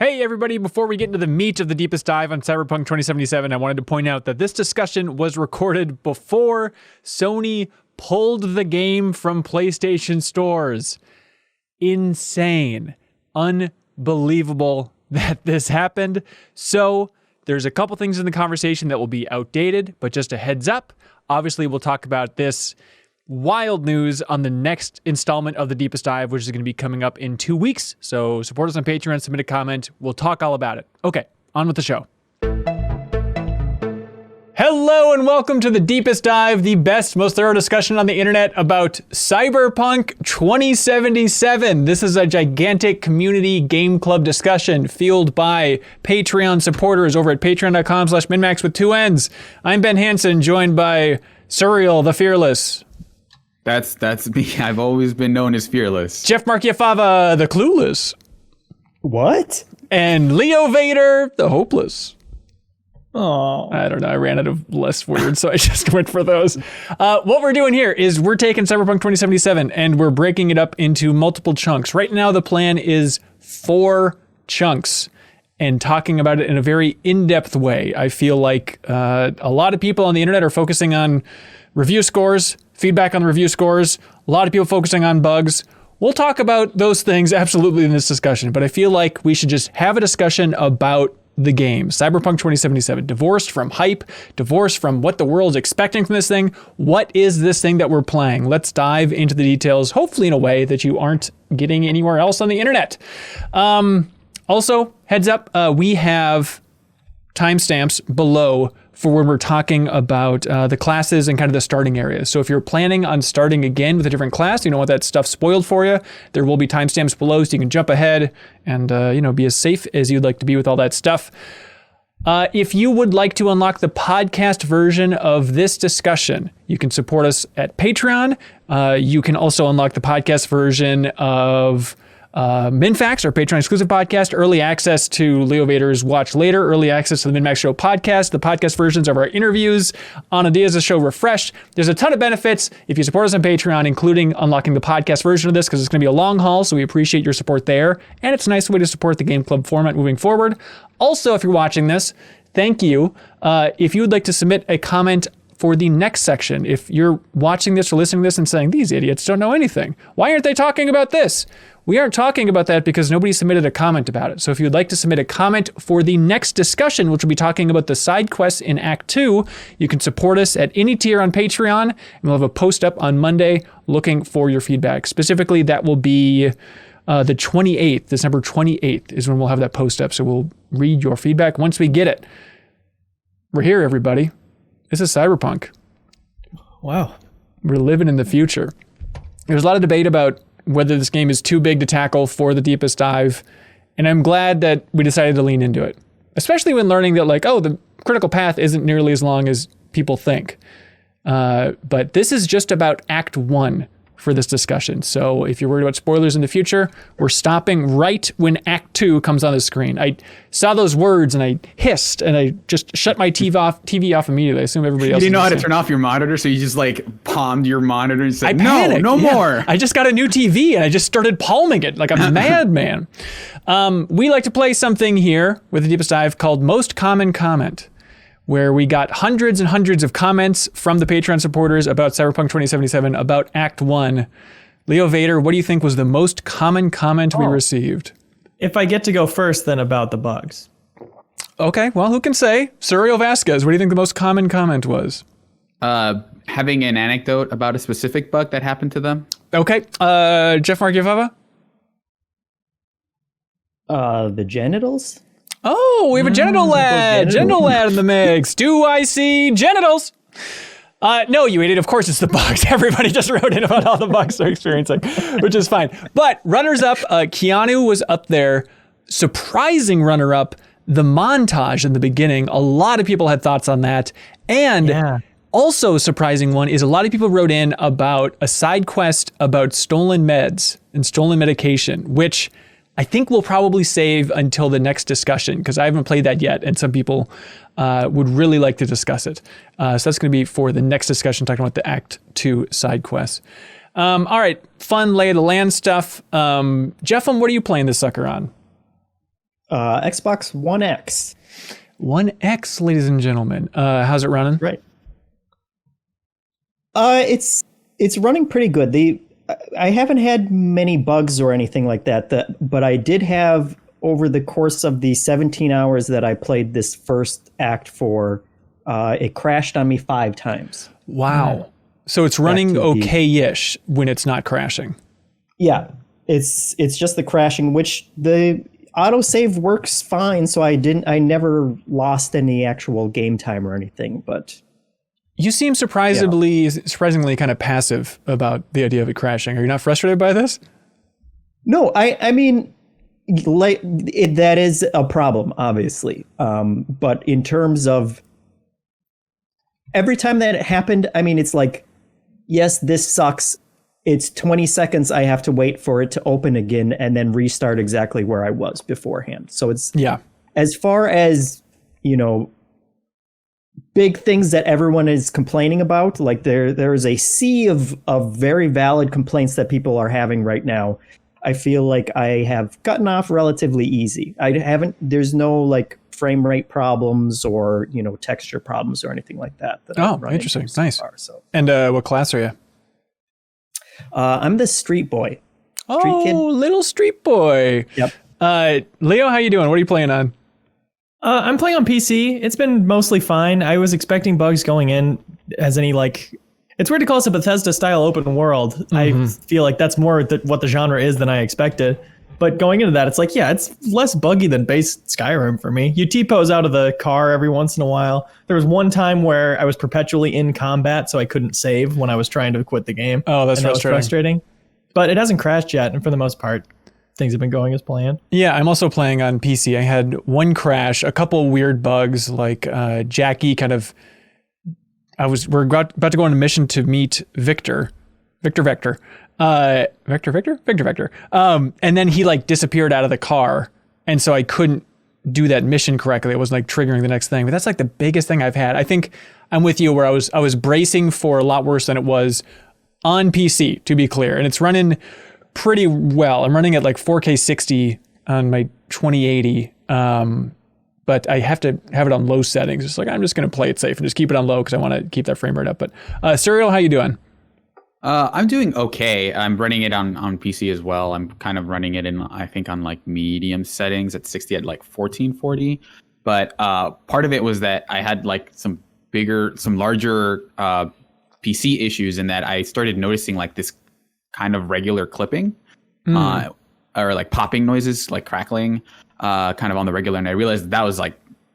Hey everybody, before we get into the meat of the deepest dive on Cyberpunk 2077, I wanted to point out that this discussion was recorded before Sony pulled the game from PlayStation stores. Insane. Unbelievable that this happened. So there's a couple things in the conversation that will be outdated, but just a heads up. Obviously, we'll talk about this wild news on the next installment of the Deepest Dive, which is going to be coming up in 2 weeks. So support us on Patreon, submit a comment. We'll talk all about it. Okay, on with the show. Hello and welcome to the Deepest Dive, the best, most thorough discussion on the internet about Cyberpunk 2077. This is a gigantic community game club discussion fueled by Patreon supporters over at patreon.com/MinnMax with 2 N's. I'm Ben Hansen, joined by Suriel the Fearless. That's me. I've always been known as fearless. Jeff Markiafava, the Clueless. What? And Leo Vader, the Hopeless. Oh, I don't know. I ran out of less words, so I just went for those. What we're doing here is we're taking Cyberpunk 2077 and we're breaking it up into multiple chunks. Right now, the plan is 4 chunks and talking about it in a very in-depth way. I feel like a lot of people on the internet are focusing on review scores, feedback on the review scores, a lot of people focusing on bugs. We'll talk about those things absolutely in this discussion, but I feel like we should just have a discussion about the game. Cyberpunk 2077, divorced from hype, divorced from what the world's expecting from this thing. What is this thing that we're playing? Let's dive into the details, hopefully in a way that you aren't getting anywhere else on the internet. Also, heads up, we have timestamps below for when we're talking about the classes and kind of the starting areas. So if you're planning on starting again with a different class, you don't want that stuff spoiled for you, there will be timestamps below so you can jump ahead and be as safe as you'd like to be with all that stuff. If you would like to unlock the podcast version of this discussion, you can support us at Patreon. You can also unlock the podcast version of MinnMax, our Patreon exclusive podcast, early access to Leo Vader's Watch Later, early access to the MinnMax Show podcast, the podcast versions of our interviews on A Diaz's Show Refreshed. There's a ton of benefits if you support us on Patreon, including unlocking the podcast version of this, because it's going to be a long haul, so we appreciate your support there. And it's a nice way to support the Game Club format moving forward. Also, if you're watching this, thank you. If you would like to submit a comment for the next section, if you're watching this or listening to this and saying, these idiots don't know anything, why aren't they talking about this? We aren't talking about that because nobody submitted a comment about it. So if you'd like to submit a comment for the next discussion, which will be talking about the side quests in Act 2, you can support us at any tier on Patreon, and we'll have a post up on Monday looking for your feedback. Specifically, that will be the 28th, December 28th is when we'll have that post up. So we'll read your feedback once we get it. We're here, everybody. This is Cyberpunk. wow. We're living in the future. There's a lot of debate about whether this game is too big to tackle for the Deepest Dive, and I'm glad that we decided to lean into it, especially when learning that the critical path isn't nearly as long as people think. But this is just about Act 1 for this discussion. So if you're worried about spoilers in the future, we're stopping right when Act 2 comes on the screen. I saw those words and I hissed and I just shut my TV off immediately. I assume everybody else. You didn't know how to turn off your monitor, so you just palmed your monitor and said, panicked. No more. I just got a new TV and I just started palming it like a madman. We like to play something here with the Deepest Dive called Most Common Comment, where we got hundreds and hundreds of comments from the Patreon supporters about Cyberpunk 2077, about Act 1. Leo Vader, what do you think was the most common comment we received? If I get to go first, then about the bugs. Okay, well, who can say? Suriel Vasquez, what do you think the most common comment was? Having an anecdote about a specific bug that happened to them. Okay, Jeff Markiafava? The genitals? Oh, we have a genital lad in the mix. Do I see genitals? No, you idiot. Of course it's the bugs. Everybody just wrote in about all the bugs they're experiencing, which is fine. But runners up, Keanu was up there. Surprising runner up, the montage in the beginning. A lot of people had thoughts on that. And also a surprising one is a lot of people wrote in about a side quest about stolen meds and stolen medication, which I think we'll probably save until the next discussion because I haven't played that yet, and some people would really like to discuss it. So that's going to be for the next discussion, talking about the Act 2 side quests. All right, fun lay of the land stuff. Jeffem, what are you playing this sucker on? Xbox One X. One X, ladies and gentlemen. How's it running? Right. It's running pretty good. I haven't had many bugs or anything like that, but I did have, over the course of the 17 hours that I played this first act for, it crashed on me 5 times. Wow. So it's running okay-ish when it's not crashing. Yeah, it's just the crashing, which the autosave works fine, so I never lost any actual game time or anything, but you seem surprisingly kind of passive about the idea of it crashing. Are you not frustrated by this? No, I mean, that is a problem, obviously. But in terms of every time that it happened, I mean, it's like, yes, this sucks. It's 20 seconds I have to wait for it to open again and then restart exactly where I was beforehand. So it's, as far as, big things that everyone is complaining about, like there is a sea of very valid complaints that people are having right now. I feel like I have gotten off relatively easy. There's no like frame rate problems or, texture problems or anything like that. Interesting. Nice. Far, so. And what class are you? I'm the street boy. Street kid. Little street boy. Yep. Leo, how you doing? What are you playing on? I'm playing on PC. It's been mostly fine. I was expecting bugs going in as any it's weird to call this a Bethesda style open world. Mm-hmm. I feel like that's more what the genre is than I expected. But going into that, it's like, it's less buggy than base Skyrim for me. You T-pose out of the car every once in a while. There was one time where I was perpetually in combat, so I couldn't save when I was trying to quit the game. Oh, that's frustrating. That was frustrating. But it hasn't crashed yet, and for the most part, things have been going as planned. Yeah, I'm also playing on PC. I had one crash, a couple weird bugs, like Jackie we're about to go on a mission to meet Victor. And then he disappeared out of the car. And so I couldn't do that mission correctly. It wasn't triggering the next thing, but that's the biggest thing I've had. I think I'm with you where I was bracing for a lot worse than it was on PC, to be clear. And it's running pretty well. I'm running at 4K 60 on my 2080. But I have to have it on low settings. It's I'm just going to play it safe and just keep it on low because I want to keep that frame rate up. But Serial, how you doing? I'm doing okay. I'm running it on PC as well. I'm kind of running it on medium settings at 60 at 1440. But part of it was that I had some larger PC issues in that I started noticing this kind of regular clipping or popping noises, crackling kind of on the regular. And I realized that was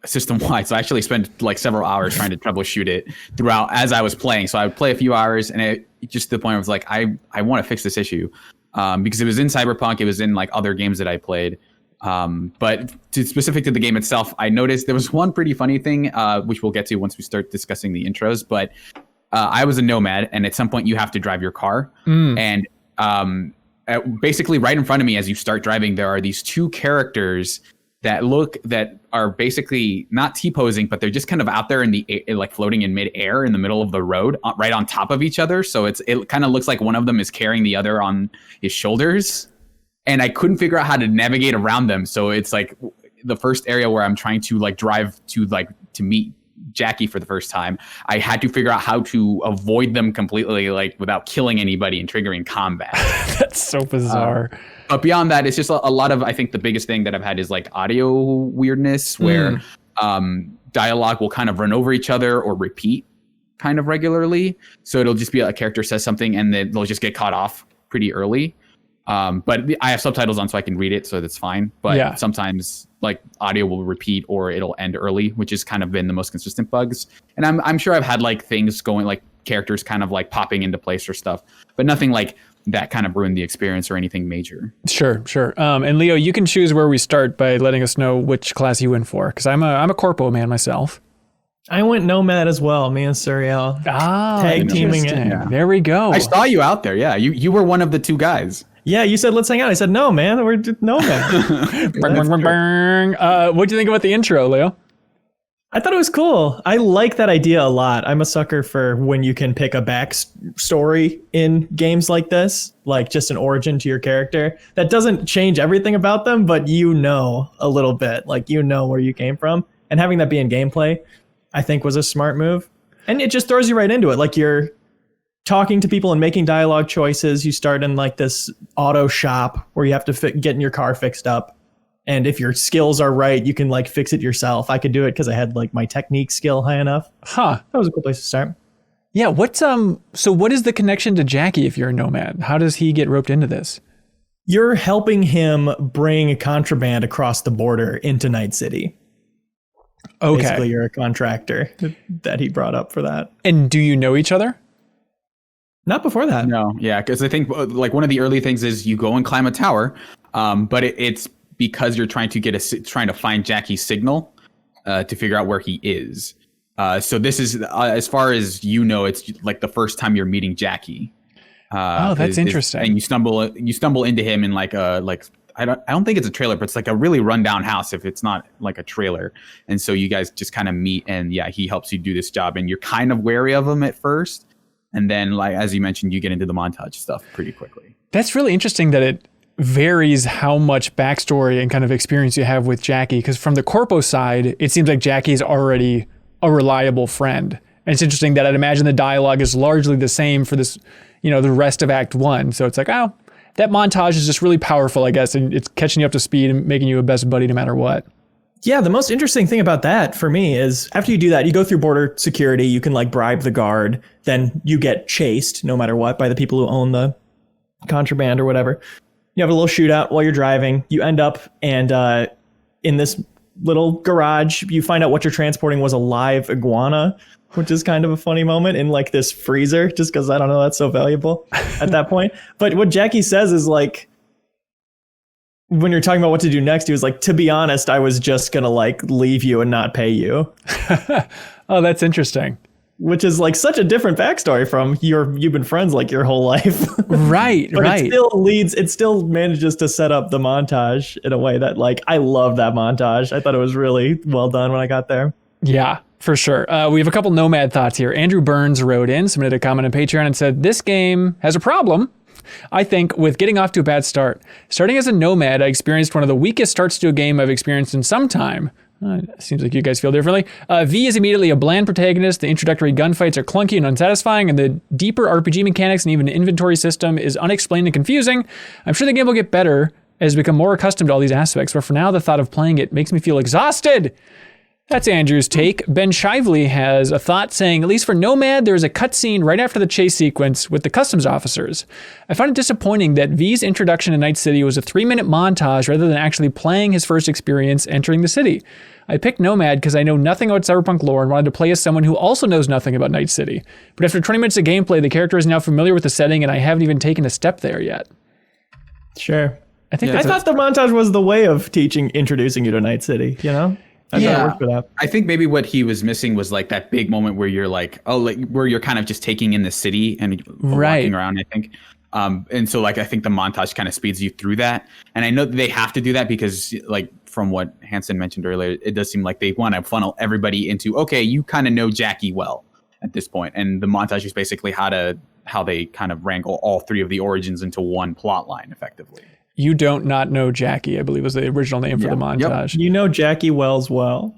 system wide. So I actually spent several hours trying to troubleshoot it throughout as I was playing. So I would play a few hours and it just to the point where I was I want to fix this issue because it was in Cyberpunk. It was in other games that I played. But specific to the game itself, I noticed there was one pretty funny thing, which we'll get to once we start discussing the intros. But I was a nomad, and at some point you have to drive your car. And basically right in front of me as you start driving, there are these 2 characters that are basically not T-posing, but they're just kind of out there in the floating in midair in the middle of the road, right on top of each other. So it kind of looks like one of them is carrying the other on his shoulders. And I couldn't figure out how to navigate around them. So it's the first area where I'm trying to drive to meet Jackie for the first time. I had to figure out how to avoid them completely, without killing anybody and triggering combat. That's so bizarre. But beyond that, it's just a lot of, I think the biggest thing that I've had is audio weirdness where dialogue will kind of run over each other or repeat kind of regularly. So it'll just be a character says something and then they'll just get caught off pretty early. But I have subtitles on so I can read it, so that's fine. But sometimes audio will repeat or it'll end early, which has kind of been the most consistent bugs. And I'm sure I've had things going characters kind of popping into place or stuff, but nothing that kind of ruined the experience or anything major. Sure. And Leo, you can choose where we start by letting us know which class you went for, because I'm a corpo man myself. I went Nomad as well, me and Suriel. Tag teaming it. Yeah. There we go. I saw you out there. Yeah, you were one of the 2 guys. Yeah, you said let's hang out. I said no, man. We're Nomad. What'd you think about the intro, Leo? I thought it was cool. I like that idea a lot. I'm a sucker for when you can pick a backstory in games like this, like just an origin to your character that doesn't change everything about them, but you know a little bit, like you know where you came from. And having that be in gameplay, I think was a smart move. And it just throws you right into it. Like you're talking to people and making dialogue choices. You start in like this auto shop where you have to get in your car fixed up. And if your skills are right, you can like fix it yourself. I could do it because I had like my technique skill high enough. Huh. That was a cool place to start. Yeah. So what is the connection to Jackie if you're a nomad? How does he get roped into this? You're helping him bring contraband across the border into Night City. Okay. Basically, you're a contractor that he brought up for that. And do you know each other? Not before that. No. Yeah. Because I think like one of the early things is you go and climb a tower, but it's because you're trying to find Jackie's signal to figure out where he is. So this is as far as you know, it's like the first time you're meeting Jackie. That's interesting. And you stumble into him in like I don't think it's a trailer, but it's like a really rundown house if it's not like a trailer. And so you guys just kind of meet, and yeah, he helps you do this job, and you're kind of wary of him at first, and then like as you mentioned, you get into the montage stuff pretty quickly. That's really interesting that it varies how much backstory and kind of experience you have with Jackie, because from the corpo side, it seems like Jackie's already a reliable friend. And it's interesting that I'd imagine the dialogue is largely the same for this, the rest of Act 1. So it's like, oh, that montage is just really powerful, I guess, and it's catching you up to speed and making you a best buddy no matter what. Yeah, the most interesting thing about that for me is after you do that, you go through border security, you can like bribe the guard, then you get chased no matter what by the people who own the contraband or whatever. You have a little shootout while you're driving. You end up and in this little garage, you find out what you're transporting was a live iguana, which is kind of a funny moment in like this freezer, just because I don't know, that's so valuable at that point. But what Jackie says is like, when you're talking about what to do next, he was like, to be honest, I was just going to like leave you and not pay you. Oh, that's interesting. Which is like such a different backstory from you've been friends like your whole life. Right, but right. It still manages to set up the montage in a way that like, I love that montage. I thought it was really well done when I got there. Yeah, for sure. We have a couple Nomad thoughts here. Andrew Burns wrote in, submitted a comment on Patreon and said, this game has a problem, I think, with getting off to a bad start. Starting as a Nomad, I experienced one of the weakest starts to a game I've experienced in some time. Seems like you guys feel differently. V is immediately a bland protagonist. The introductory gunfights are clunky and unsatisfying, and the deeper RPG mechanics and even the inventory system is unexplained and confusing. I'm sure the game will get better as I become more accustomed to all these aspects, but for now, the thought of playing it makes me feel exhausted. That's Andrew's take. Ben Shively has a thought saying, at least for Nomad, there is a cutscene right after the chase sequence with the customs officers. I find it disappointing that V's introduction to Night City was a 3-minute montage rather than actually playing his first experience entering the city. I picked Nomad because I know nothing about Cyberpunk lore and wanted to play as someone who also knows nothing about Night City. But after 20 minutes of gameplay, the character is now familiar with the setting and I haven't even taken a step there yet. Sure. I thought the montage was the way of introducing you to Night City, I thought it worked for that. I think maybe what he was missing was like that big moment where you're like, where you're kind of just taking in the city and walking around, I think. And so like, I think the montage kind of speeds you through that. And I know that they have to do that because like from what Hansen mentioned earlier, it does seem like they want to funnel everybody into, okay, you kind of know Jackie well at this point. And the montage is basically how they kind of wrangle all three of the origins into one plot line effectively. You Don't Not Know Jackie, I believe was the original name for the montage. Yep. You know Jackie Wells well.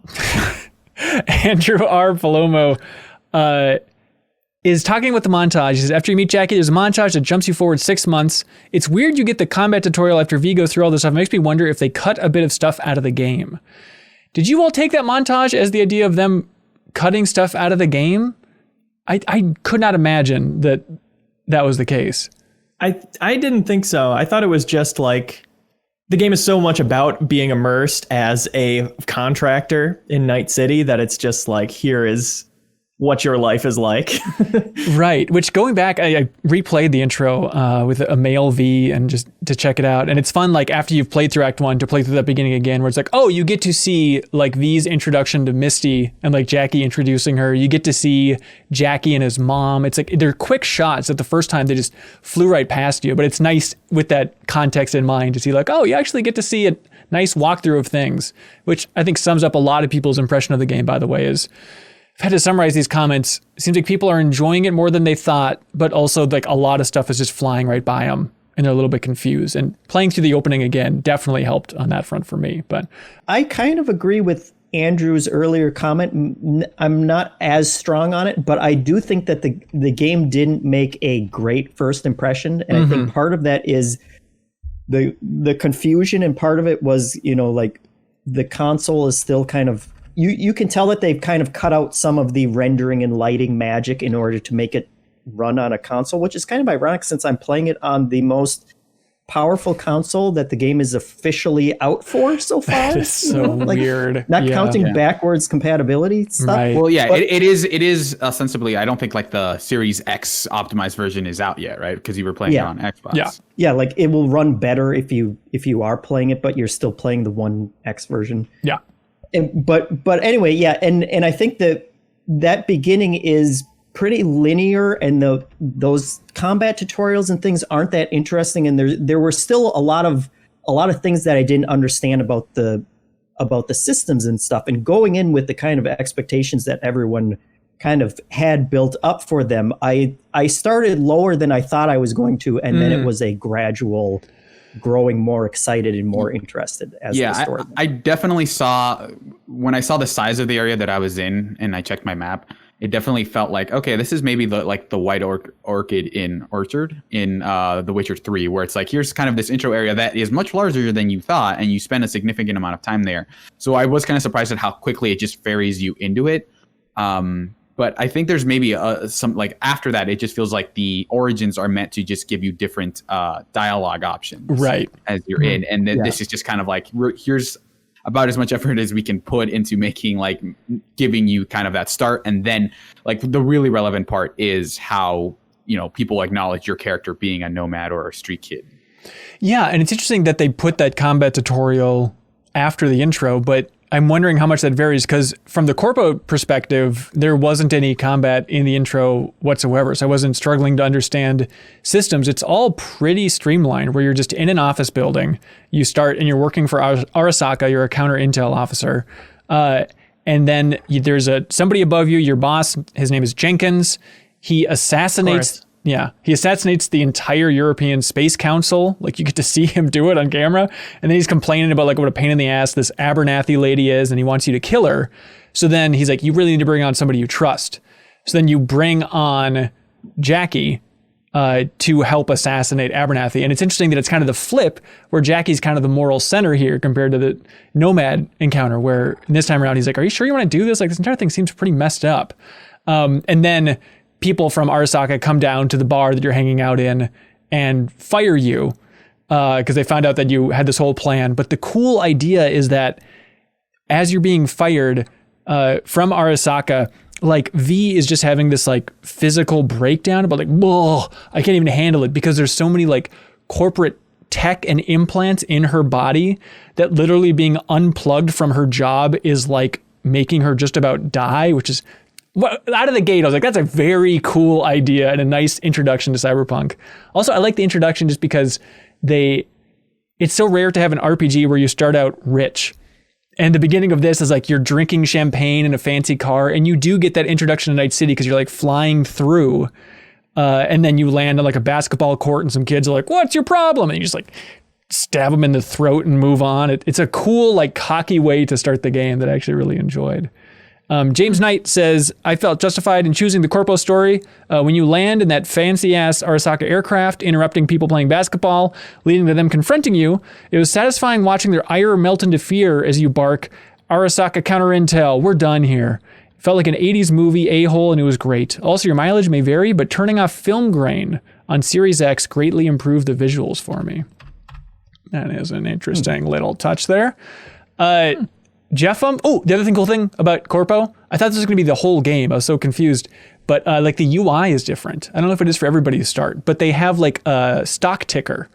Andrew R. Palomo is talking with the montage. He says, after you meet Jackie, there's a montage that jumps you forward 6 months. It's weird you get the combat tutorial after V goes through all this stuff. It makes me wonder if they cut a bit of stuff out of the game. Did you all take that montage as the idea of them cutting stuff out of the game? I could not imagine that was the case. I didn't think so. I thought it was just like the game is so much about being immersed as a contractor in Night City that it's just like, here is what your life is like. Right. Which, going back, I replayed the intro with a male V and just to check it out. And it's fun, like, after you've played through Act 1 to play through that beginning again, where it's like, oh, you get to see like V's introduction to Misty and like Jackie introducing her. You get to see Jackie and his mom. It's like they're quick shots that the first time they just flew right past you. But it's nice with that context in mind to see like, oh, you actually get to see a nice walkthrough of things, which I think sums up a lot of people's impression of the game, by the way, is I've had to summarize these comments. It seems like people are enjoying it more than they thought, but also like a lot of stuff is just flying right by them and they're a little bit confused. And playing through the opening again definitely helped on that front for me. But I kind of agree with Andrew's earlier comment. I'm not as strong on it, but I do think that the game didn't make a great first impression. And I think part of that is the confusion, and part of it was, like the console is still kind of, you can tell that they've kind of cut out some of the rendering and lighting magic in order to make it run on a console, which is kind of ironic since I'm playing it on the most powerful console that the game is officially out for so far. It's so weird. Not counting backwards compatibility stuff. Right. Well, yeah, but it is ostensibly, I don't think like the Series X optimized version is out yet, right? Because you were playing it on Xbox. Yeah, like it will run better if you are playing it, but you're still playing the One X version. Yeah. But anyway, yeah, and I think that beginning is pretty linear, and those combat tutorials and things aren't that interesting, and there were still a lot of things that I didn't understand about the systems and stuff. And going in with the kind of expectations that everyone kind of had built up for them, I started lower than I thought I was going to, and then it was a gradual growing more excited and more interested as the story. I definitely saw, when I saw the size of the area that I was in and I checked my map, it definitely felt like, okay, this is maybe the white orchid in Orchard in The Witcher 3, where it's like, here's kind of this intro area that is much larger than you thought, and you spend a significant amount of time there. So I was kind of surprised at how quickly it just ferries you into it. But I think there's maybe some, like, after that, it just feels like the origins are meant to just give you different dialogue options, right, as you're in. And then this is just kind of like, here's about as much effort as we can put into making, like, giving you kind of that start. And then, like, the really relevant part is how, people acknowledge your character being a nomad or a street kid. Yeah, and it's interesting that they put that combat tutorial after the intro, but I'm wondering how much that varies, because from the corpo perspective, there wasn't any combat in the intro whatsoever. So I wasn't struggling to understand systems. It's all pretty streamlined, where you're just in an office building. You start and you're working for Arasaka. You're a counter intel officer. And then there's somebody above you, your boss. His name is Jenkins. He assassinates... Yeah, he assassinates the entire European Space Council. Like, you get to see him do it on camera. And then he's complaining about, like, what a pain in the ass this Abernathy lady is, and he wants you to kill her. So then he's like, you really need to bring on somebody you trust. So then you bring on Jackie to help assassinate Abernathy. And it's interesting that it's kind of the flip, where Jackie's kind of the moral center here compared to the Nomad encounter, where this time around he's like, are you sure you want to do this? Like, this entire thing seems pretty messed up. And then people from Arasaka come down to the bar that you're hanging out in and fire you because they found out that you had this whole plan. But the cool idea is that as you're being fired from Arasaka, like, V is just having this, like, physical breakdown about, like, whoa, I can't even handle it, because there's so many, like, corporate tech and implants in her body that literally being unplugged from her job is, like, making her just about die, which is... Well, out of the gate, I was like, that's a very cool idea and a nice introduction to Cyberpunk. Also, I like the introduction just because it's so rare to have an RPG where you start out rich. And the beginning of this is like you're drinking champagne in a fancy car, and you do get that introduction to Night City because you're like flying through, and then you land on like a basketball court and some kids are like, what's your problem? And you just like stab them in the throat and move on. It's a cool, like, cocky way to start the game that I actually really enjoyed. James Knight says, I felt justified in choosing the Corpo story. When you land in that fancy-ass Arasaka aircraft, interrupting people playing basketball, leading to them confronting you, it was satisfying watching their ire melt into fear as you bark, Arasaka counter intel, we're done here. It felt like an 80s movie a-hole, and it was great. Also, your mileage may vary, but turning off film grain on Series X greatly improved the visuals for me. That is an interesting little touch there. Jeffum. Oh, the other cool thing about Corpo, I thought this was going to be the whole game. I was so confused. But like the UI is different. I don't know if it is for everybody to start, but they have like a stock ticker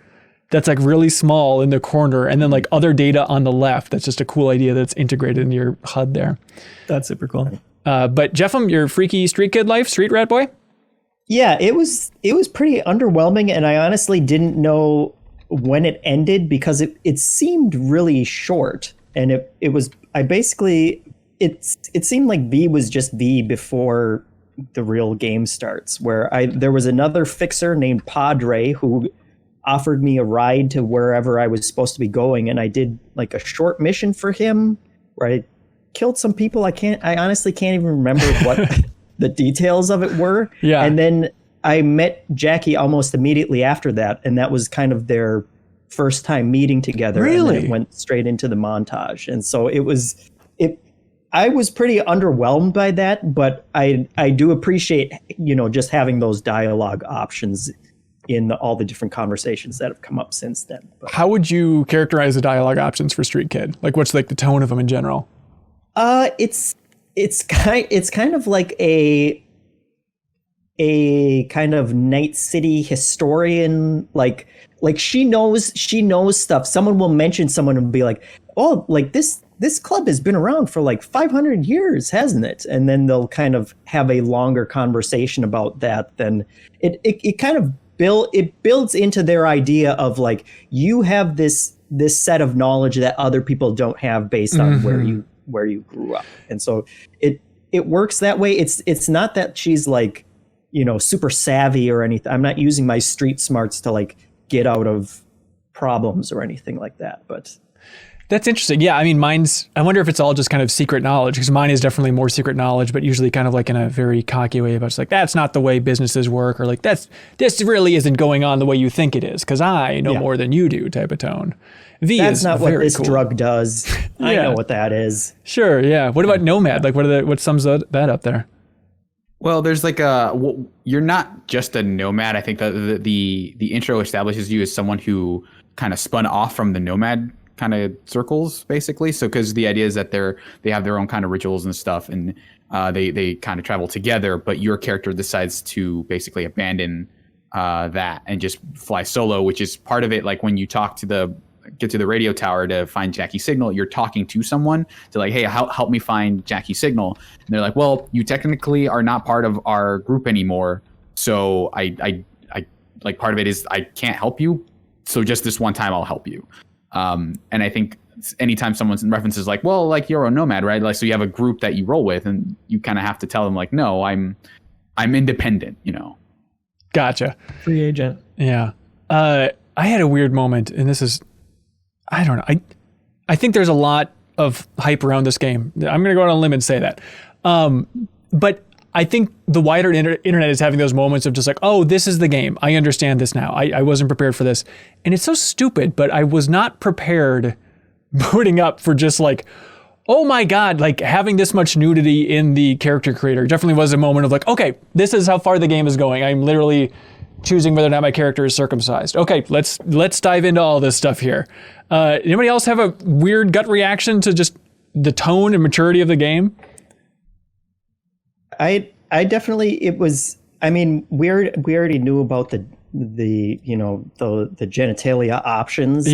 that's like really small in the corner, and then like other data on the left. That's just a cool idea that's integrated into your HUD there. That's super cool. But Jeffum, your freaky street kid life, street rat boy? Yeah, it was pretty underwhelming, and I honestly didn't know when it ended because it seemed really short, and it seemed like V was just V before the real game starts, where there was another fixer named Padre who offered me a ride to wherever I was supposed to be going, and I did like a short mission for him where I killed some people. I honestly can't even remember what the details of it were. Yeah. And then I met Jackie almost immediately after that, and that was kind of their first time meeting together. Really? And it went straight into the montage. And so I was pretty underwhelmed by that, but I do appreciate, just having those dialogue options in all the different conversations that have come up since then. But, How would you characterize the dialogue options for Street Kid? Like, what's like the tone of them in general? it's kind of like a kind of Night City historian, like she knows stuff. Someone will mention someone and be like, oh, like this club has been around for like 500 years, hasn't it? And then they'll kind of have a longer conversation about that. Then it kind of builds into their idea of like, you have this set of knowledge that other people don't have based on where you grew up. And so it works that way. It's not that she's like, super savvy or anything. I'm not using my street smarts to like get out of problems or anything like that, but That's interesting. Yeah, I mean, I wonder if it's all just kind of secret knowledge, because mine is definitely more secret knowledge, but usually kind of like in a very cocky way about it's like, that's not the way businesses work, or like, this really isn't going on the way you think it is, because I know more than you do type of tone. That's not what this cool. drug does. I know what that is. Sure, yeah. What about Nomad? Like, what sums that up there? Well, there's like you're not just a nomad. I think that the intro establishes you as someone who kind of spun off from the nomad kind of circles, basically. So because the idea is that they have their own kind of rituals and stuff, and they kind of travel together, but your character decides to basically abandon that and just fly solo, which is part of it. Like when you get to the radio tower to find Jackie's signal, you're talking to someone to like, hey, help me find Jackie's signal. And they're like, well, you technically are not part of our group anymore. So I like, part of it is I can't help you. So just this one time I'll help you. And I think anytime someone references like, well, like you're a nomad, right? Like, so you have a group that you roll with, and you kind of have to tell them like, no, I'm independent, Gotcha. Free agent. Yeah. I had a weird moment, and this is, I don't know. I think there's a lot of hype around this game. I'm going to go on a limb and say that. But I think the wider internet is having those moments of just like, oh, this is the game. I understand this now. I wasn't prepared for this. And it's so stupid, but I was not prepared booting up for just like, oh my God, like having this much nudity in the character creator. Definitely was a moment of like, okay, this is how far the game is going. I'm literally choosing whether or not my character is circumcised. Okay, let's dive into all this stuff here. Anybody else have a weird gut reaction to just the tone and maturity of the game? I definitely, it was, I mean, we already knew about the genitalia options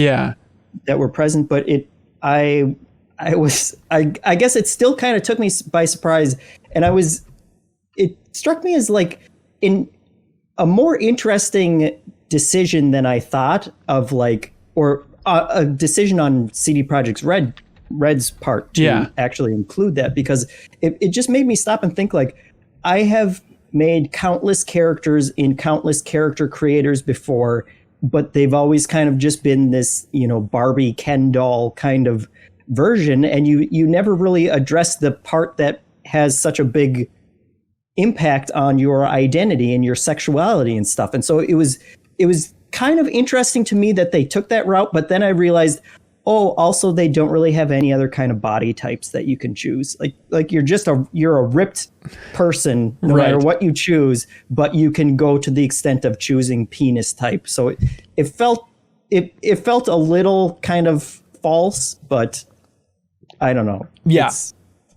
that were present, but I guess it still kind of took me by surprise, and it struck me as like in a more interesting decision than I thought of, like, or a decision on CD Projekt's Red's part to actually include that, because it just made me stop and think, like, I have made countless characters in countless character creators before, but they've always kind of just been this, Barbie Ken doll kind of version, and you never really address the part that has such a big impact on your identity and your sexuality and stuff. And so it was kind of interesting to me that they took that route, but then I realized, oh, also they don't really have any other kind of body types that you can choose. Like you're a ripped person no matter what you choose, but you can go to the extent of choosing penis type. So it felt a little kind of false, but I don't know. Yeah,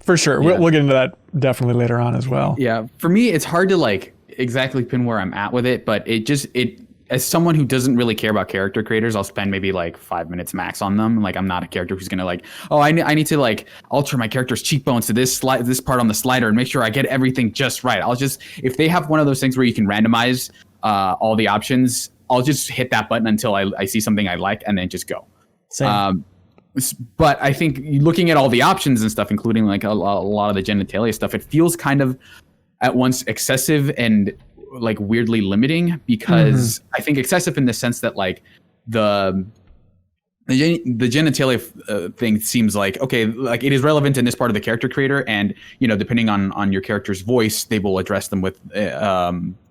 for sure. We'll get into that definitely later on as well. Yeah, for me, it's hard to like exactly pin where I'm at with it, but it as someone who doesn't really care about character creators, I'll spend maybe like 5 minutes max on them. Like I'm not a character who's gonna like, oh, I need to like alter my character's cheekbones to this part on the slider and make sure I get everything just right. I'll just, if they have one of those things where you can randomize all the options, I'll just hit that button until I see something I like and then just go. Same. But I think looking at all the options and stuff, including like a lot of the genitalia stuff, it feels kind of at once excessive and like weirdly limiting, because I think excessive in the sense that like the genitalia thing seems like, okay, like it is relevant in this part of the character creator, and you know, depending on your character's voice, they will address them with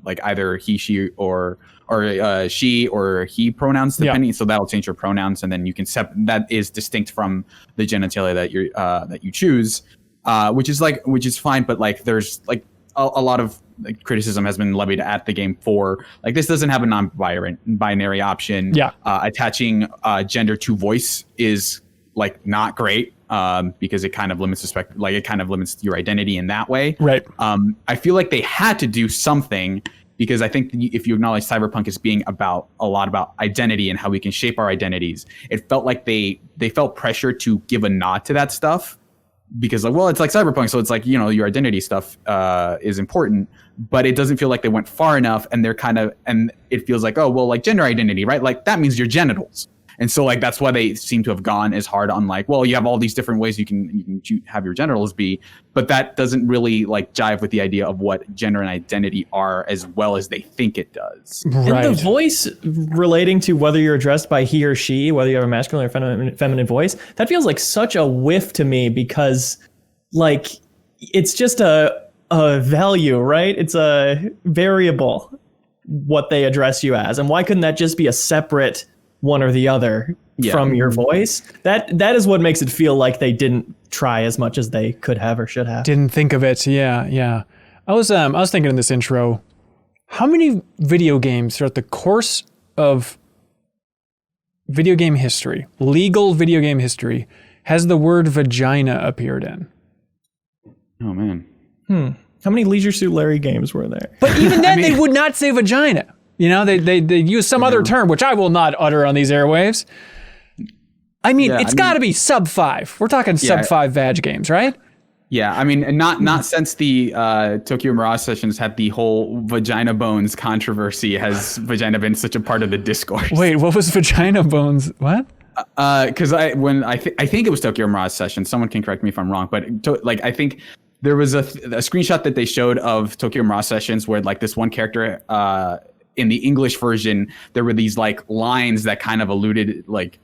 like either he, she, or she or he pronouns, depending. So that'll change your pronouns, and then you can that is distinct from the genitalia that you choose, which is fine. But like there's like a lot of like criticism has been levied at the game for like, this doesn't have a non-binary option. Attaching gender to voice is like not great, because it kind of limits it kind of limits your identity in that way. Right. I feel like they had to do something, because I think if you acknowledge Cyberpunk as being a lot about identity and how we can shape our identities, it felt like they felt pressure to give a nod to that stuff, because like, well, it's like Cyberpunk, so it's like, you know, your identity stuff is important, but it doesn't feel like they went far enough, and and it feels like, oh, well, like gender identity, right? Like that means your genitals. And so like that's why they seem to have gone as hard on like, well, you have all these different ways you can have your genitals be, but that doesn't really like jive with the idea of what gender and identity are as well as they think it does. Right. And the voice relating to whether you're addressed by he or she, whether you have a masculine or feminine voice, that feels like such a whiff to me, because like it's just a value, right? It's a variable what they address you as. And why couldn't that just be a separate one or the other from your voice? That is what makes it feel like they didn't try as much as they could have or should have. Didn't think of it. Yeah. I was thinking in this intro, how many video games throughout the course of video game history, legal video game history, has the word vagina appeared in? Oh man. How many Leisure Suit Larry games were there? But even then, they would not say vagina. You know, they use some other term, which I will not utter on these airwaves. I mean, it's got to be sub 5. We're talking sub 5 vag games, right? Yeah, I mean, not since the Tokyo Mirage Sessions had the whole vagina bones controversy has vagina been such a part of the discourse. Wait, what was vagina bones? What? Because I think it was Tokyo Mirage Sessions. Someone can correct me if I'm wrong, but I think there was a screenshot that they showed of Tokyo Mirage Sessions where like this one character in the English version, there were these like lines that kind of alluded like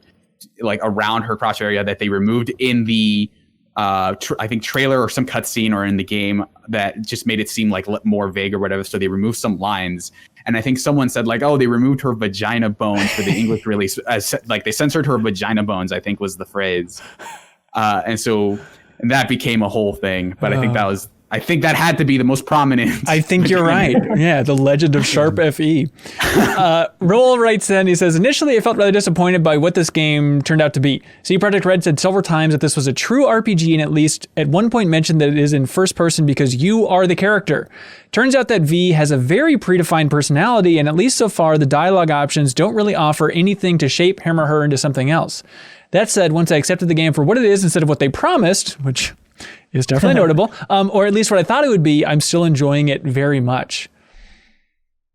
around her crotch area that they removed in the I think trailer or some cutscene or in the game that just made it seem like more vague or whatever. So they removed some lines, and I think someone said like, oh, they removed her vagina bones for the English release, as like they censored her vagina bones, I think was the phrase, and that became a whole thing. But I think that had to be the most prominent. I think you're right. Yeah, the legend of Sharp FE. Roll writes in, he says, initially I felt rather disappointed by what this game turned out to be. CD Projekt Red said several times that this was a true RPG, and at least at one point mentioned that it is in first person because you are the character. Turns out that V has a very predefined personality, and at least so far the dialogue options don't really offer anything to shape him or her into something else. That said, once I accepted the game for what it is instead of what they promised, which is definitely notable, or at least what I thought it would be, I'm still enjoying it very much.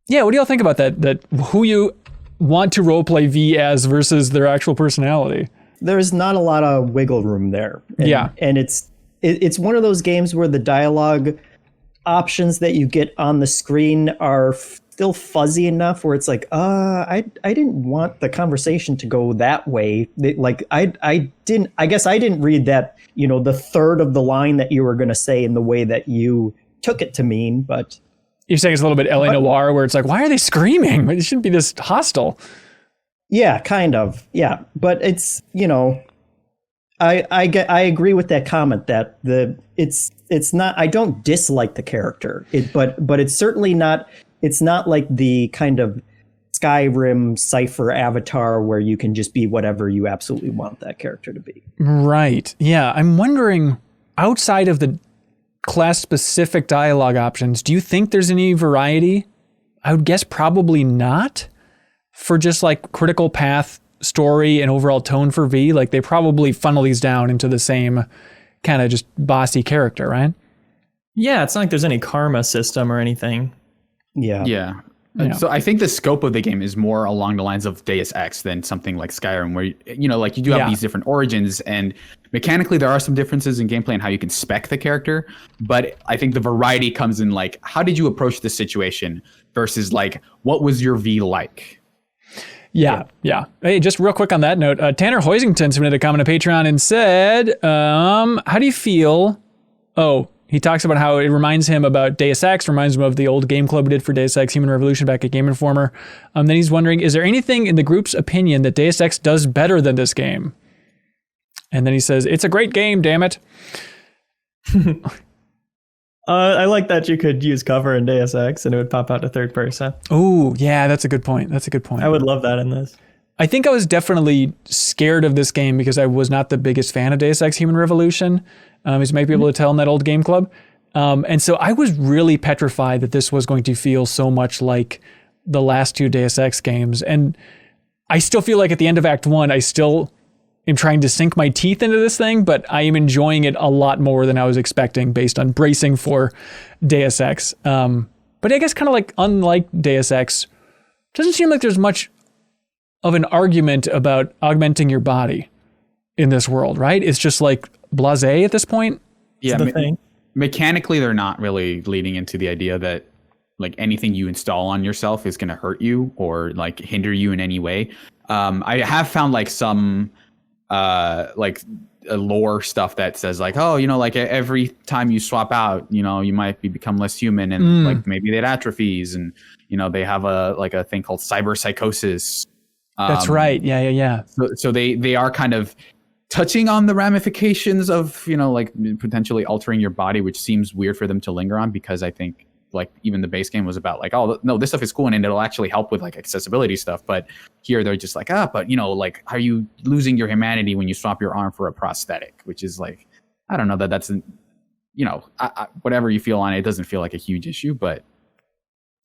Yeah, what do y'all think about that? That who you want to roleplay V as versus their actual personality? There's not a lot of wiggle room there. And it's one of those games where the dialogue options that you get on the screen are still fuzzy enough where it's like, I didn't want the conversation to go that way. I guess I didn't read that, you know, the third of the line that you were going to say in the way that you took it to mean, but you're saying it's a little bit L.A. Noire where it's like, why are they screaming? It shouldn't be this hostile. Yeah, kind of. Yeah. But it's, you know, I agree with that comment that it's not, I don't dislike the character, but it's certainly not, it's not like the kind of, it's Skyrim Cypher avatar where you can just be whatever you absolutely want that character to be. Right. Yeah. I'm wondering, outside of the class-specific dialogue options, do you think there's any variety? I would guess probably not. For just like critical path, story, and overall tone for V, like they probably funnel these down into the same kind of just bossy character, right? Yeah, it's not like there's any karma system or anything. Yeah. Yeah. Yeah. So I think the scope of the game is more along the lines of Deus Ex than something like Skyrim, where, you know, like you do have these different origins, and mechanically there are some differences in gameplay and how you can spec the character. But I think the variety comes in like, how did you approach this situation versus like, what was your V like? Yeah. Hey, just real quick on that note, Tanner Hoisington submitted a comment to Patreon and said, how do you feel? Oh, he talks about how it reminds him about Deus Ex, reminds him of the old game club we did for Deus Ex Human Revolution back at Game Informer. Then he's wondering, is there anything in the group's opinion that Deus Ex does better than this game? And then he says, it's a great game, damn it. I like that you could use cover in Deus Ex and it would pop out to third person. Oh, yeah, that's a good point. I would love that in this. I think I was definitely scared of this game because I was not the biggest fan of Deus Ex Human Revolution, as you might be able to tell in that old game club. And so I was really petrified that this was going to feel so much like the last two Deus Ex games. And I still feel like at the end of Act 1, I still am trying to sink my teeth into this thing, but I am enjoying it a lot more than I was expecting based on bracing for Deus Ex. But I guess kind of like unlike Deus Ex, doesn't seem like there's much of an argument about augmenting your body in this world, right? It's just like blasé at this point. Yeah, the thing. Mechanically, they're not really leading into the idea that like anything you install on yourself is going to hurt you or like hinder you in any way. I have found like some lore stuff that says like, oh, you know, like every time you swap out, you know, you might become less human, and like maybe it atrophies, and you know they have a thing called cyber psychosis. That's right. Yeah. So they are kind of touching on the ramifications of, you know, like potentially altering your body, which seems weird for them to linger on, because I think like even the base game was about like, oh no, this stuff is cool and it'll actually help with like accessibility stuff. But here they're just like, but you know, like, are you losing your humanity when you swap your arm for a prosthetic? Which is like, I don't know that's, you know, whatever you feel on it, it doesn't feel like a huge issue, but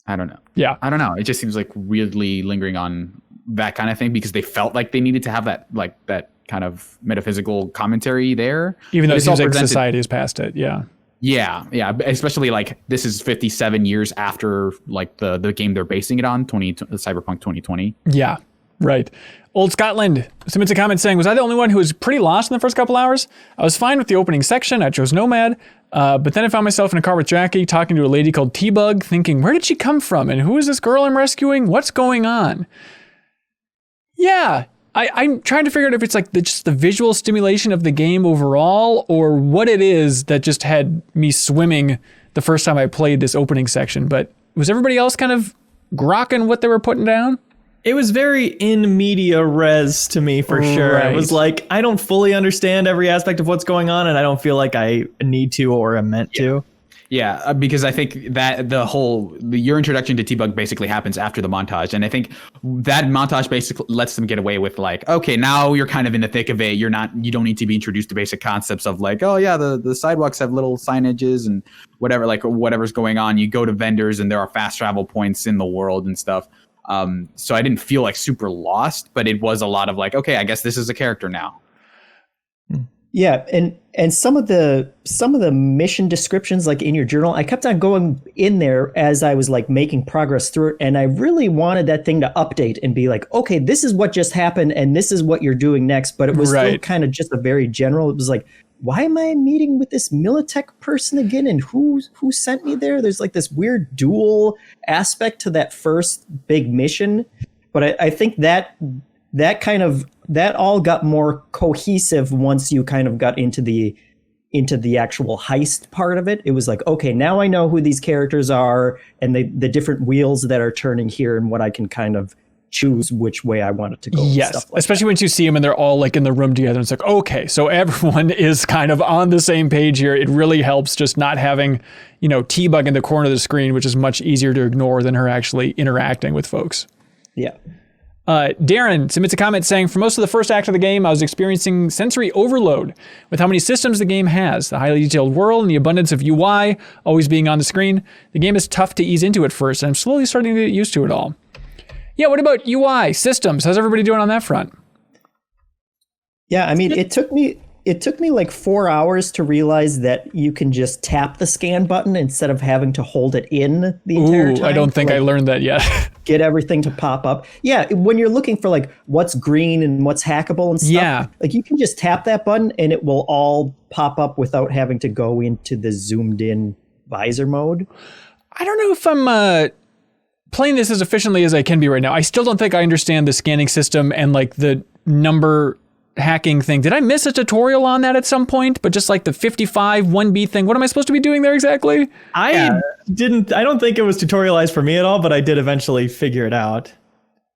I don't know. Yeah. I don't know. It just seems like weirdly lingering on that kind of thing because they felt like they needed to have that, like that kind of metaphysical commentary there. Even though it seems like society has passed it. Yeah. Yeah. Especially like this is 57 years after like the game they're basing it on, Cyberpunk 2020. Yeah, right. Old Scotland submits a comment saying, was I the only one who was pretty lost in the first couple hours? I was fine with the opening section. I chose Nomad. But then I found myself in a car with Jackie talking to a lady called T-Bug, thinking, where did she come from? And who is this girl I'm rescuing? What's going on? Yeah. I'm trying to figure out if it's like just the visual stimulation of the game overall, or what it is that just had me swimming the first time I played this opening section. But was everybody else kind of grokking what they were putting down? It was very in media res to me for sure. Right. It was like, I don't fully understand every aspect of what's going on, and I don't feel like I need to or am meant to. Yeah, because I think that your introduction to T-Bug basically happens after the montage. And I think that montage basically lets them get away with like, okay, now you're kind of in the thick of it. You don't need to be introduced to basic concepts of like, oh yeah, the sidewalks have little signages and whatever, like whatever's going on. You go to vendors and there are fast travel points in the world and stuff. So I didn't feel like super lost, but it was a lot of like, okay, I guess this is a character now. Yeah, and some of the mission descriptions, like in your journal, I kept on going in there as I was like making progress through it, and I really wanted that thing to update and be like, okay, this is what just happened, and this is what you're doing next. But it was still kind of just a very general. It was like, why am I meeting with this Militech person again, and who sent me there? There's like this weird dual aspect to that first big mission, but I think that all got more cohesive once you kind of got into the actual heist part of it. It was like, okay, now I know who these characters are and the different wheels that are turning here and what I can kind of choose which way I want it to go. Yes, stuff like especially once you see them and they're all like in the room together. It's like, okay, so everyone is kind of on the same page here. It really helps just not having, you know, T-Bug in the corner of the screen, which is much easier to ignore than her actually interacting with folks. Yeah. Darren submits a comment saying, for most of the first act of the game, I was experiencing sensory overload with how many systems the game has, the highly detailed world and the abundance of UI always being on the screen. The game is tough to ease into at first, and I'm slowly starting to get used to it all. Yeah, what about UI, systems? How's everybody doing on that front? Yeah, I mean, it took me like 4 hours to realize that you can just tap the scan button instead of having to hold it in the entire time. I don't think I learned that yet. Get everything to pop up. Yeah, when you're looking for like what's green and what's hackable and stuff, like you can just tap that button and it will all pop up without having to go into the zoomed in visor mode. I don't know if I'm playing this as efficiently as I can be right now. I still don't think I understand the scanning system and like the number hacking thing. Did I miss a tutorial on that at some point? But just like the 55 1B thing, what am I supposed to be doing there exactly? I don't think it was tutorialized for me at all, but I did eventually figure it out.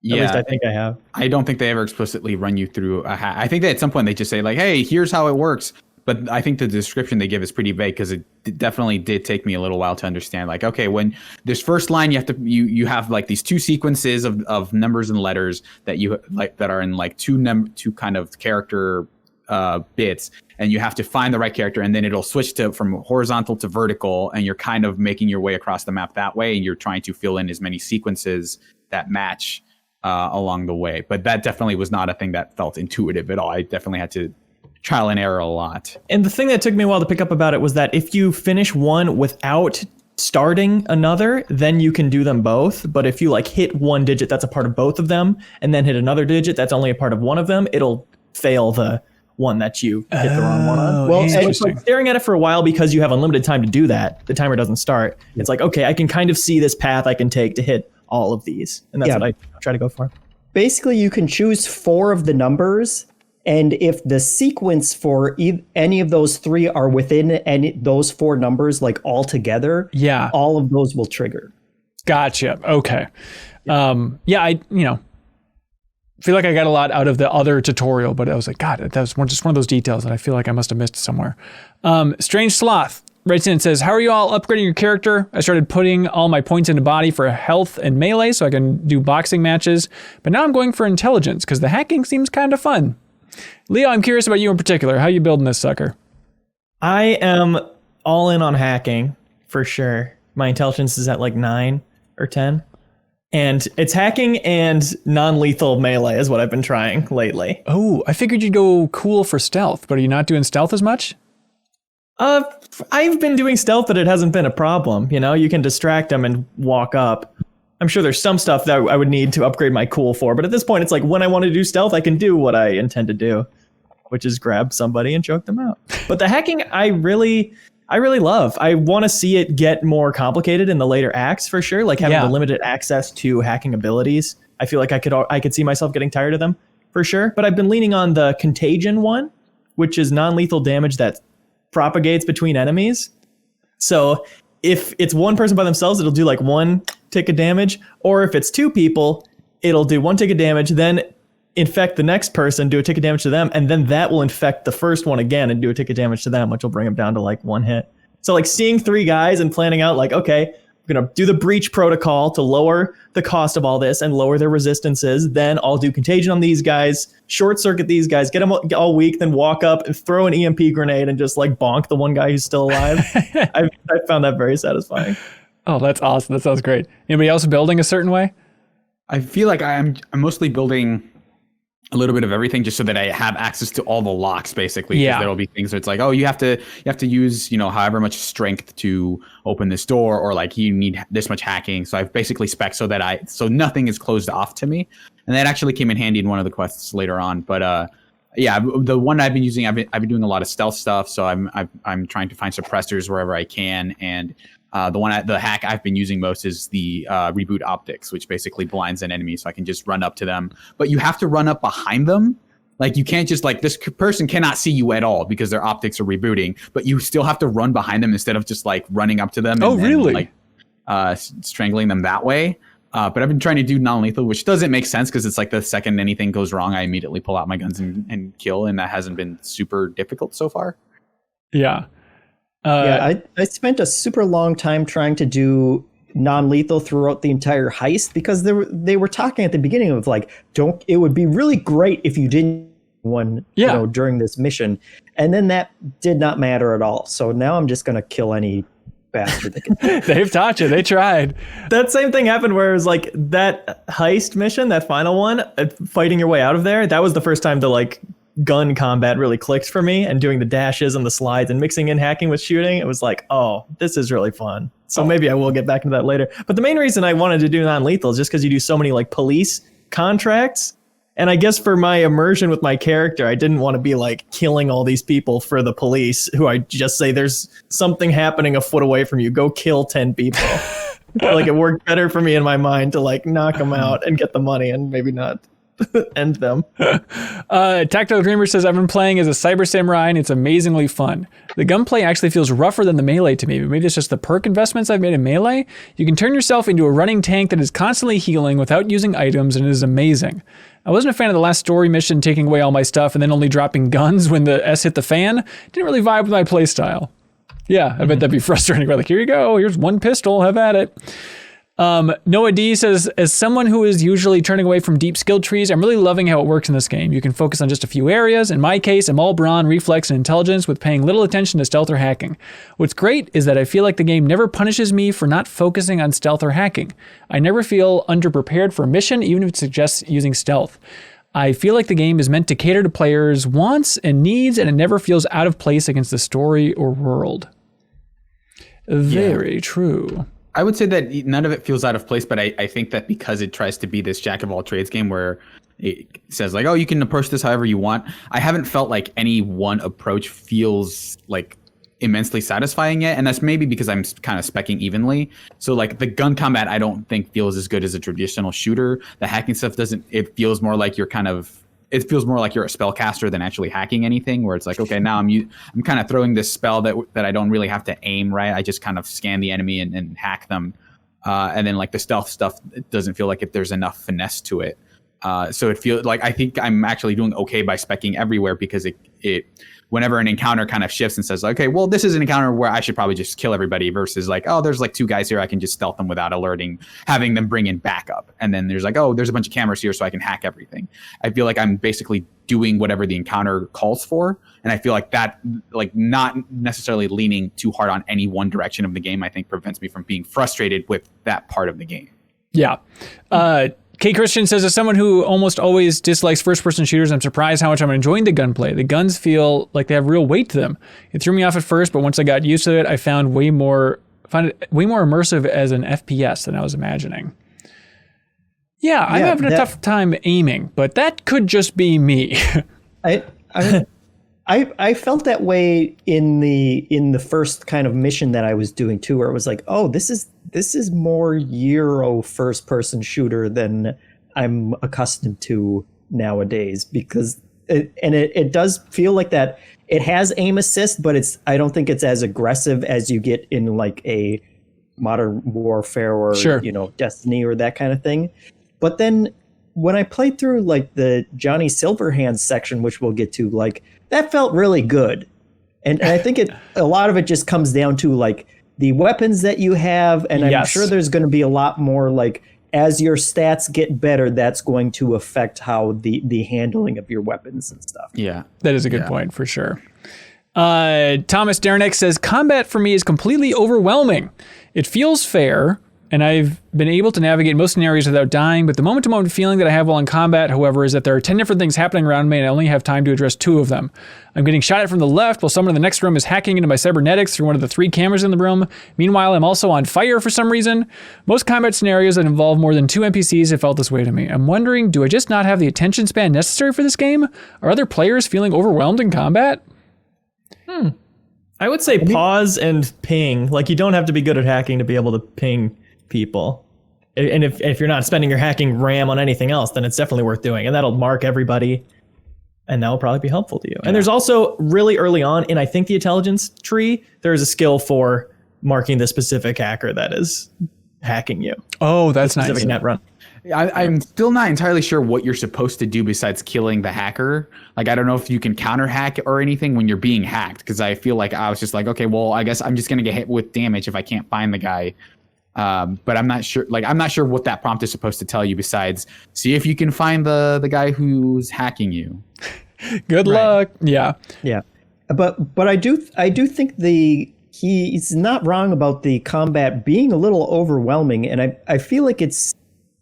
Yeah. At least I think I have. I don't think they ever explicitly run you through a hack. I think that at some point they just say like, hey, here's how it works. But I think the description they give is pretty vague because it definitely did take me a little while to understand. Like, okay, when this first line, you have like these two sequences of numbers and letters that you like that are in like two kind of character bits, and you have to find the right character, and then it'll switch from horizontal to vertical, and you're kind of making your way across the map that way, and you're trying to fill in as many sequences that match along the way. But that definitely was not a thing that felt intuitive at all. I definitely had to trial and error a lot. And the thing that took me a while to pick up about it was that if you finish one without starting another, then you can do them both. But if you like hit one digit that's a part of both of them, and then hit another digit that's only a part of one of them, it'll fail the one that you hit the wrong one on. Well, so it's like staring at it for a while because you have unlimited time to do that. The timer doesn't start. It's like, okay, I can kind of see this path I can take to hit all of these. And that's what I try to go for. Basically, you can choose 4 of the numbers. And if the sequence for any of those 3 are within those 4 numbers, like all together, all of those will trigger. Gotcha. Okay. I feel like I got a lot out of the other tutorial, but I was like, God, that was just one of those details that I feel like I must have missed somewhere. Strange Sloth writes in and says, how are you all upgrading your character? I started putting all my points into body for health and melee so I can do boxing matches, but now I'm going for intelligence because the hacking seems kind of fun. Leo, I'm curious about you in particular. How are you building this sucker? I am all in on hacking for sure. My intelligence is at like 9 or 10. And it's hacking and non-lethal melee is what I've been trying lately. Oh, I figured you'd go cool for stealth, but are you not doing stealth as much? I've been doing stealth, but it hasn't been a problem. You know, you can distract them and walk up. I'm sure there's some stuff that I would need to upgrade my cool for, but at this point, it's like when I want to do stealth, I can do what I intend to do, which is grab somebody and choke them out. But the hacking, I really love. I want to see it get more complicated in the later acts for sure, like having the limited access to hacking abilities. I feel like I could see myself getting tired of them for sure. But I've been leaning on the contagion one, which is non-lethal damage that propagates between enemies. So if it's one person by themselves, it'll do like 1 tick of damage. Or if it's 2 people, it'll do 1 tick of damage, then infect the next person, do a tick of damage to them, and then that will infect the first one again and do a tick of damage to them, which will bring them down to like 1 hit. So like seeing 3 guys and planning out like, okay, I'm going to do the breach protocol to lower the cost of all this and lower their resistances. Then I'll do contagion on these guys, short circuit these guys, get them all weak, then walk up and throw an EMP grenade and just like bonk the one guy who's still alive. I found that very satisfying. Oh, that's awesome. That sounds great. Anybody else building a certain way? I feel like I'm mostly building a little bit of everything just so that I have access to all the locks, basically. Yeah. There will be things where it's like, oh, you have to use, however much strength to open this door, or like you need this much hacking. So I've basically spec so nothing is closed off to me. And that actually came in handy in one of the quests later on. But the one I've been using, I've been doing a lot of stealth stuff. So I'm trying to find suppressors wherever I can. And the hack I've been using most is the reboot optics, which basically blinds an enemy so I can just run up to them. But you have to run up behind them. Like you can't just this person cannot see you at all because their optics are rebooting, but you still have to run behind them instead of just like running up to them. Oh, really? Strangling them that way. But I've been trying to do non-lethal, which doesn't make sense because it's like the second anything goes wrong, I immediately pull out my guns and kill. And that hasn't been super difficult so far. Yeah. I spent a super long time trying to do non-lethal throughout the entire heist, because they were talking at the beginning of like, it would be really great if you didn't one during this mission, and then that did not matter at all. So now I'm just gonna kill any bastard that can. They've taught you. They tried. That same thing happened where it was like that heist mission, that final one, fighting your way out of there. That was the first time the like gun combat really clicked for me, and doing the dashes and the slides and mixing in hacking with shooting. It was like, oh, this is really fun. So maybe I will get back into that later. But the main reason I wanted to do non-lethal is just because you do so many like police contracts. And I guess for my immersion with my character, I didn't want to be like killing all these people for the police who I just say there's something happening a foot away from you. Go kill 10 people. Like it worked better for me in my mind to like knock them out and get the money and maybe not end them. Tactile Dreamer says, I've been playing as a cyber samurai and it's amazingly fun. The gunplay actually feels rougher than the melee to me, but maybe it's just the perk investments I've made in melee. You can turn yourself into a running tank that is constantly healing without using items, and it is amazing. I wasn't a fan of the last story mission taking away all my stuff and then only dropping guns when the S hit the fan. Didn't really vibe with my playstyle. Yeah, I bet that'd be frustrating. Like, here you go, here's one pistol, have at it. Noah D says, as someone who is usually turning away from deep skill trees, I'm really loving how it works in this game. You can focus on just a few areas. In my case, I'm all brawn, reflex, and intelligence with paying little attention to stealth or hacking. What's great is that I feel like the game never punishes me for not focusing on stealth or hacking. I never feel underprepared for a mission, even if it suggests using stealth. I feel like the game is meant to cater to players' wants and needs, and it never feels out of place against the story or world. Very true. I would say that none of it feels out of place, but I think that because it tries to be this jack of all trades game where it says like, oh, you can approach this however you want. I haven't felt like any one approach feels like immensely satisfying yet. And that's maybe because I'm kind of speccing evenly. So like the gun combat, I don't think feels as good as a traditional shooter. The hacking stuff it feels more like you're it feels more like you're a spellcaster than actually hacking anything, where it's like, okay, now I'm kind of throwing this spell that I don't really have to aim, right? I just kind of scan the enemy and hack them. And then like the stealth stuff, it doesn't feel like if there's enough finesse to it. So it feels like I think I'm actually doing okay by speccing everywhere, because it whenever an encounter kind of shifts and says, okay, well, this is an encounter where I should probably just kill everybody, versus like, oh, there's like 2 guys here, I can just stealth them without having them bring in backup. And then there's like, oh, there's a bunch of cameras here, so I can hack everything. I feel like I'm basically doing whatever the encounter calls for. And I feel like that, like not necessarily leaning too hard on any one direction of the game, I think prevents me from being frustrated with that part of the game. Yeah. K. Christian says, as someone who almost always dislikes first-person shooters, I'm surprised how much I'm enjoying the gunplay. The guns feel like they have real weight to them. It threw me off at first, but once I got used to it, I found it way more immersive as an FPS than I was imagining. Yeah, I'm having a tough time aiming, but that could just be me. I felt that way in the first kind of mission that I was doing too, where it was like, oh, this is more Euro first person shooter than I'm accustomed to nowadays, because it does feel like that. It has aim assist, but I don't think it's as aggressive as you get in like a Modern Warfare or Destiny or that kind of thing. But then when I played through like the Johnny Silverhands section, which we'll get to, like that felt really good. And I think a lot of it just comes down to like the weapons that you have. And I'm sure there's going to be a lot more like, as your stats get better, that's going to affect how the handling of your weapons and stuff. Yeah, that is a good point for sure. Thomas Dernick says, combat for me is completely overwhelming. It feels fair, and I've been able to navigate most scenarios without dying, but the moment-to-moment feeling that I have while in combat, however, is that there are 10 different things happening around me and I only have time to address 2 of them. I'm getting shot at from the left while someone in the next room is hacking into my cybernetics through one of the 3 cameras in the room. Meanwhile, I'm also on fire for some reason. Most combat scenarios that involve more than 2 NPCs have felt this way to me. I'm wondering, do I just not have the attention span necessary for this game? Are other players feeling overwhelmed in combat? I would say pause and ping. Like, you don't have to be good at hacking to be able to ping people. And if you're not spending your hacking RAM on anything else, then it's definitely worth doing. And that'll mark everybody. And that will probably be helpful to you. Yeah. And there's also really early on in, I think, the intelligence tree, there's a skill for marking the specific hacker that is hacking you. Oh, that's nice. Specific net run. I'm still not entirely sure what you're supposed to do besides killing the hacker. Like, I don't know if you can counter hack or anything when you're being hacked, because I feel like I was just like, okay, well, I guess I'm just going to get hit with damage if I can't find the guy. But I'm not sure. Like, I'm not sure what that prompt is supposed to tell you. Besides, see if you can find the guy who's hacking you. Good luck. Yeah. Yeah. But I do think he's not wrong about the combat being a little overwhelming, and I feel like it's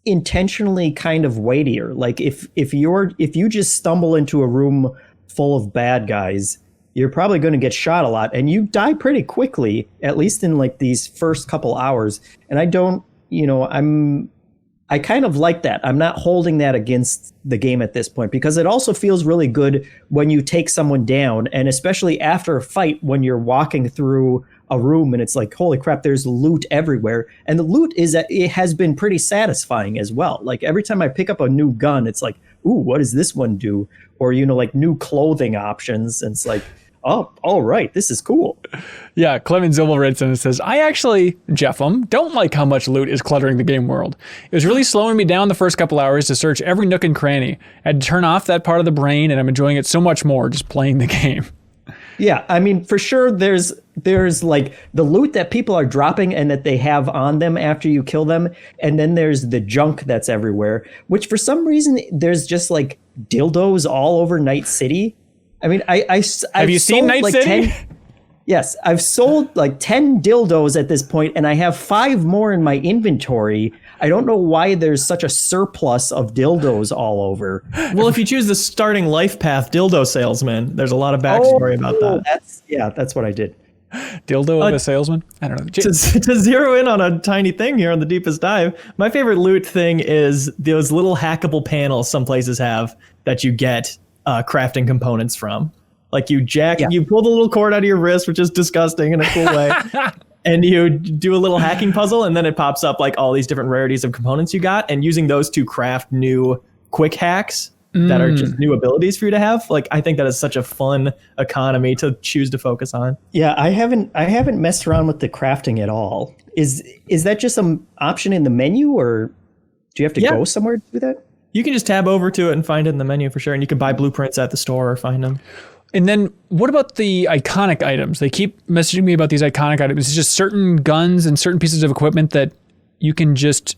intentionally kind of weightier. Like if you just stumble into a room full of bad guys, you're probably going to get shot a lot, and you die pretty quickly, at least in like these first couple hours. And I kind of like that. I'm not holding that against the game at this point, because it also feels really good when you take someone down, and especially after a fight when you're walking through a room and it's like, holy crap, there's loot everywhere. And the loot it has been pretty satisfying as well. Like every time I pick up a new gun, it's like, ooh, what does this one do? Or, like new clothing options. And it's like, oh, all right, this is cool. Yeah, Clement Zobel writes in and says, I actually, Jeffem, don't like how much loot is cluttering the game world. It was really slowing me down the first couple hours to search every nook and cranny. I had to turn off that part of the brain, and I'm enjoying it so much more just playing the game. Yeah, I mean, for sure, there's like the loot that people are dropping and that they have on them after you kill them. And then there's the junk that's everywhere, which for some reason, there's just like dildos all over Night City. I mean, have you seen Night City? Yes, I've sold like 10 dildos at this point, and I have 5 more in my inventory. I don't know why there's such a surplus of dildos all over. Well, if you choose the starting life path dildo salesman, there's a lot of backstory about that. That's what I did. Dildo of a salesman? I don't know. To zero in on a tiny thing here on the deepest dive, my favorite loot thing is those little hackable panels some places have that you get crafting components from. Like you pull the little cord out of your wrist, which is disgusting in a cool way. And you do a little hacking puzzle, and then it pops up like all these different rarities of components you got, and using those to craft new quick hacks that are just new abilities for you to have. Like, I think that is such a fun economy to choose to focus on. Yeah, I haven't messed around with the crafting at all. Is that just some option in the menu, or do you have to go somewhere to do that? You can just tab over to it and find it in the menu for sure, and you can buy blueprints at the store or find them. And then what about the iconic items? They keep messaging me about these iconic items. It's just certain guns and certain pieces of equipment that you can just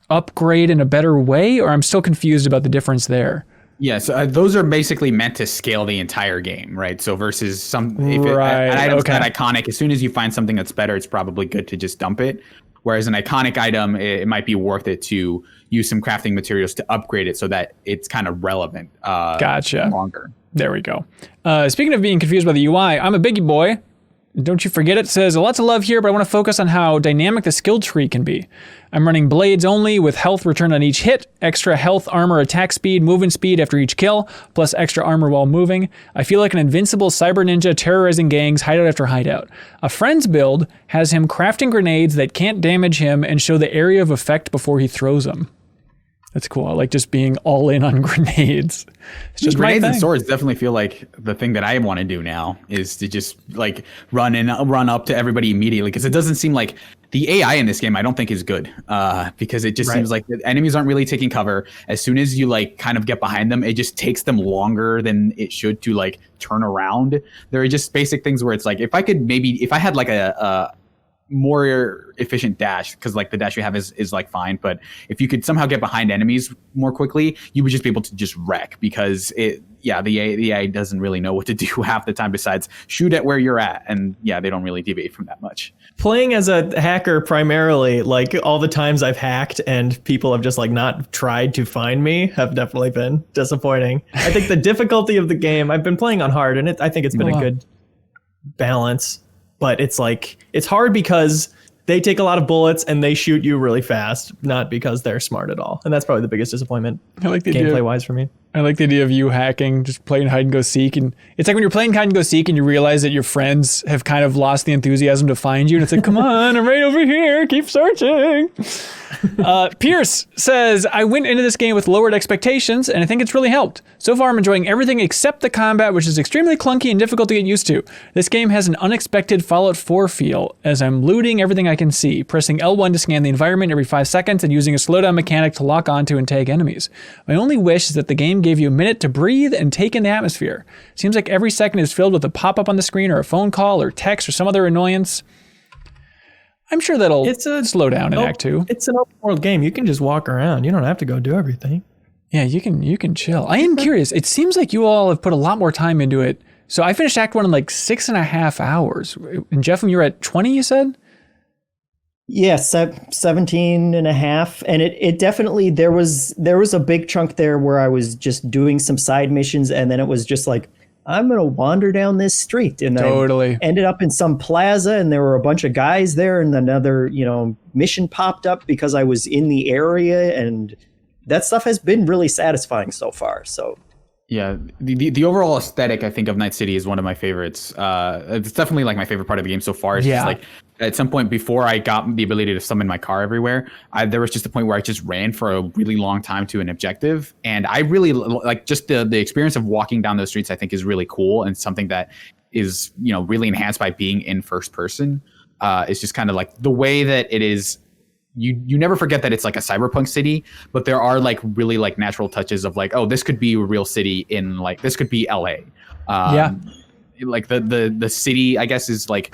upgrade in a better way, or I'm still confused about the difference there. Yes, those are basically meant to scale the entire game, right? So versus an item that iconic, as soon as you find something that's better, it's probably good to just dump it. Whereas an iconic item, it might be worth it to use some crafting materials to upgrade it so that it's kind of relevant longer. There we go. Speaking of being confused by the UI, I'm a biggie boy. Don't you forget it. Says, lots of love here, but I want to focus on how dynamic the skill tree can be. I'm running blades only with health returned on each hit, extra health, armor, attack speed, movement speed after each kill, plus extra armor while moving. I feel like an invincible cyber ninja terrorizing gangs hideout after hideout. A friend's build has him crafting grenades that can't damage him and show the area of effect before he throws them. That's cool. I like just being all in on grenades. It's just grenades and swords definitely feel like the thing that I want to do now is to just like run up to everybody immediately, because it doesn't seem like the AI in this game I don't think is good because it just seems like the enemies aren't really taking cover. As soon as you like kind of get behind them, it just takes them longer than it should to like turn around. There are just basic things where it's like if I had like a more efficient dash, because like the dash you have is like fine, but if you could somehow get behind enemies more quickly, you would just be able to just wreck, because the AI doesn't really know what to do half the time besides shoot at where you're at, and they don't really deviate from that much. Playing as a hacker primarily, like all the times I've hacked and people have just like not tried to find me have definitely been disappointing. I think the difficulty of the game, I've been playing on hard, and I think it's been a good balance. But it's like, it's hard because they take a lot of bullets and they shoot you really fast, not because they're smart at all. And that's probably the biggest disappointment gameplay-wise for me. I like the idea of you hacking, just playing hide and go seek. And it's like when you're playing hide and go seek and you realize that your friends have kind of lost the enthusiasm to find you. And it's like, come on, I'm right over here. Keep searching. Pierce says, I went into this game with lowered expectations, and I think it's really helped. So far, I'm enjoying everything except the combat, which is extremely clunky and difficult to get used to. This game has an unexpected Fallout 4 feel, as I'm looting everything I can see, pressing L1 to scan the environment every 5 seconds, and using a slowdown mechanic to lock onto and tag enemies. My only wish is that the game gave you a minute to breathe and take in the atmosphere. Seems like every second is filled with a pop-up on the screen or a phone call or text or some other annoyance. I'm sure that'll slow down in Act 2. It's an open world game. You can just walk around. You don't have to go do everything. Yeah, you can chill. I am curious. It seems like you all have put a lot more time into it. So I finished Act 1 in like 6.5 hours. And Jeff, you were at 20, you said? Yeah, 17 and a half. And it definitely, there was a big chunk there where I was just doing some side missions, and then it was just like, I'm going to wander down this street. And I ended up in some plaza, and there were a bunch of guys there, and another, mission popped up because I was in the area, and that stuff has been really satisfying so far. So yeah, the overall aesthetic, I think, of Night City is one of my favorites. It's definitely like my favorite part of the game so far. It's just like at some point before I got the ability to summon my car everywhere, there was just a point where I just ran for a really long time to an objective. And I really like just the experience of walking down those streets, I think, is really cool, and something that is, really enhanced by being in first person. It's just kind of like the way that it is. You never forget that it's like a cyberpunk city, but there are like really like natural touches of like, oh, this could be a real city in like, this could be LA. Like the city, I guess, is like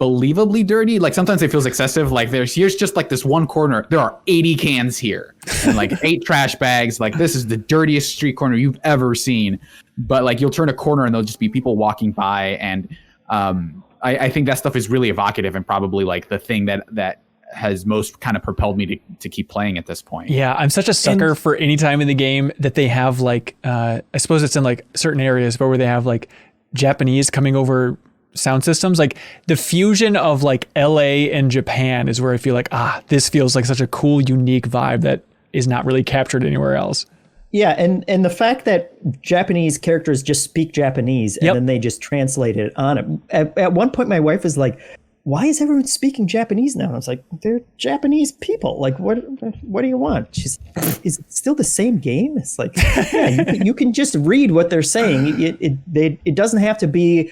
believably dirty. Like sometimes it feels excessive. Like here's just like this one corner. There are 80 cans here and like 8 trash bags. Like this is the dirtiest street corner you've ever seen. But like you'll turn a corner and there'll just be people walking by. And I think that stuff is really evocative and probably like the thing that has most kind of propelled me to keep playing at this point. Yeah, I'm such a sucker for any time in the game that they have like, I suppose it's in like certain areas, but where they have like Japanese coming over sound systems. Like the fusion of like LA and Japan is where I feel like, this feels like such a cool, unique vibe that is not really captured anywhere else. Yeah, and the fact that Japanese characters just speak Japanese and then they just translate it on it. At one point, my wife was like, why is everyone speaking Japanese now? And I was like, they're Japanese people. Like, what do you want? She's, is it still the same game? It's like, yeah, you can just read what they're saying. It doesn't have to be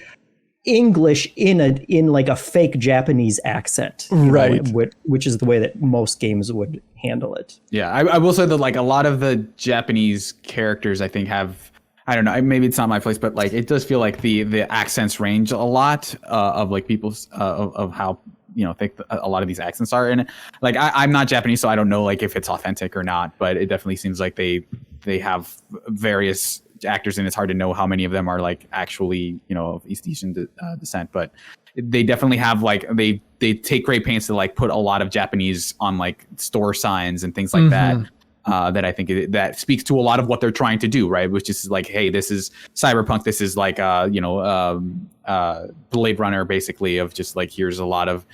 English in like a fake Japanese accent, right? Which is the way that most games would handle it. Yeah, I will say that like a lot of the Japanese characters, I think, have, I don't know, maybe it's not my place, but like it does feel like the accents range a lot of like people's of how thick a lot of these accents are. And like I'm not Japanese, so I don't know like if it's authentic or not, but it definitely seems like they have various actors, and it's hard to know how many of them are like actually of East Asian descent. But they definitely have like they take great pains to like put a lot of Japanese on like store signs and things like that. That I think that speaks to a lot of what they're trying to do, right? Which is like, hey, this is Cyberpunk. This is like, Blade Runner, basically, of just like, here's a lot of,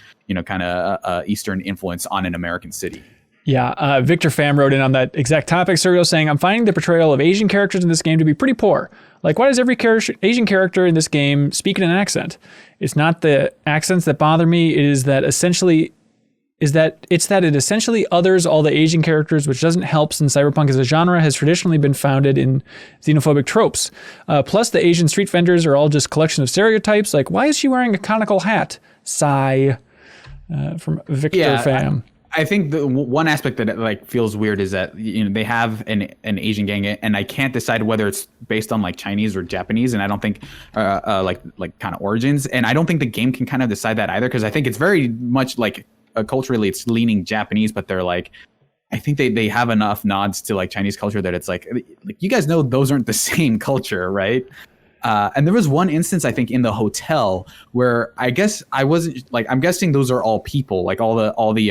kind of Eastern influence on an American city. Yeah, Victor Pham wrote in on that exact topic, Serial, saying, I'm finding the portrayal of Asian characters in this game to be pretty poor. Like, why does every Asian character in this game speak in an accent? It's not the accents that bother me. It is that it essentially others all the Asian characters, which doesn't help since Cyberpunk as a genre has traditionally been founded in xenophobic tropes. Plus, the Asian street vendors are all just collection of stereotypes. Like, why is she wearing a conical hat? Sigh. From Victor Pham. I think the one aspect that like feels weird is that they have an Asian gang, and I can't decide whether it's based on like Chinese or Japanese, and I don't think like kind of origins, and I don't think the game can kind of decide that either, because I think it's very much like culturally it's leaning Japanese, but they're like, I think they have enough nods to like Chinese culture that it's like you guys know those aren't the same culture, right? And there was one instance, I think, in the hotel where I guess I wasn't like, I'm guessing those are all people, like all the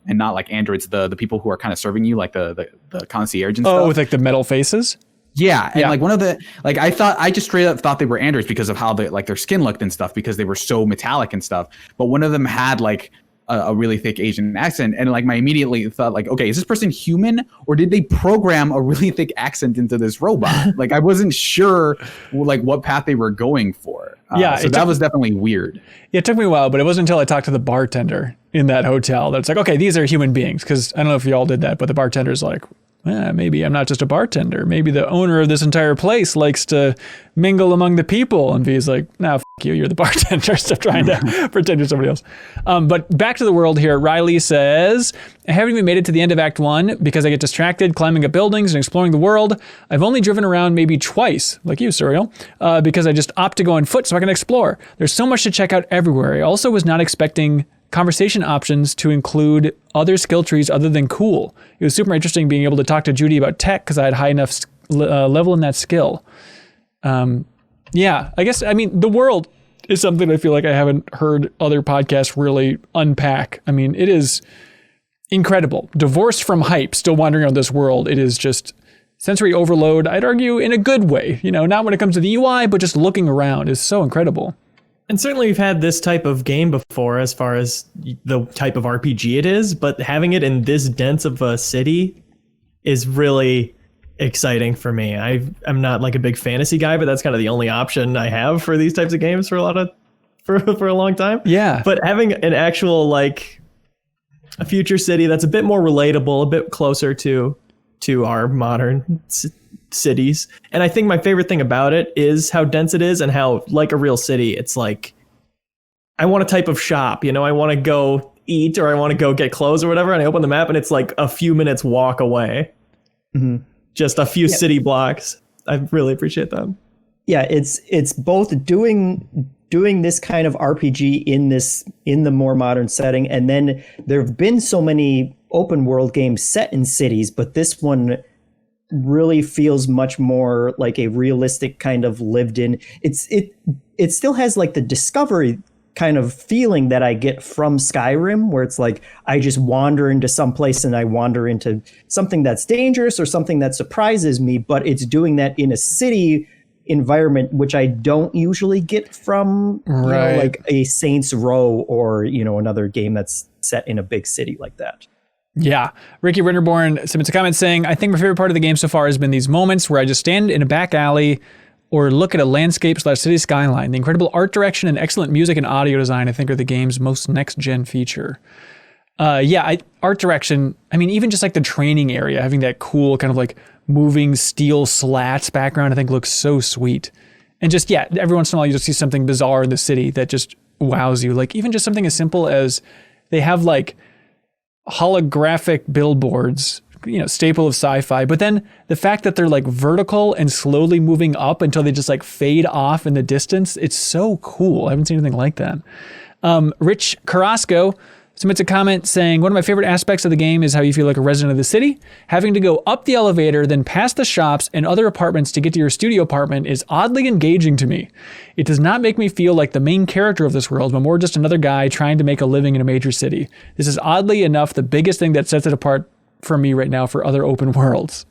and not like androids, the people who are kind of serving you, like the concierge and stuff. Oh, with like the metal faces. Yeah, and like one of the like I just straight up thought they were androids because of how their skin looked and stuff, because they were so metallic and stuff. But one of them had like a really thick Asian accent, and like my immediately thought like, okay, is this person human, or did they program a really thick accent into this robot? Like I wasn't sure like what path they were going for. So that was definitely weird. Yeah, it took me a while, but it wasn't until I talked to the bartender in that hotel that it's like, okay, these are human beings. Because I don't know if you all did that, but the bartender's like, maybe I'm not just a bartender. Maybe the owner of this entire place likes to mingle among the people. And V's like, no, you're the bartender. Stop trying to pretend you're somebody else. But back to the world here. Riley says, I haven't even made it to the end of Act 1 because I get distracted climbing up buildings and exploring the world. I've only driven around maybe twice, like you, Serial, because I just opt to go on foot so I can explore. There's so much to check out everywhere. I also was not expecting conversation options to include other skill trees other than cool. It was super interesting being able to talk to Judy about tech because I had high enough level in that skill. Yeah, I guess, I mean, the world is something I feel like I haven't heard other podcasts really unpack. I mean, it is incredible. Divorced from hype, still wandering around this world. It is just sensory overload, I'd argue, in a good way. You know, not when it comes to the UI, but just looking around is so incredible. And certainly we've had this type of game before as far as the type of RPG it is, but having it in this dense of a city is really exciting for me. I'm not like a big fantasy guy, but that's kind of the only option I have for these types of games for a long time. Yeah. But having an actual like a future city that's a bit more relatable, a bit closer to our modern cities. And I think my favorite thing about it is how dense it is and how, like a real city, it's like, I want a type of shop, you know, I want to go eat or I want to go get clothes or whatever. And I open the map and it's like a few minutes walk away. Mm-hmm. Just a few city blocks. I really appreciate that. Yeah, it's both doing this kind of RPG in the more modern setting, and then there have been so many open world games set in cities, but this one really feels much more like a realistic kind of lived in. It still has like the Discovery kind of feeling that I get from Skyrim, where it's like I just wander into some place and I wander into something that's dangerous or something that surprises me, but it's doing that in a city environment, which I don't usually get from you know, like a Saints Row or, you know, another game that's set in a big city like that. Yeah. Ricky Rinderborn submits a comment saying, I think my favorite part of the game so far has been these moments where I just stand in a back alley or look at a landscape/city skyline. The incredible art direction and excellent music and audio design, I think, are the game's most next-gen feature. Art direction, I mean, even just like the training area, having that cool kind of like moving steel slats background, I think looks so sweet. And just, yeah, every once in a while you just see something bizarre in the city that just wows you. Like even just something as simple as they have like holographic billboards, you know, staple of sci-fi, but then the fact that they're like vertical and slowly moving up until they just like fade off in the distance, it's so cool. I haven't seen anything like that. Rich Carrasco submits a comment saying, one of my favorite aspects of the game is how you feel like a resident of the city. Having to go up the elevator, then past the shops and other apartments to get to your studio apartment is oddly engaging to me. It does not make me feel like the main character of this world, but more just another guy trying to make a living in a major city. This is oddly enough the biggest thing that sets it apart for me right now for other open worlds.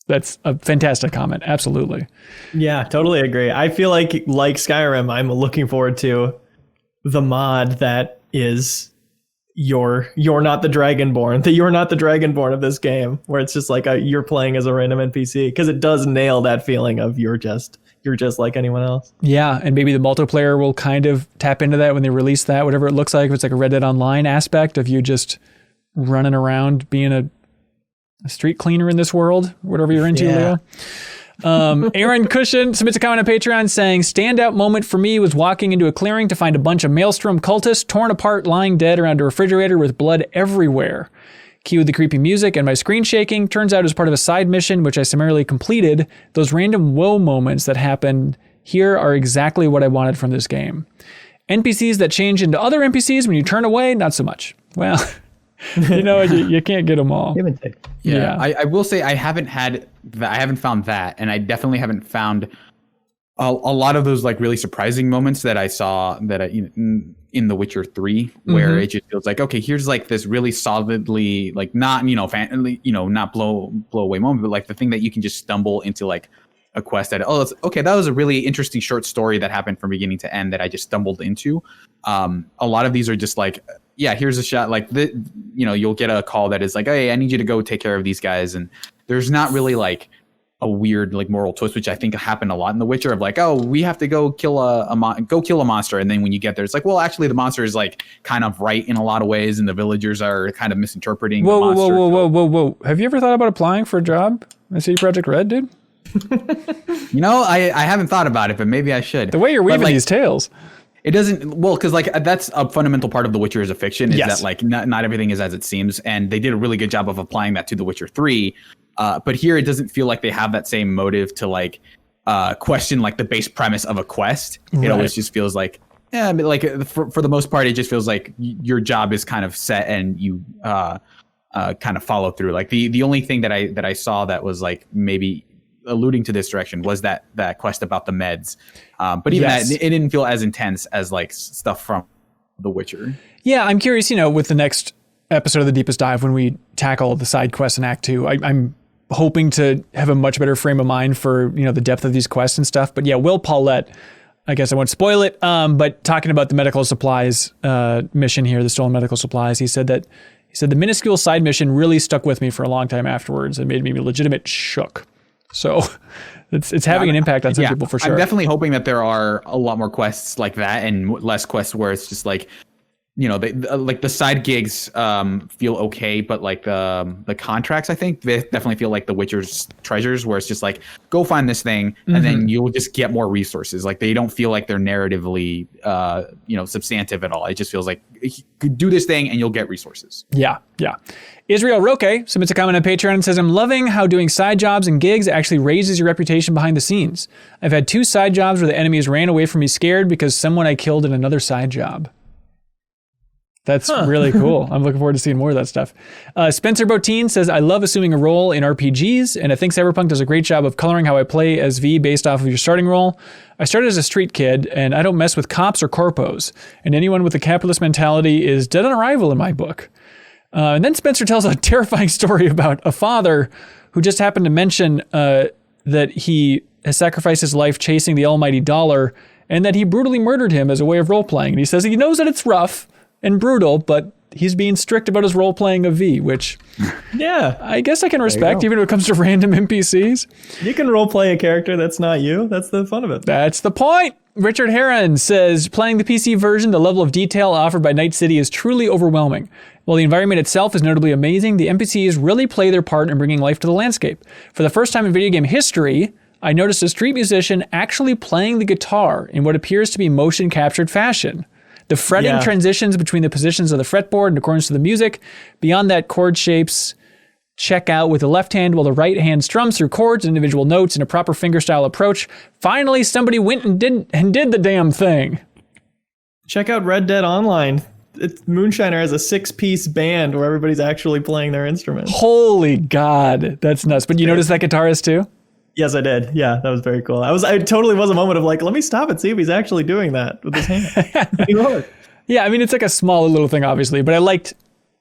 That's a fantastic comment. Absolutely. Yeah, totally agree. I feel like Skyrim, I'm looking forward to the mod that is you're not the Dragonborn, that you're not the Dragonborn of this game, where it's just like you're playing as a random NPC, because it does nail that feeling of you're just like anyone else. Yeah, and maybe the multiplayer will kind of tap into that when they release that, whatever it looks like. If it's like a Red Dead Online aspect of you just running around being a street cleaner in this world, whatever you're into, Leo. Aaron Cushion submits a comment on Patreon saying, standout moment for me was walking into a clearing to find a bunch of Maelstrom cultists torn apart, lying dead around a refrigerator with blood everywhere. Cue the creepy music and my screen shaking. Turns out it was part of a side mission, which I summarily completed. Those random whoa moments that happen here are exactly what I wanted from this game. NPCs that change into other NPCs when you turn away, not so much. Well, you know, you can't get them all. Yeah. I will say I haven't found that, and I definitely haven't found a lot of those like really surprising moments that I saw in The Witcher 3, where it just feels like, okay, here's like this really solidly like not not blow away moment, but like the thing that you can just stumble into like a quest that that was a really interesting short story that happened from beginning to end that I just stumbled into. A lot of these are just like, yeah, here's a shot, like you'll get a call that is like, hey, I need you to go take care of these guys, and there's not really like a weird like moral twist, which I think happened a lot in The Witcher, of like, oh, we have to go kill a monster, and then when you get there, it's like, well, actually the monster is like kind of right in a lot of ways, and the villagers are kind of misinterpreting the monster. Whoa! Have you ever thought about applying for a job at CD Projekt Red, dude? I haven't thought about it, but maybe I should. The way you're weaving these tales. It doesn't, well, because like that's a fundamental part of The Witcher as a fiction, is that like not everything is as it seems, and they did a really good job of applying that to The Witcher 3. But here it doesn't feel like they have that same motive to like question like the base premise of a quest. It always just feels like Yeah, I mean, like for the most part, it just feels like your job is kind of set and you kind of follow through. Like the only thing that I saw that was like maybe alluding to this direction was that quest about the meds. But even that, it didn't feel as intense as like stuff from The Witcher. Yeah, I'm curious, with the next episode of The Deepest Dive, when we tackle the side quests in Act 2, I'm hoping to have a much better frame of mind for, the depth of these quests and stuff. But yeah, Will Paulette, I guess I won't spoil it, but talking about the medical supplies mission here, the stolen medical supplies, he said the minuscule side mission really stuck with me for a long time afterwards and made me legitimate shook. So it's having an impact on some people for sure. I'm definitely hoping that there are a lot more quests like that and less quests where it's just like, like the side gigs feel okay, but like the contracts, I think they definitely feel like The Witcher's treasures, where it's just like, go find this thing and then you'll just get more resources. Like they don't feel like they're narratively, substantive at all. It just feels like do this thing and you'll get resources. Yeah. Israel Roque submits a comment on Patreon and says, I'm loving how doing side jobs and gigs actually raises your reputation behind the scenes. I've had 2 side jobs where the enemies ran away from me scared because someone I killed in another side job. That's really cool. I'm looking forward to seeing more of that stuff. Spencer Botine says, I love assuming a role in RPGs, and I think Cyberpunk does a great job of coloring how I play as V based off of your starting role. I started as a street kid, and I don't mess with cops or corpos, and anyone with a capitalist mentality is dead on arrival in my book. And then Spencer tells a terrifying story about a father who just happened to mention that he has sacrificed his life chasing the almighty dollar, and that he brutally murdered him as a way of role-playing. And he says he knows that it's rough and brutal, but he's being strict about his role-playing of V, which I guess I can respect, even when it comes to random NPCs. You can role-play a character that's not you. That's the fun of it. That's the point. Richard Heron says, playing the PC version, the level of detail offered by Night City is truly overwhelming. While the environment itself is notably amazing, the NPCs really play their part in bringing life to the landscape. For the first time in video game history, I noticed a street musician actually playing the guitar in what appears to be motion-captured fashion. The fretting transitions between the positions of the fretboard in accordance to the music. Beyond that, chord shapes check out with the left hand while the right hand strums through chords and individual notes in a proper fingerstyle approach. Finally, somebody went and did the damn thing. Check out Red Dead Online. Moonshiner has a 6-piece band where everybody's actually playing their instruments. Holy God, that's nuts. But you noticed that guitarist too? Yes, I did. Yeah, that was very cool. I totally was a moment of like, let me stop and see if he's actually doing that with his hand. Yeah, I mean, it's like a small little thing, obviously, but I liked,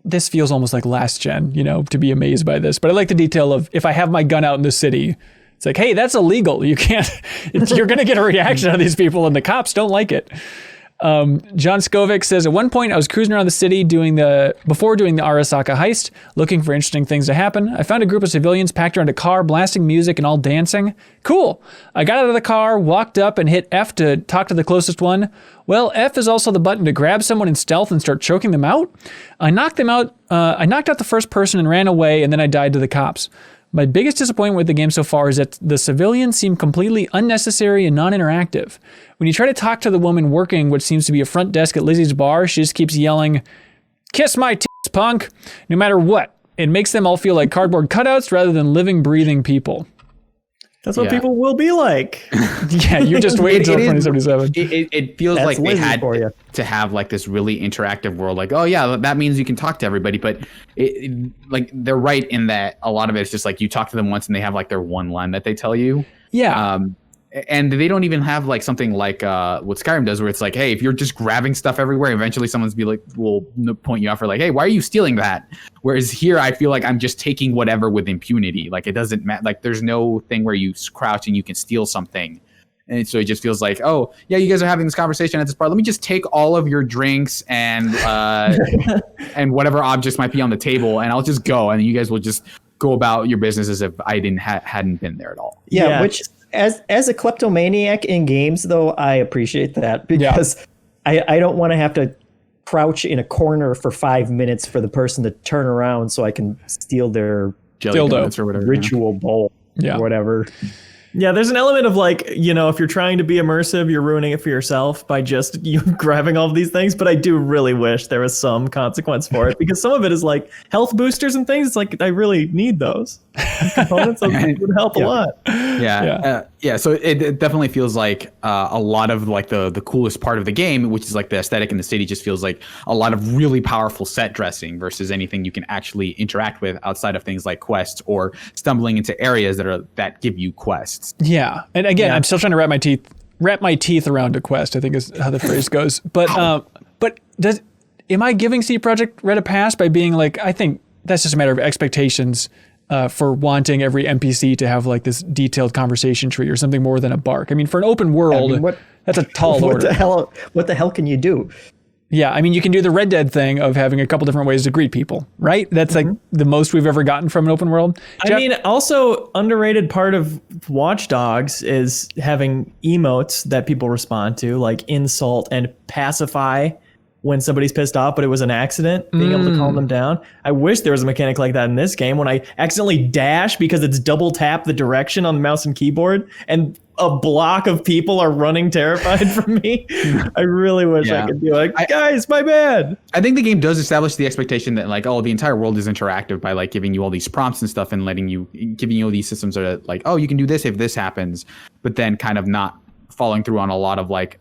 this feels almost like last gen, to be amazed by this. But I like the detail of, if I have my gun out in the city, it's like, hey, that's illegal. You can't, you're going to get a reaction out of these people and the cops don't like it. John Skovic says, at one point I was cruising around the city before doing the Arasaka heist, looking for interesting things to happen. I found a group of civilians packed around a car, blasting music and all dancing. Cool. I got out of the car, walked up and hit F to talk to the closest one. Well, F is also the button to grab someone in stealth and start choking them out. I knocked out the first person and ran away, and then I died to the cops. My biggest disappointment with the game so far is that the civilians seem completely unnecessary and non-interactive. When you try to talk to the woman working what seems to be a front desk at Lizzie's bar, she just keeps yelling, "Kiss my tits, punk," no matter what. It makes them all feel like cardboard cutouts rather than living, breathing people. That's what people will be like. Yeah, you just wait until 2077. It feels like they had to have like this really interactive world. Like, oh yeah, that means you can talk to everybody. But like they're right in that a lot of it's just like you talk to them once and they have like their one line that they tell you. Yeah. And they don't even have like something like what Skyrim does, where it's like, hey, if you're just grabbing stuff everywhere, eventually someone's will point you out for like, hey, why are you stealing that? Whereas here, I feel like I'm just taking whatever with impunity. Like it doesn't matter. Like there's no thing where you crouch and you can steal something. And so it just feels like, oh yeah, you guys are having this conversation at this bar. Let me just take all of your drinks and and whatever objects might be on the table, and I'll just go, and you guys will just go about your business as if I hadn't been there at all. Yeah. Which as a kleptomaniac in games, though, I appreciate that, because I don't want to have to crouch in a corner for 5 minutes for the person to turn around so I can steal their dildo or whatever, ritual bowl or whatever. Yeah, there's an element of like, if you're trying to be immersive, you're ruining it for yourself by just grabbing all of these things. But I do really wish there was some consequence for it, because some of it is like health boosters and things. It's like, I really need those. components would help a lot. Yeah. So it definitely feels like a lot of like the coolest part of the game, which is like the aesthetic in the city, just feels like a lot of really powerful set dressing versus anything you can actually interact with outside of things like quests or stumbling into areas that give you quests. Yeah. And again, I'm still trying to wrap my teeth around a quest, I think is how the phrase goes. But am I giving CD Projekt Red a pass by being like, I think that's just a matter of expectations for wanting every NPC to have like this detailed conversation tree or something more than a bark. I mean, for an open world, that's a tall order. What the hell can you do? Yeah, I mean, you can do the Red Dead thing of having a couple different ways to greet people, right? That's like the most we've ever gotten from an open world. I mean, also underrated part of Watch Dogs is having emotes that people respond to, like insult and pacify when somebody's pissed off, but it was an accident, being able to calm them down. I wish there was a mechanic like that in this game when I accidentally dash because it's double tap the direction on the mouse and keyboard and a block of people are running terrified from me. I really wish I could be like, guys, my bad. I think the game does establish the expectation that like, the entire world is interactive by like giving you all these prompts and stuff and giving you all these systems that are like, you can do this if this happens, but then kind of not following through on a lot of like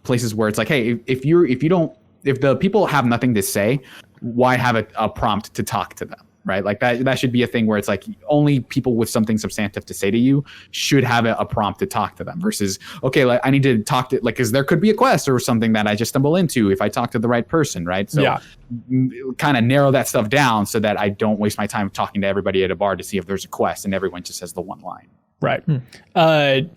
places where it's like, hey, if the people have nothing to say, why have a prompt to talk to them, right? Like that should be a thing where it's like only people with something substantive to say to you should have a prompt to talk to them versus, okay, like I need to talk to, like, because there could be a quest or something that I just stumble into if I talk to the right person, right? So kind of narrow that stuff down so that I don't waste my time talking to everybody at a bar to see if there's a quest and everyone just has the one line. Right.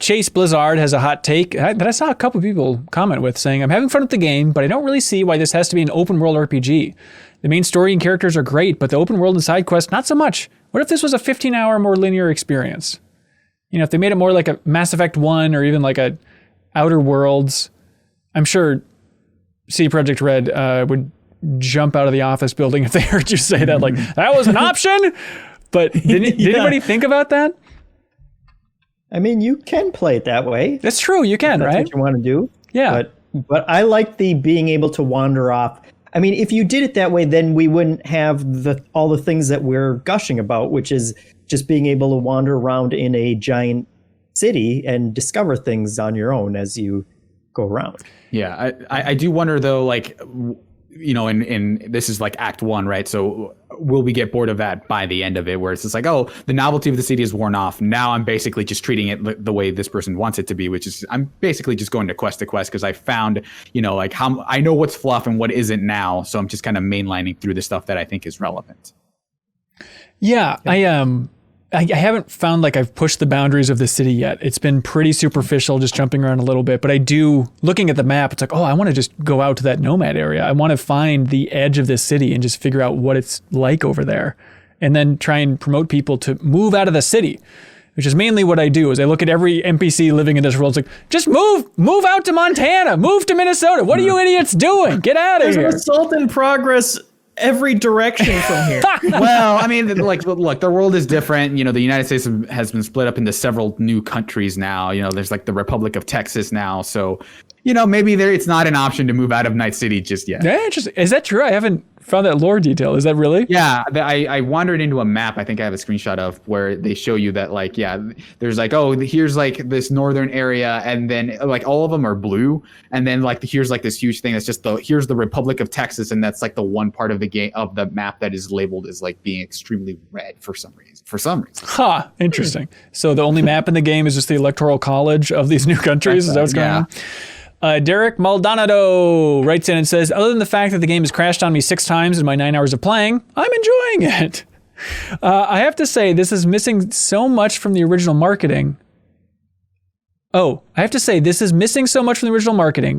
Chase Blizzard has a hot take that I saw a couple of people comment with saying, I'm having fun with the game, but I don't really see why this has to be an open world RPG. The main story and characters are great, but the open world and side quests, not so much. What if this was a 15-hour more linear experience? You know, if they made it more like a Mass Effect 1 or even like a Outer Worlds, I'm sure CD Projekt Red would jump out of the office building if they heard you say that, like, that was an option? But did anybody think about that? I mean, you can play it that way. That's true. You can, that's right? What you want to do. Yeah. But I like the being able to wander off. I mean, if you did it that way, then we wouldn't have all the things that we're gushing about, which is just being able to wander around in a giant city and discover things on your own as you go around. Yeah, I do wonder though, like, you know, in this is like Act 1, right? So will we get bored of that by the end of it, where it's just like, the novelty of the city is worn off. Now I'm basically just treating it the way this person wants it to be, which is I'm basically just going to quest because I found, you know, like how I know what's fluff and what isn't now. So I'm just kind of mainlining through the stuff that I think is relevant. Yeah, I haven't found like I've pushed the boundaries of the city yet. It's been pretty superficial, just jumping around a little bit. But I do, looking at the map, it's like, I want to just go out to that Nomad area. I want to find the edge of this city and just figure out what it's like over there. And then try and promote people to move out of the city, which is mainly what I do. Is I look at every NPC living in this world. It's like, just move out to Montana, move to Minnesota. What are you idiots doing? Get out of here. There's an assault in progress every direction from here. Well, I mean, like, look, the world is different. You know, the United States has been split up into several new countries now. You know, there's like the Republic of Texas now. So, you know, maybe it's not an option to move out of Night City just yet. Yeah, is that true? I haven't found that lore detail. Is that really? Yeah, I wandered into a map. I think I have a screenshot of where they show you that, like, yeah, there's like, here's like this northern area, and then like all of them are blue, and then like here's like this huge thing that's just here's the Republic of Texas, and that's like the one part of the game of the map that is labeled as like being extremely red for some reason. Ha, interesting. So the only map in the game is just the Electoral College of these new countries. Is that what's going on? Derek Maldonado writes in and says, other than the fact that the game has crashed on me 6 times in my 9 hours of playing, I'm enjoying it. I have to say, this is missing so much from the original marketing.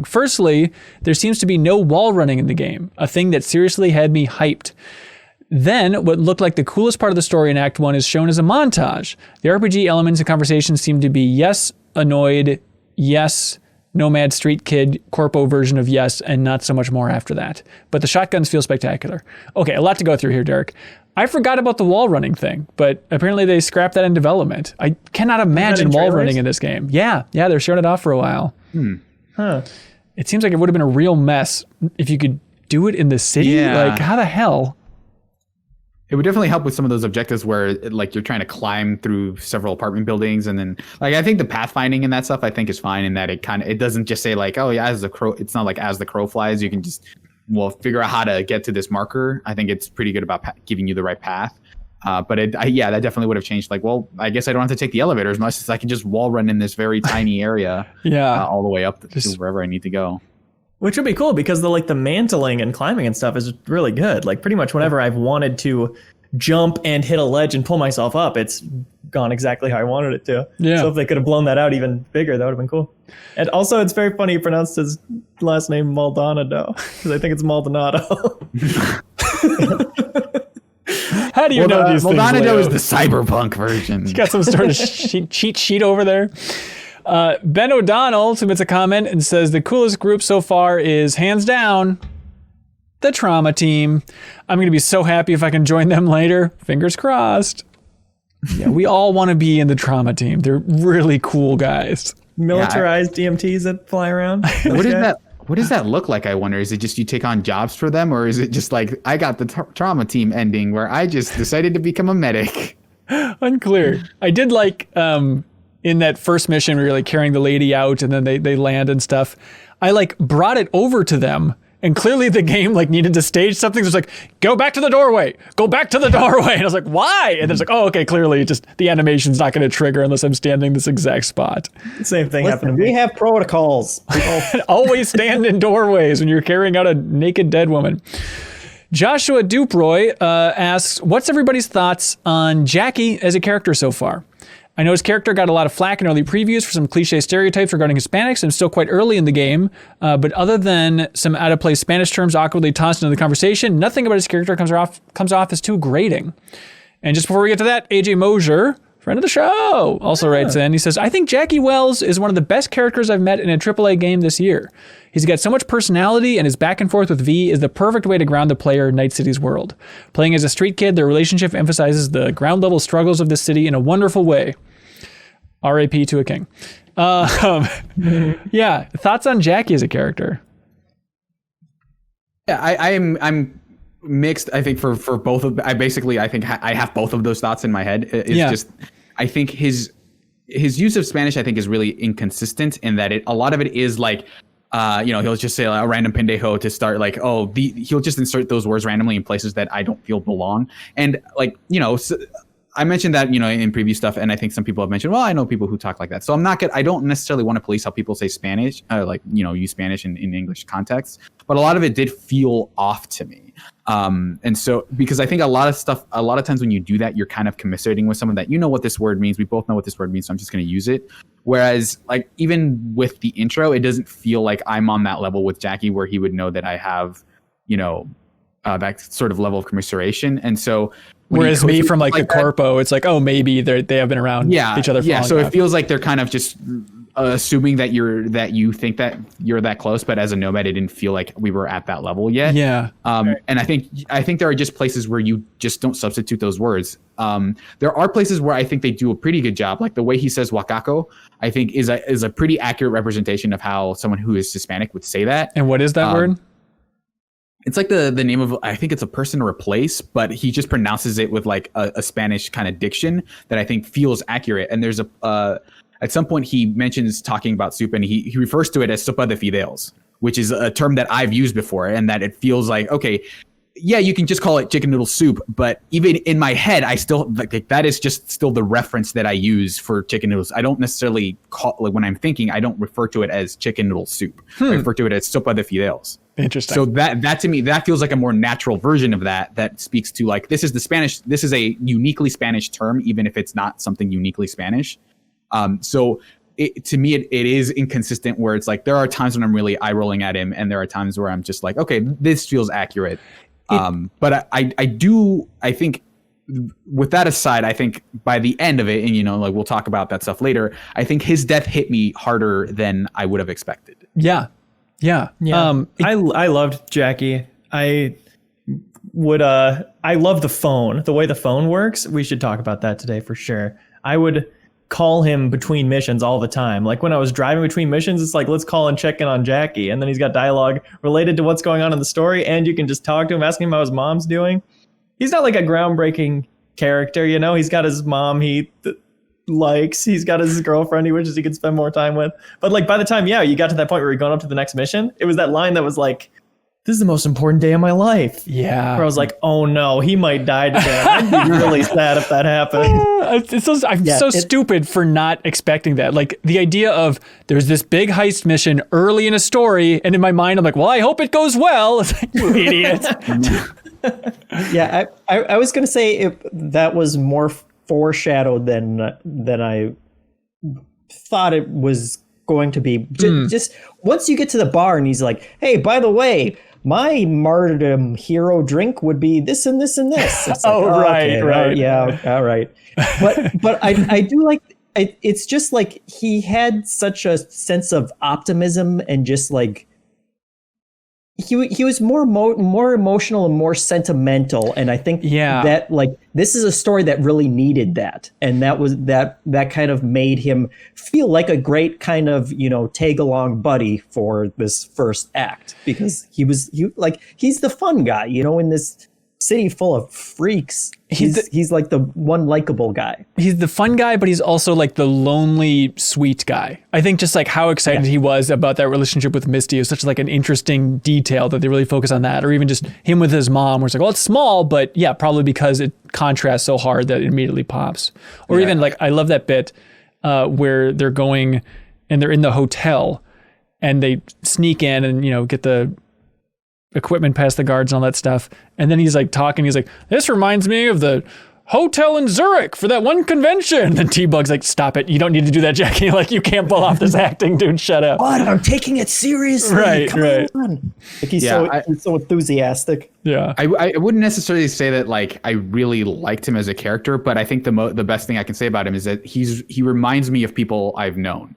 Firstly, there seems to be no wall running in the game, a thing that seriously had me hyped. Then, what looked like the coolest part of the story in Act 1 is shown as a montage. The RPG elements and conversations seem to be yes, annoyed, yes, Nomad Street Kid corpo version of yes, and not so much more after that. But the shotguns feel spectacular. Okay, a lot to go through here, Derek. I forgot about the wall running thing, but apparently they scrapped that in development. I cannot imagine wall running in this game. Yeah, they're showing it off for a while. It seems like it would have been a real mess if you could do it in the city. Yeah. Like, how the hell? It would definitely help with some of those objectives where like you're trying to climb through several apartment buildings, and then like I think the pathfinding and that stuff I think is fine in that it doesn't just say like, oh yeah, as the crow. It's not like as the crow flies. You can just figure out how to get to this marker. I think it's pretty good about giving you the right path. But that definitely would have changed. Like, well, I guess I don't have to take the elevator as much as I can just wall run in this very tiny area. All the way up to wherever I need to go. Which would be cool because the mantling and climbing and stuff is really good. Like pretty much whenever I've wanted to jump and hit a ledge and pull myself up, it's gone exactly how I wanted it to. Yeah. So if they could have blown that out even bigger, that would have been cool. And also, it's very funny he pronounced his last name Maldonado because I think it's Maldonado. How do you know these things? Maldonado is the cyberpunk version. He's got some sort of cheat sheet over there. Ben O'Donnell submits a comment and says the coolest group so far is hands down the Trauma Team. I'm going to be so happy if I can join them later. Fingers crossed. Yeah, we all want to be in the Trauma Team. They're really cool guys. Militarized DMTs that fly around. What does that look like, I wonder? Is it just you take on jobs for them, or is it just like I got the Trauma Team ending where I just decided to become a medic? Unclear. I did like in that first mission where you're like carrying the lady out and then they land and stuff. I like brought it over to them. And clearly the game like needed to stage something. So it's like, go back to the doorway. Go back to the doorway. And I was like, why? And it's like, oh, okay, clearly just the animation's not going to trigger unless I'm standing this exact spot. Same thing happened to me. We have protocols. Always stand in doorways when you're carrying out a naked dead woman. Joshua Duproy asks, what's everybody's thoughts on Jackie as a character so far? I know his character got a lot of flack in early previews for some cliche stereotypes regarding Hispanics, and still quite early in the game. But other than some out-of-place Spanish terms awkwardly tossed into the conversation, nothing about his character comes off as too grating. And just before we get to that, AJ Mosier, friend of the show, also writes in. He says, I think Jackie Wells is one of the best characters I've met in a AAA game this year. He's got so much personality, and his back and forth with V is the perfect way to ground the player in Night City's world. Playing as a street kid, their relationship emphasizes the ground-level struggles of this city in a wonderful way. R.A.P. to a king. Yeah, thoughts on Jackie as a character? Yeah, I'm mixed. I think for both of. I think I have both of those thoughts in my head. Just I think his use of Spanish I think is really inconsistent in that a lot of it is like. He'll just say a random pendejo to start like, he'll just insert those words randomly in places that I don't feel belong. And like, I mentioned that, in previous stuff. And I think some people have mentioned, well, I know people who talk like that. So I don't necessarily want to police how people say Spanish, use Spanish in English context. But a lot of it did feel off to me. And so, because I think a lot of times when you do that, you're kind of commiserating with someone that, what this word means. We both know what this word means. So I'm just going to use it. Whereas like, even with the intro, it doesn't feel like I'm on that level with Jackie where he would know that I have, that sort of level of commiseration. And so, whereas me from like the corpo, it's like, oh, maybe they have been around each other. Yeah. So it feels like they're kind of just assuming that you think that you're that close, but as a nomad, it didn't feel like we were at that level yet. Yeah. And I think there are just places where you just don't substitute those words. There are places where I think they do a pretty good job. Like the way he says Wakako, I think is a pretty accurate representation of how someone who is Hispanic would say that. And what is that word? It's like the name of, I think it's a person or a place, but he just pronounces it with like a Spanish kind of diction that I think feels accurate. And there's at some point he mentions talking about soup and he refers to it as sopa de fideos, which is a term that I've used before, and that it feels like, okay, yeah, you can just call it chicken noodle soup, but even in my head, I still like that is just still the reference that I use for chicken noodles. I don't necessarily when I'm thinking, I don't refer to it as chicken noodle soup. I refer to it as sopa de fideos. Interesting. So that to me, that feels like a more natural version of that speaks to like, this is the Spanish, this is a uniquely Spanish term, even if it's not something uniquely Spanish. So to me, it is inconsistent where it's like, there are times when I'm really eye rolling at him. And there are times where I'm just like, okay, this feels accurate. But I think with that aside, I think by the end of it, and like we'll talk about that stuff later, I think his death hit me harder than I would have expected. Yeah. I loved Jackie. I love the phone, the way the phone works. We should talk about that today for sure. I would call him between missions all the time. Like when I was driving between missions, it's like, let's call and check in on Jackie. And then he's got dialogue related to what's going on in the story. And you can just talk to him, asking him how his mom's doing. he's not like a groundbreaking character, you know. He's got his mom he likes, he's got his girlfriend he wishes he could spend more time with. But like by the time, you got to that point where you're going up to the next mission, it was that line that was like, this is the most important day of my life. Yeah. Where I was like, oh no, he might die today. I'd be really sad if that happened. I'm stupid for not expecting that. Like the idea of there's this big heist mission early in a story, and in my mind I'm like, well, I hope it goes well. It's like, you idiot. Yeah, I was gonna say that was more foreshadowed than I thought it was going to be. Just once you get to the bar and he's like, hey, by the way, my martyrdom hero drink would be this and this and this. It's like, right. Yeah, all right. But I do like it's just like he had such a sense of optimism and just like he was more emotional and more sentimental, and I think that like this is a story that really needed that, and that kind of made him feel like a great kind of tag along buddy for this first act, because he's the fun guy in this city full of freaks. He's like the one likable guy. He's the fun guy, but he's also like the lonely, sweet guy. I think just like how excited he was about that relationship with Misty is such like an interesting detail that they really focus on that, or even just him with his mom, where it's like, well, it's small, but yeah, probably because it contrasts so hard that it immediately pops. Or even like, I love that bit where they're going and they're in the hotel and they sneak in and, get the equipment past the guards and all that stuff. And then he's like talking. He's like, this reminds me of the hotel in Zurich for that one convention. And then T-Bug's like, stop it. You don't need to do that, Jackie. Like, you can't pull off this acting, dude. Shut up. What? I'm taking it seriously. Right. On. Like he's so enthusiastic. Yeah. I wouldn't necessarily say that like I really liked him as a character, but I think the best thing I can say about him is that he reminds me of people I've known.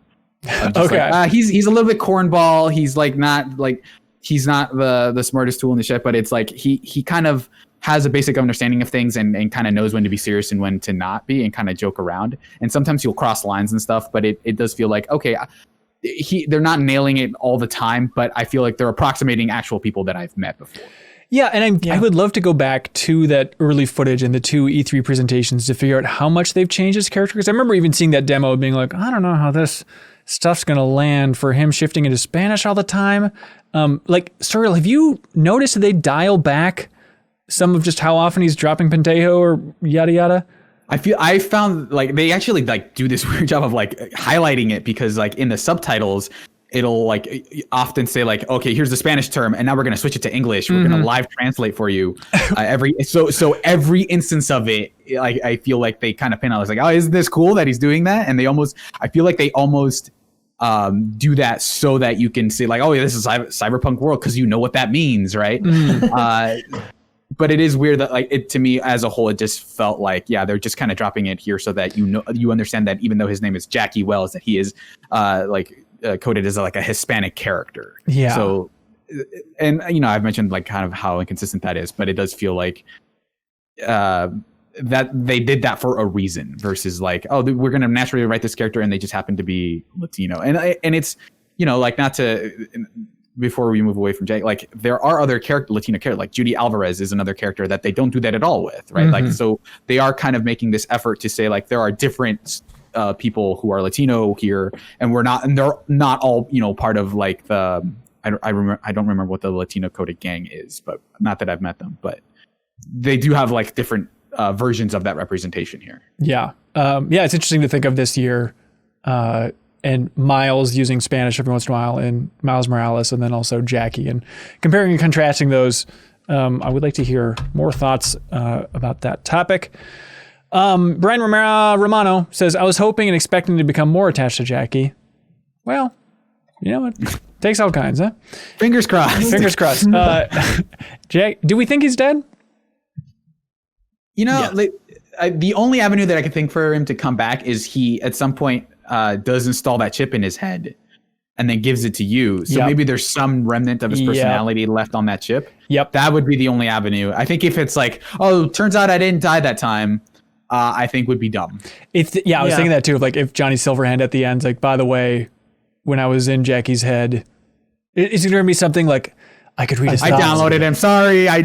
Okay. Like, he's a little bit cornball. He's like not like, he's not the smartest tool in the shed, but it's like he kind of has a basic understanding of things and kind of knows when to be serious and when to not be, and kind of joke around. And sometimes he'll cross lines and stuff, but it does feel like, okay, they're not nailing it all the time, but I feel like they're approximating actual people that I've met before. Yeah, and I would love to go back to that early footage and the 2 E3 presentations to figure out how much they've changed his character. Because I remember even seeing that demo being like, I don't know how this stuff's going to land for him shifting into Spanish all the time. Like, Suriel, have you noticed that they dial back some of just how often he's dropping Pentejo or yada yada? I found like they actually like do this weird job of like highlighting it, because like in the subtitles it'll like often say like, okay, here's the Spanish term, and now we're gonna switch it to English. We're gonna live translate for you. Every instance of it, I feel like they kind of pin out. It's like, oh, isn't this cool that he's doing that? And I feel like they almost do that so that you can say like, oh yeah, this is cyberpunk world, because you know what that means, right? But it is weird that like it, to me as a whole, it just felt like, yeah, they're just kind of dropping it here so that you understand that even though his name is Jackie Wells, that he is coded as like a Hispanic character. Yeah. So, and I've mentioned like kind of how inconsistent that is, but it does feel like that they did that for a reason versus like, oh, we're going to naturally write this character and they just happen to be Latino. And it's, like not to, before we move away from Jake, like there are other Latino characters, like Judy Alvarez is another character that they don't do that at all with, right? Like, so they are kind of making this effort to say like, there are different people who are Latino here, and they're not all, part of like the, I don't remember what the Latino coded gang is, but not that I've met them, but they do have like different versions of that representation here. Yeah. It's interesting to think of this year, and Miles using Spanish every once in a while, and Miles Morales, and then also Jackie, and comparing and contrasting those. I would like to hear more thoughts about that topic. Brian Romano says, I was hoping and expecting to become more attached to Jackie. Well, it takes all kinds, huh? Fingers crossed. Fingers crossed. Jack, do we think he's dead? The only avenue that I could think for him to come back is he, at some point, does install that chip in his head and then gives it to you. So maybe there's some remnant of his personality left on that chip. Yep. That would be the only avenue. I think if it's like, oh, turns out I didn't die that time, I think would be dumb. I was thinking that too. Like if Johnny Silverhand at the end's like, by the way, when I was in Jackie's head, is it going to be something like, I could read his I thoughts. downloaded him. Sorry, I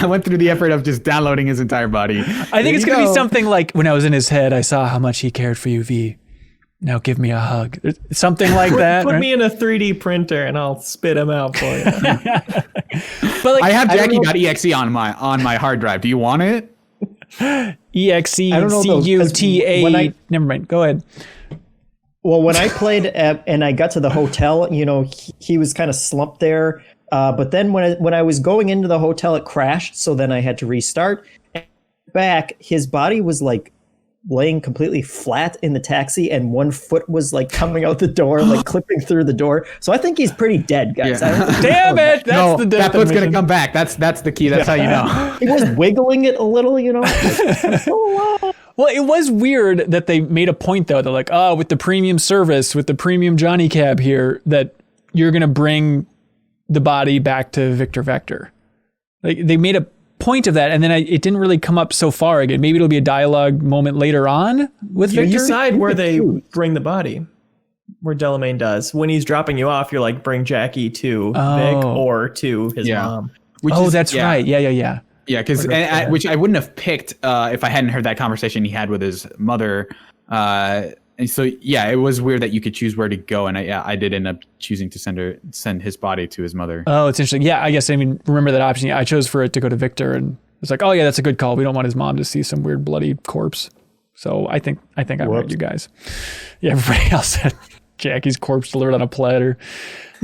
went through the effort of just downloading his entire body. I think it's going to be something like, when I was in his head, I saw how much he cared for you, V. Now give me a hug. Something like that. Put me in a 3D printer and I'll spit him out for you. But like, I have Jackie.exe on my hard drive. Do you want it? EXECUTA. Never mind. Go ahead. Well, when I played and I got to the hotel, he was kind of slumped there. But then when I was going into the hotel, it crashed. So then I had to restart. Back, his body was like laying completely flat in the taxi, and one foot was like coming out the door, like clipping through the door. So I think he's pretty dead, guys. Yeah. Damn it! That's the that foot's gonna come back. That's the key. That's how you know. He was wiggling it a little, Well, it was weird that they made a point, though. They're like, with the premium service, with the premium Johnny Cab here, that you're going to bring the body back to Victor Vector. Like, they made a point of that, and then it didn't really come up so far again. Maybe it'll be a dialogue moment later on with Victor. You decide where they bring the body. Where Delamain does. When he's dropping you off, you're like, bring Jackie to Vic or to his mom. That's right. Yeah. Yeah, because which I wouldn't have picked if I hadn't heard that conversation he had with his mother. And so, yeah, it was weird that you could choose where to go. And I did end up choosing to send his body to his mother. Oh, it's interesting. Yeah, I guess I mean, remember that option. I chose for it to go to Victor, and it's like, oh yeah, that's a good call. We don't want his mom to see some weird bloody corpse. So I think I'm right, you guys. Yeah, everybody else said Jackie's corpse delivered on a platter.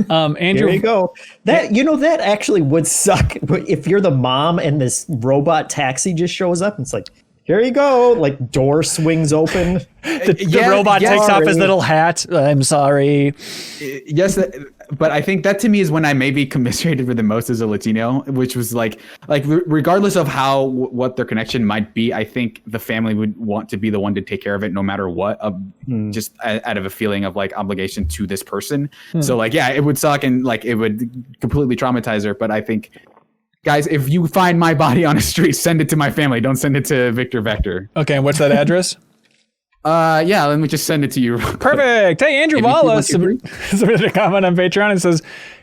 Andrew, there you go. That actually would suck if you're the mom and this robot taxi just shows up and it's like, here you go, like door swings open. The robot takes off his little hat. I'm sorry. Yes, but I think that to me is when I maybe commiserated with the most as a Latino, which was like regardless of what their connection might be, I think the family would want to be the one to take care of it no matter what, just out of a feeling of like obligation to this person. So like, yeah, it would suck and like it would completely traumatize her. But I think, guys, if you find my body on a street, send it to my family. Don't send it to Victor Vector. Okay, and what's that address? Yeah, let me just send it to you. Perfect. Hey, Andrew Vala submitted a comment on Patreon and says,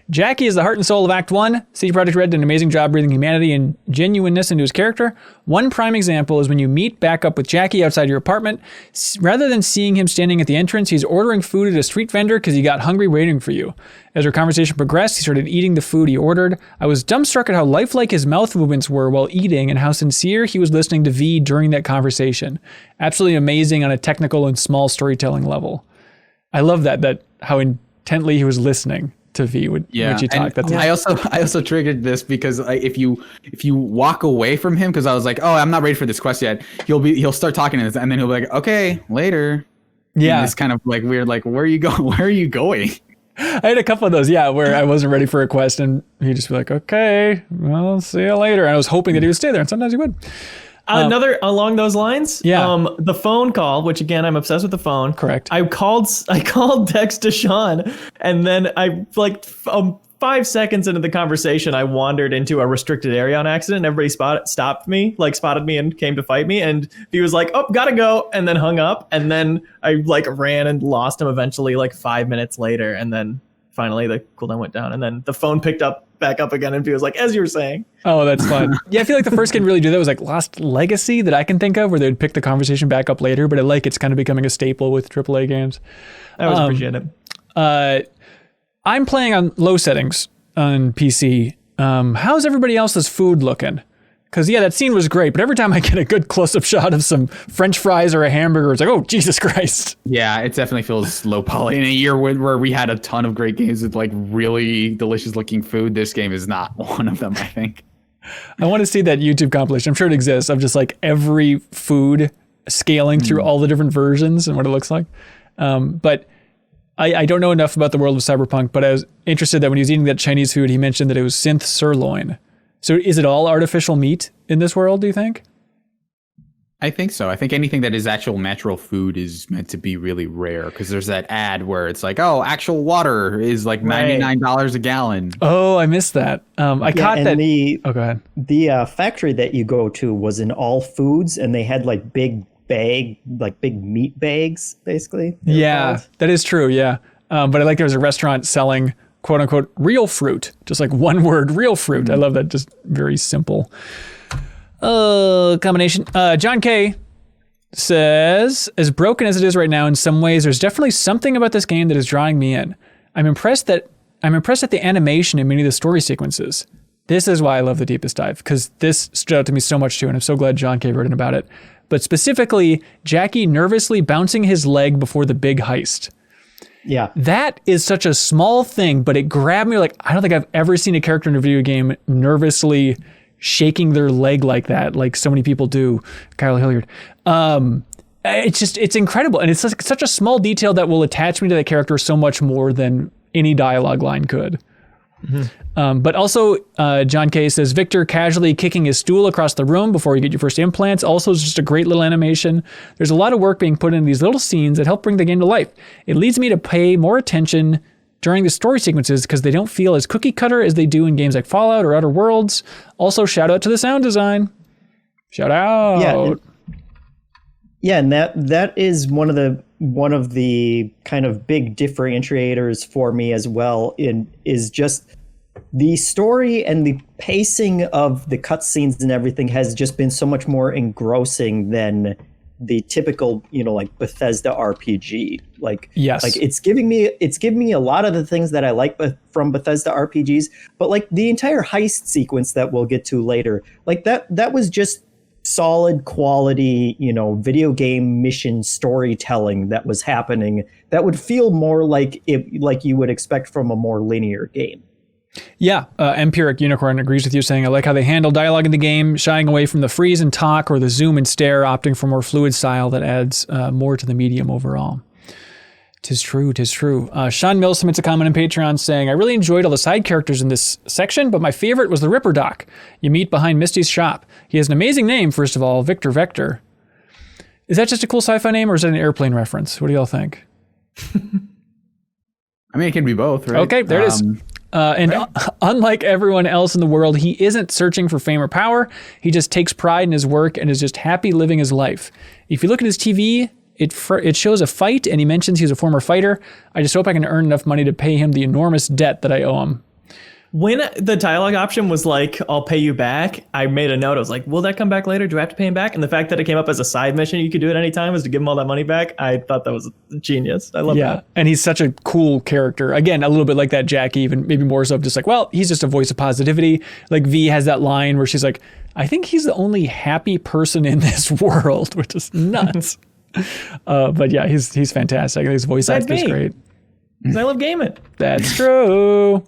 Jackie is the heart and soul of Act 1. CD Projekt Red did an amazing job breathing humanity and genuineness into his character. One prime example is when you meet back up with Jackie outside your apartment. Rather than seeing him standing at the entrance, he's ordering food at a street vendor because he got hungry waiting for you. As our conversation progressed, he started eating the food he ordered. I was dumbstruck at how lifelike his mouth movements were while eating and how sincere he was listening to V during that conversation. Absolutely amazing on a technical and small storytelling level. I love that how intently he was listeling to V when you talk. I also triggered this because if you walk away from him, because I was like, oh, I'm not ready for this quest yet. He'll start talking and then he'll be like, okay, later. Yeah, and it's kind of like weird. Like, where are you going? Where are you going? I had a couple of those, where I wasn't ready for a quest and he'd just be like, okay, well, see you later. And I was hoping that he would stay there, and sometimes he would. Another along those lines, the phone call, which again, I'm obsessed with the phone. Correct. I called Dex to Sean, and then I 5 seconds into the conversation, I wandered into a restricted area on accident. Everybody spotted me and came to fight me, and he was like, "Oh, gotta go," and then hung up, and then I ran and lost him eventually 5 minutes later, and then finally the cooldown went down, and then the phone picked back up again, and he was like, as you were saying. Oh, that's fun. Yeah, I feel like the first game really do that was Lost Legacy that I can think of, where they'd pick the conversation back up later, but it's kind of becoming a staple with AAA games. I always appreciate it. I'm playing on low settings on PC. How's everybody else's food looking? Because, that scene was great, but every time I get a good close-up shot of some French fries or a hamburger, it's like, oh, Jesus Christ. Yeah, it definitely feels low poly. In a year where we had a ton of great games with, really delicious-looking food, this game is not one of them, I think. I want to see that YouTube compilation. I'm sure it exists, of just, every food scaling through all the different versions and what it looks like. But I don't know enough about the world of Cyberpunk, but I was interested that when he was eating that Chinese food, he mentioned that it was synth sirloin. So is it all artificial meat in this world, do you think? I think so. I think anything that is actual natural food is meant to be really rare, because there's that ad where it's like, oh, actual water is $99 a gallon. Oh, I missed that. I caught that. Go ahead. The factory that you go to was in all foods, and they had big meat bags, basically. Yeah, that is true. Yeah. But I there was a restaurant selling quote unquote real fruit. Just like one word, real fruit. I love that. Just very simple combination. John K says, as broken as it is right now, in some ways, there's definitely something about this game that is drawing me in. I'm impressed at the animation in many of the story sequences. This is why I love The Deepest Dive, because this stood out to me so much too, and I'm so glad John K wrote in about it. But specifically, Jackie nervously bouncing his leg before the big heist. Yeah. That is such a small thing, but it grabbed me. Like, I don't think I've ever seen a character in a video game nervously shaking their leg like that, like so many people do. Kyle Hilliard. It's incredible. And it's such a small detail that will attach me to that character so much more than any dialogue line could. But also, John K says, Victor casually kicking his stool across the room before you get your first implants also is just a great little animation. There's a lot of work being put into these little scenes that help bring the game to life. It leads me to pay more attention during the story sequences because they don't feel as cookie cutter as they do in games like Fallout or Outer Worlds. Also, shout out to the sound design. Shout out. Yeah, and that is one of the kind of big differentiators for me as well. Is just the story and the pacing of the cutscenes and everything has just been so much more engrossing than the typical, like Bethesda RPG. Like, yes, like it's giving me a lot of the things that I like from Bethesda RPGs, but like the entire heist sequence that we'll get to later, like that was just solid quality, video game mission storytelling that was happening that would feel more like you would expect from a more linear game. Yeah, Empiric Unicorn agrees with you, saying, I like how they handle dialogue in the game, shying away from the freeze and talk or the zoom and stare, opting for more fluid style that adds more to the medium overall. Tis true. Sean Mills submits a comment on Patreon saying, I really enjoyed all the side characters in this section, but my favorite was the Ripper Doc you meet behind Misty's shop. He has an amazing name, first of all, Victor Vector. Is that just a cool sci-fi name or is it an airplane reference? What do y'all think? I mean, it can be both, right? Okay, there it is. Unlike everyone else in the world, he isn't searching for fame or power. He just takes pride in his work and is just happy living his life. If you look at his TV, it shows a fight, and he mentions he's a former fighter. I just hope I can earn enough money to pay him the enormous debt that I owe him. When the dialogue option was like, I'll pay you back, I made a note. I was like, will that come back later? Do I have to pay him back? And the fact that it came up as a side mission, you could do it any time, is to give him all that money back. I thought that was genius. I love that. Yeah, and he's such a cool character. Again, a little bit like that Jackie, even maybe more so, just like, well, he's just a voice of positivity. Like V has that line where she's like, I think he's the only happy person in this world, which is nuts. But yeah, he's fantastic. His voice acting is great. Because I love gaming. That's true.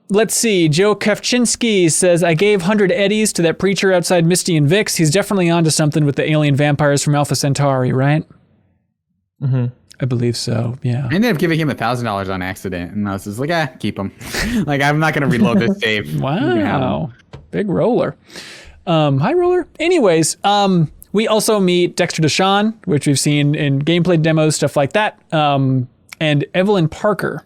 Let's see. Joe Kefchinsky says, I gave 100 eddies to that preacher outside Misty and Vix. He's definitely onto something with the alien vampires from Alpha Centauri, right? Mm-hmm. I believe so, yeah. I ended up giving him $1,000 on accident, and I was just like, keep him. Like, I'm not going to reload this save. Wow. Big roller. Hi, roller. Anyways, we also meet Dexter Deshawn, which we've seen in gameplay demos, stuff like that. And Evelyn Parker,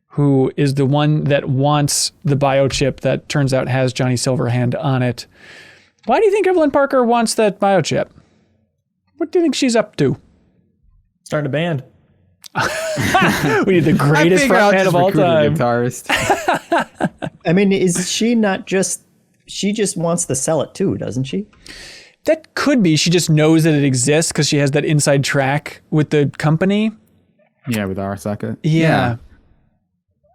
who is the one that wants the biochip that turns out has Johnny Silverhand on it. Why do you think Evelyn Parker wants that biochip? What do you think she's up to? Starting a band. We need the greatest frontman of all time. Guitarist. I mean, is she not just... She just wants to sell it too, doesn't she? That could be. She just knows that it exists because she has that inside track with the company. Yeah, with Arasaka. Yeah.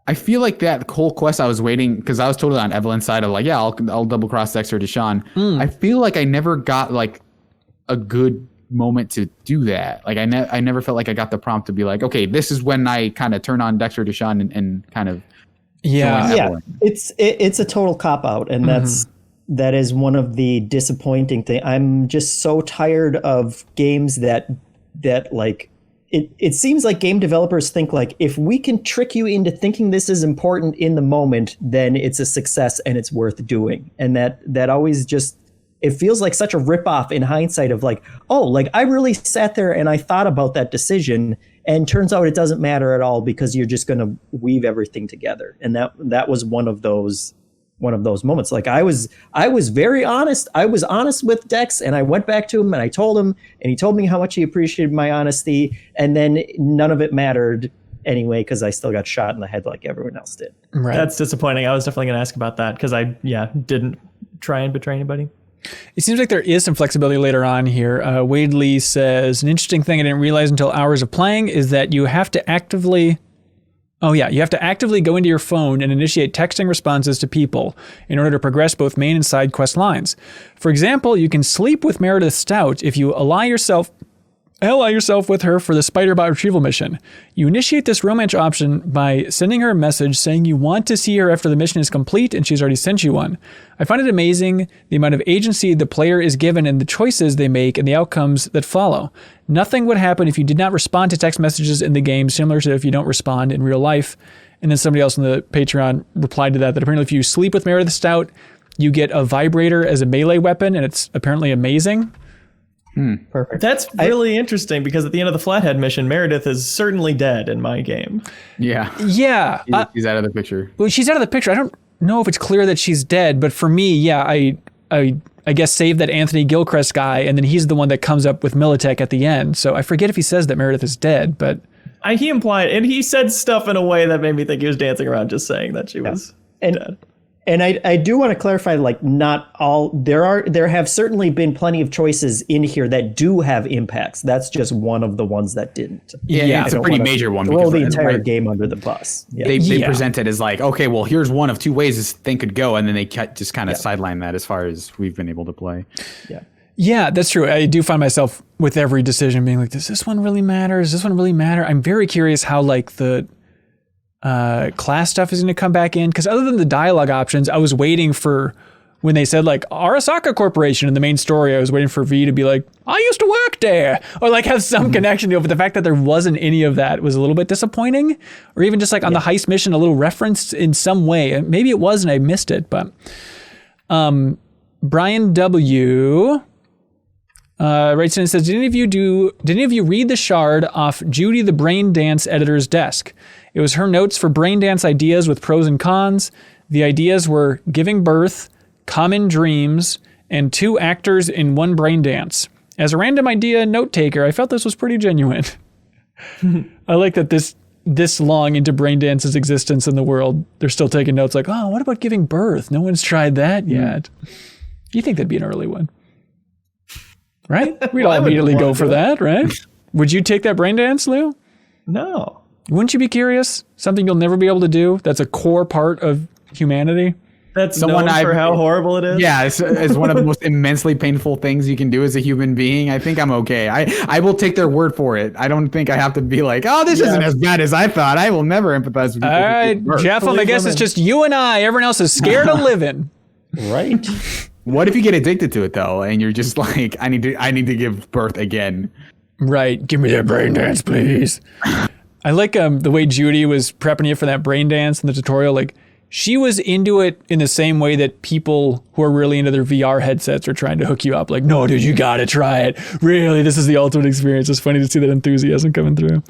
I feel like that whole quest I was waiting, because I was totally on Evelyn's side of like, yeah, I'll double cross Dexter Deshawn. I feel like I never got like a good moment to do that. Like I never felt like I got the prompt to be like, okay, this is when I kind of turn on Dexter Deshawn and kind of it's a total cop out, and that is one of the disappointing things. I'm just so tired of games that like it seems like game developers think like, if we can trick you into thinking this is important in the moment, then it's a success and it's worth doing. And that always just, it feels like such a ripoff in hindsight of like, oh, like I really sat there and I thought about that decision, and turns out it doesn't matter at all because you're just going to weave everything together. And that was one of those moments. Like I was very honest. I was honest with Dex, and I went back to him and I told him, and he told me how much he appreciated my honesty. And then none of it mattered anyway because I still got shot in the head like everyone else did. Right. That's disappointing. I was definitely going to ask about that because I didn't try and betray anybody. It seems like there is some flexibility later on here. Wade Lee says, an interesting thing I didn't realize until hours of playing is that you have to actively go into your phone and initiate texting responses to people in order to progress both main and side quest lines. For example, you can sleep with Meredith Stout if you ally yourself with her for the spider bot retrieval mission. You initiate this romance option by sending her a message saying you want to see her after the mission is complete and she's already sent you one. I find it amazing the amount of agency the player is given and the choices they make and the outcomes that follow. Nothing would happen if you did not respond to text messages in the game, similar to if you don't respond in real life. And then somebody else in the Patreon replied to that apparently if you sleep with Meredith Stout, you get a vibrator as a melee weapon, and it's apparently amazing. Perfect. That's really interesting because at the end of the Flathead mission, Meredith is certainly dead in my game. Yeah. Yeah. She's out of the picture. Well, she's out of the picture. I don't know if it's clear that she's dead, but for me, yeah, I guess save that Anthony Gilchrist guy, and then he's the one that comes up with Militech at the end. So I forget if he says that Meredith is dead, but... He implied, and he said stuff in a way that made me think he was dancing around just saying that she was dead. And I do want to clarify, like, not all there have certainly been plenty of choices in here that do have impacts. That's just one of the ones that didn't. Yeah, it's a pretty major one. Throw the entire game under the bus. Yeah. They present it as like, okay, well, here's one of two ways this thing could go, and then they just kind of sideline that as far as we've been able to play. Yeah. Yeah, that's true. I do find myself with every decision being like, does this one really matter? Does this one really matter? I'm very curious how like the class stuff is going to come back in, because other than the dialogue options, I was waiting for when they said like Arasaka Corporation in the main story. I was waiting for V to be like, I used to work there, or like have some connection to it. But the fact that there wasn't any of that was a little bit disappointing, or even just like on the heist mission, a little reference in some way. Maybe it was and I missed it, but Brian W. Writes in and says, did any of you read the shard off Judy the Brain Dance editor's desk? It was her notes for brain dance ideas with pros and cons. The ideas were giving birth, common dreams, and 2 actors in one brain dance. As a random idea note taker, I felt this was pretty genuine. I like that this long into brain dance's existence in the world, they're still taking notes like, oh, what about giving birth? No one's tried that yet. You think that'd be an early one? Right? We'd all immediately go for that, right? Would you take that brain dance, Lou? No. Wouldn't you be curious? Something you'll never be able to do that's a core part of humanity? That's known for how horrible it is? Yeah, it's one of the most immensely painful things you can do as a human being. I think I'm okay. I will take their word for it. I don't think I have to be like, oh, this isn't as bad as I thought. I will never empathize with people. All right, Jeff, I guess it's just you and I. Everyone else is scared of living. Right. What if you get addicted to it though, and you're just like, I need to give birth again? Right. Give me that brain dance, please. I like the way Judy was prepping you for that brain dance in the tutorial. Like, she was into it in the same way that people who are really into their VR headsets are trying to hook you up. Like, no, dude, you gotta try it. Really, this is the ultimate experience. It's funny to see that enthusiasm coming through.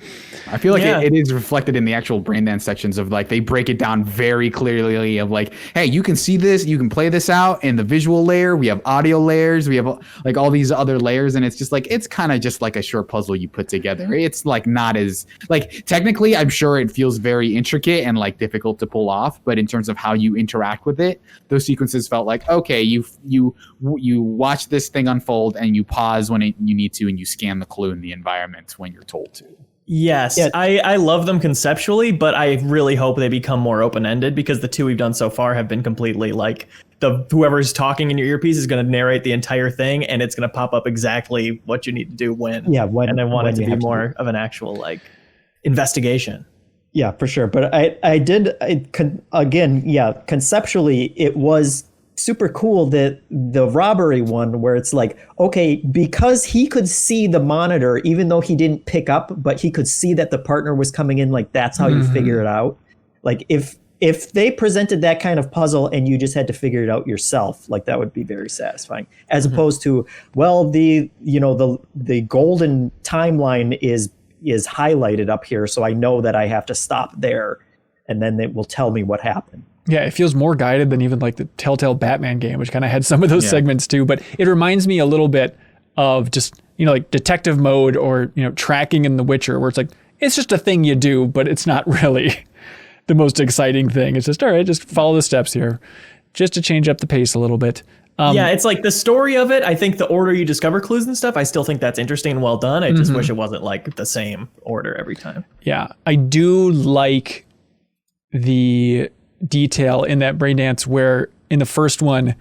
I feel like it is reflected in the actual brain dance sections of like, they break it down very clearly of like, hey, you can see this, you can play this out in the visual layer. We have audio layers. We have like all these other layers. And it's just like, it's kind of just like a short puzzle you put together. It's like not as like, technically, I'm sure it feels very intricate and like difficult to pull off. But in terms of how you interact with it, those sequences felt like, okay, you watch this thing unfold and you pause when you need to, and you scan the clue in the environment when you're told to. Yes, yeah. I love them conceptually, but I really hope they become more open-ended, because the 2 we've done so far have been completely like whoever's talking in your earpiece is going to narrate the entire thing, and it's going to pop up exactly what you need to do when. Yeah, and I want it to be more of an actual like investigation. Yeah, for sure. But conceptually, it was super cool that the robbery one where it's like, okay, because he could see the monitor, even though he didn't pick up, but he could see that the partner was coming in, like that's how you figure it out. Like if they presented that kind of puzzle and you just had to figure it out yourself, like that would be very satisfying, as opposed to, well, the golden timeline is highlighted up here, so I know that I have to stop there, and then it will tell me what happened. Yeah, it feels more guided than even like the Telltale Batman game, which kind of had some of those segments too. But it reminds me a little bit of just, like detective mode or, tracking in The Witcher, where it's like, it's just a thing you do, but it's not really the most exciting thing. It's just, all right, just follow the steps here, just to change up the pace a little bit. Yeah, it's like the story of it. I think the order you discover clues and stuff, I still think that's interesting and well done. I just wish it wasn't like the same order every time. Yeah, I do like the detail in that brain dance where in the first one,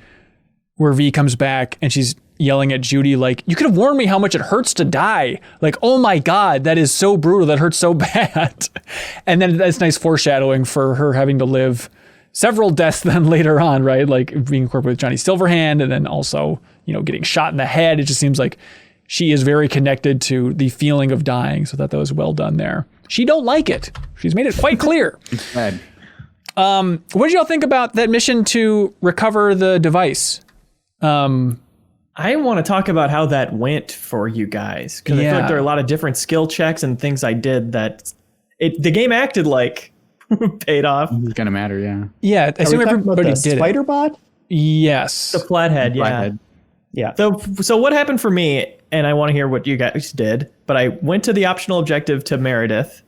where V comes back and she's yelling at Judy like, you could have warned me how much it hurts to die. Like, oh my God, that is so brutal. That hurts so bad. And then that's nice foreshadowing for her having to live several deaths then later on, right? Like being incorporated with Johnny Silverhand and then also, getting shot in the head. It just seems like she is very connected to the feeling of dying. So that was well done there. She don't like it. She's made it quite clear. What did y'all think about that mission to recover the device? I want to talk about how that went for you guys, because I feel like there are a lot of different skill checks and things I did that the game acted like paid off. It's gonna matter, yeah. Yeah, I assume everybody did spider bot? Yes. The flathead, Yeah. So what happened for me, and I want to hear what you guys did, but I went to the optional objective to Meredith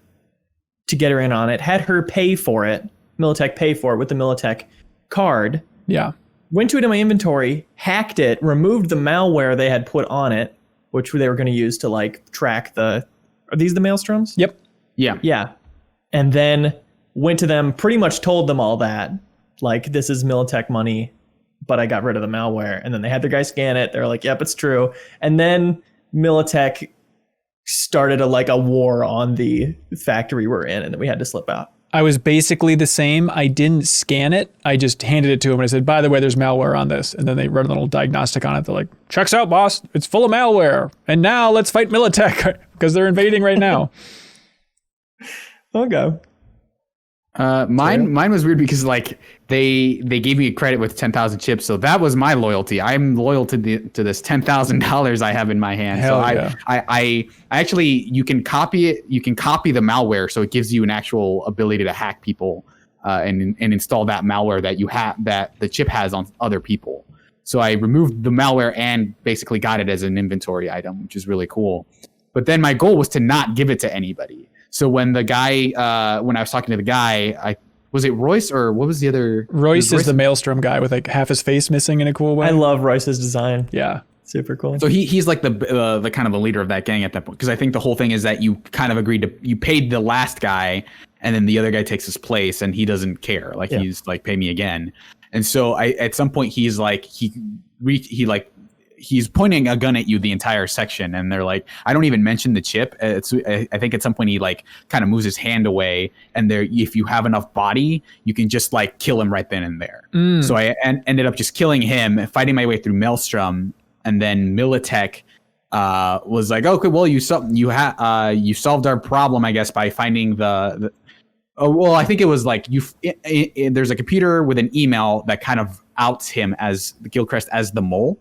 to get her in on it, had her pay for it, Militech pay for it with the Militech card. Yeah. Went to it in my inventory, hacked it, removed the malware they had put on it, which they were going to use to like track are these the maelstroms? Yep. Yeah. Yeah. And then went to them, pretty much told them all that, like, this is Militech money, but I got rid of the malware. And then they had their guy scan it. They're like, yep, it's true. And then Militech started a war on the factory we're in, and then we had to slip out. I was basically the same. I didn't scan it. I just handed it to him and I said, by the way, there's malware on this. And then they run a little diagnostic on it. They're like, checks out, boss. It's full of malware. And now let's fight Militech because they're invading right now. Okay. Mine was weird because like they gave me credit with 10,000 chips, so that was my loyalty. I'm loyal to this $10,000 I have in my hand. Hell so yeah. I actually, you can copy it. You can copy the malware, so it gives you an actual ability to hack people and install that malware that you have that the chip has on other people. So I removed the malware and basically got it as an inventory item, which is really cool. But then my goal was to not give it to anybody. So when the guy, when I was talking to the guy, was it Royce or what was the other? Royce is the Maelstrom guy with like half his face missing in a cool way. I love Royce's design. Yeah. Super cool. So he's like the kind of the leader of that gang at that point. Because I think the whole thing is that you kind of agreed to, you paid the last guy and then the other guy takes his place and he doesn't care. Like he's like, pay me again. And so at some point he's like, he's pointing a gun at you the entire section, and they're like, I don't even mention the chip. I think at some point he like kind of moves his hand away, and if you have enough body, you can just like kill him right then and there. So I ended up just killing him, fighting my way through Maelstrom, and then Militech was like, okay, well you solved our problem, I guess, by finding the well, I think it was like there's a computer with an email that kind of outs him as the Gilchrist as the mole.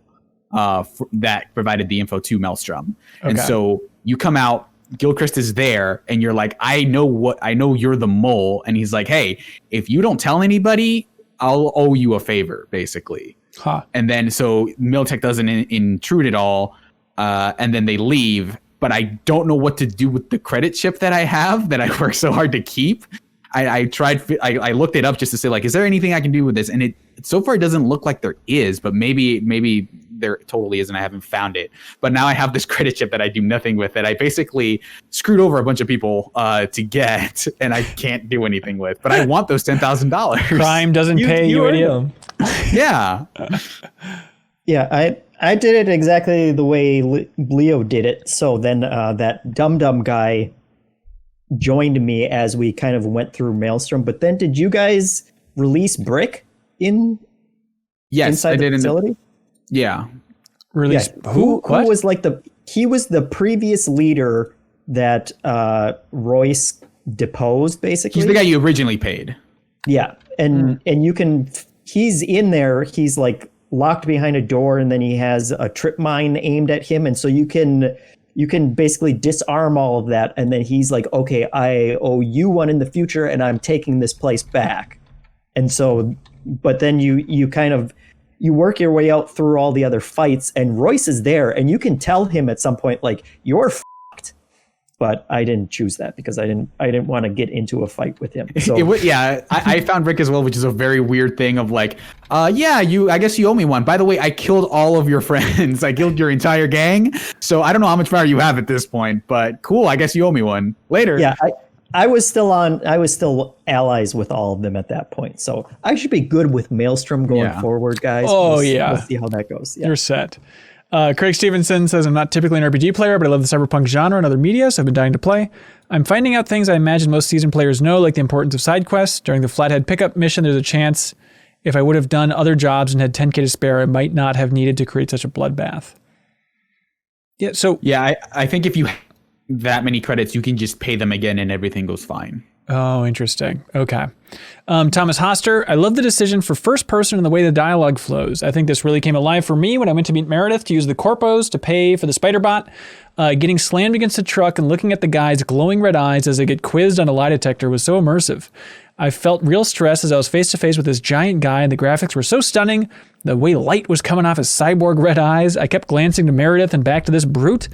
That provided the info to Maelstrom. Okay. And so you come out, Gilchrist is there, and you're like, I know you're the mole. And he's like, hey, if you don't tell anybody, I'll owe you a favor, basically. Huh. And then so Militech doesn't intrude at all. And then they leave. But I don't know what to do with the credit chip that I have that I work so hard to keep. I looked it up just to say, like, is there anything I can do with this? And so far it doesn't look like there is, but maybe there totally is, and I haven't found it. But now I have this credit chip that I do nothing with, that I basically screwed over a bunch of people to get, and I can't do anything with. But I want those $10,000. Crime doesn't pay, you idiot. Yeah. Yeah, I did it exactly the way Leo did it. So then that dum-dum guy joined me as we kind of went through Maelstrom. But then did you guys release Brick inside the facility? Yeah. Release who was like he was the previous leader that Royce deposed, basically. He's the guy you originally paid. Yeah. And he's in there, he's like locked behind a door, and then he has a trip mine aimed at him, and so you can basically disarm all of that, and then he's like, okay, I owe you one in the future, and I'm taking this place back. And so, but then you kind of, you work your way out through all the other fights, and Royce is there, and you can tell him at some point, like, you're f***ed. but I didn't choose that because I didn't want to get into a fight with him. So I found Rick as well, which is a very weird thing of like, I guess you owe me one. By the way, I killed all of your friends. I killed your entire gang. So I don't know how much power you have at this point, but cool. I guess you owe me one later. Yeah. I was still allies with all of them at that point. So I should be good with Maelstrom going forward, guys. We'll see how that goes. Yeah. You're set. Craig Stevenson says, I'm not typically an RPG player, but I love the cyberpunk genre and other media, so I've been dying to play. I'm finding out things I imagine most seasoned players know, like the importance of side quests. During the Flathead pickup mission, there's a chance if I would have done other jobs and had 10K to spare, I might not have needed to create such a bloodbath. Yeah, so... Yeah, I think if you have that many credits, you can just pay them again and everything goes fine. Oh, interesting. Okay. Thomas Hoster, I love the decision for first person and the way the dialogue flows. I think this really came alive for me when I went to meet Meredith to use the corpos to pay for the spider bot. Getting slammed against a truck and looking at the guy's glowing red eyes as they get quizzed on a lie detector was so immersive. I felt real stress as I was face to face with this giant guy, and the graphics were so stunning. The way light was coming off his cyborg red eyes. I kept glancing to Meredith and back to this brute.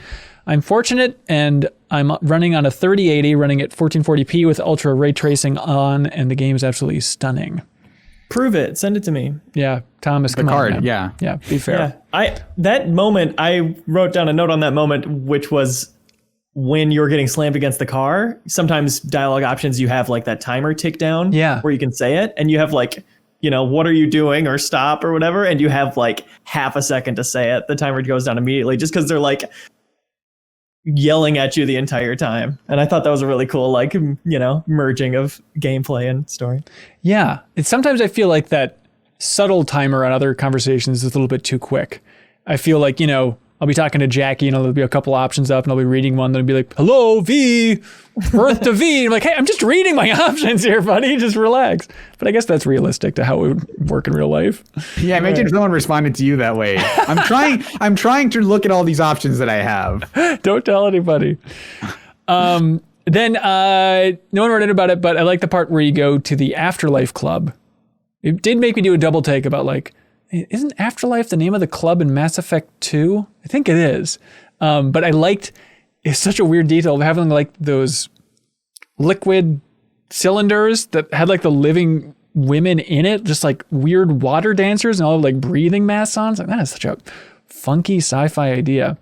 I'm fortunate, and I'm running on a 3080, running at 1440p with ultra ray tracing on, and the game is absolutely stunning. Prove it. Send it to me. Yeah, Thomas, come card, on, man. Yeah, be fair. Yeah, that moment, I wrote down a note on that moment, which was when you're getting slammed against the car. Sometimes dialogue options, you have like that timer tick down, where you can say it, and you have like, what are you doing, or stop, or whatever, and you have like half a second to say it. The timer goes down immediately, just because they're like yelling at you the entire time. And I thought that was a really cool, like, merging of gameplay and story. Yeah. Sometimes I feel like that subtle timer on other conversations is a little bit too quick. I feel like, I'll be talking to Jackie and there'll be a couple options up and I'll be reading one that'll be like, hello, V, Earth to V. I'm like, hey, I'm just reading my options here, buddy. Just relax. But I guess that's realistic to how it would work in real life. Yeah, imagine if someone responded to you that way. I'm trying to look at all these options that I have. Don't tell anybody. Then no one wrote in about it, but I like the part where you go to the Afterlife Club. It did make me do a double take about like, isn't Afterlife the name of the club in Mass Effect 2? I think it is. But I liked, it's such a weird detail of having like those liquid cylinders that had like the living women in it, just like weird water dancers and all like breathing masks on. It's like, that is such a funky sci-fi idea.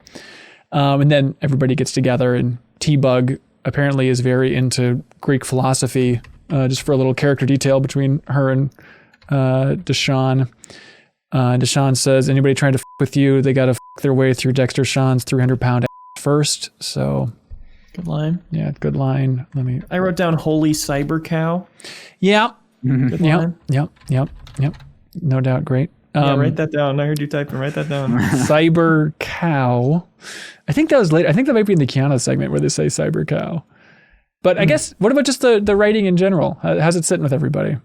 And then everybody gets together and T-Bug apparently is very into Greek philosophy, just for a little character detail between her and Deshawn. Deshawn says, anybody trying to with you, they got to their way through Dexter Sean's 300-pound first. So good line. Yeah, good line. I wrote down holy cyber cow. Yeah. Good line. Yep. No doubt. Great. Write that down. I heard you typing. Write that down. Cyber cow. I think that was later. I think that might be in the Kiana segment where they say cyber cow. But I guess, what about just the writing in general? How's it sitting with everybody?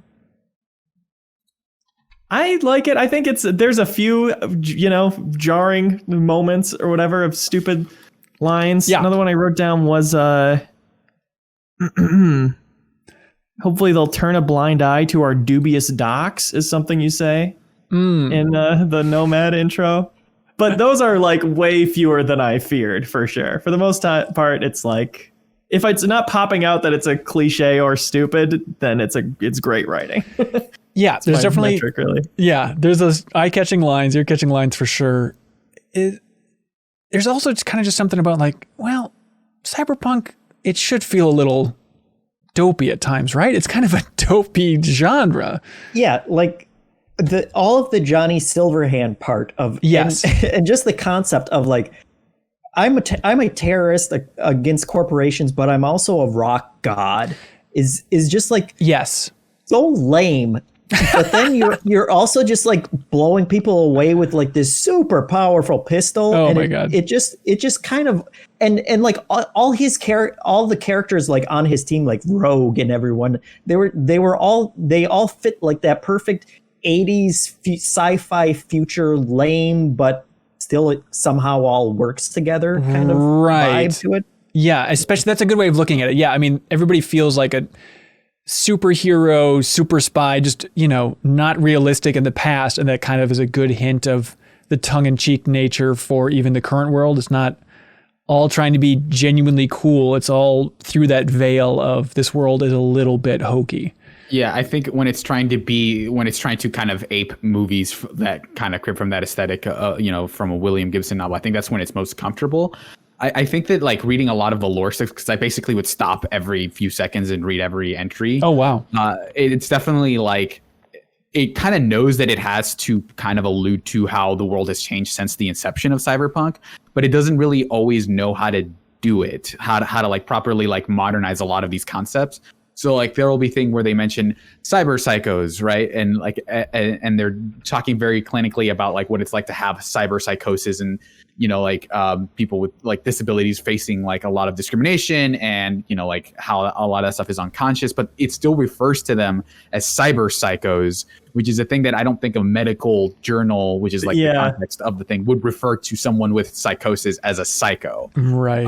I like it. I think there's a few, jarring moments or whatever of stupid lines. Yeah. Another one I wrote down was, hopefully they'll turn a blind eye to our dubious docs is something you say in the Nomad intro. But those are like way fewer than I feared, for sure. For the most part, it's like, if it's not popping out that it's a cliche or stupid, then it's great writing. Yeah, there's definitely metric, really. Yeah, there's those eye-catching lines, ear-catching lines for sure. There's also kind of just something about like, well, Cyberpunk, it should feel a little dopey at times, right? It's kind of a dopey genre. Yeah, like all of the Johnny Silverhand part of yes, and just the concept of like, I'm a terrorist against corporations, but I'm also a rock god is just like, yes, so lame. But then you're also just like blowing people away with like this super powerful pistol. Oh and my God. It just kind of and like all the characters like on his team, like Rogue and everyone, they all fit like that perfect 80s sci-fi future, lame but still it somehow all works together kind of vibe to it. Yeah, especially that's a good way of looking at it. Yeah, I mean everybody feels like a superhero, super spy, just, not realistic in the past. And that kind of is a good hint of the tongue-in-cheek nature for even the current world. It's not all trying to be genuinely cool. It's all through that veil of this world is a little bit hokey. Yeah, I think when it's trying to kind of ape movies that kind of crib from that aesthetic, from a William Gibson novel, I think that's when it's most comfortable. I think that like reading a lot of the lore stuff, because I basically would stop every few seconds and read every entry. Oh, wow. It's definitely like, it kind of knows that it has to kind of allude to how the world has changed since the inception of Cyberpunk, but it doesn't really always know how to do it, how to like properly like modernize a lot of these concepts. So like there will be thing where they mention cyber psychos, right? And like and they're talking very clinically about like what it's like to have cyber psychosis and people with like disabilities facing like a lot of discrimination and like how a lot of that stuff is unconscious, but it still refers to them as cyber psychos, which is a thing that I don't think a medical journal, which is like the context of the thing, would refer to someone with psychosis as a psycho. Right.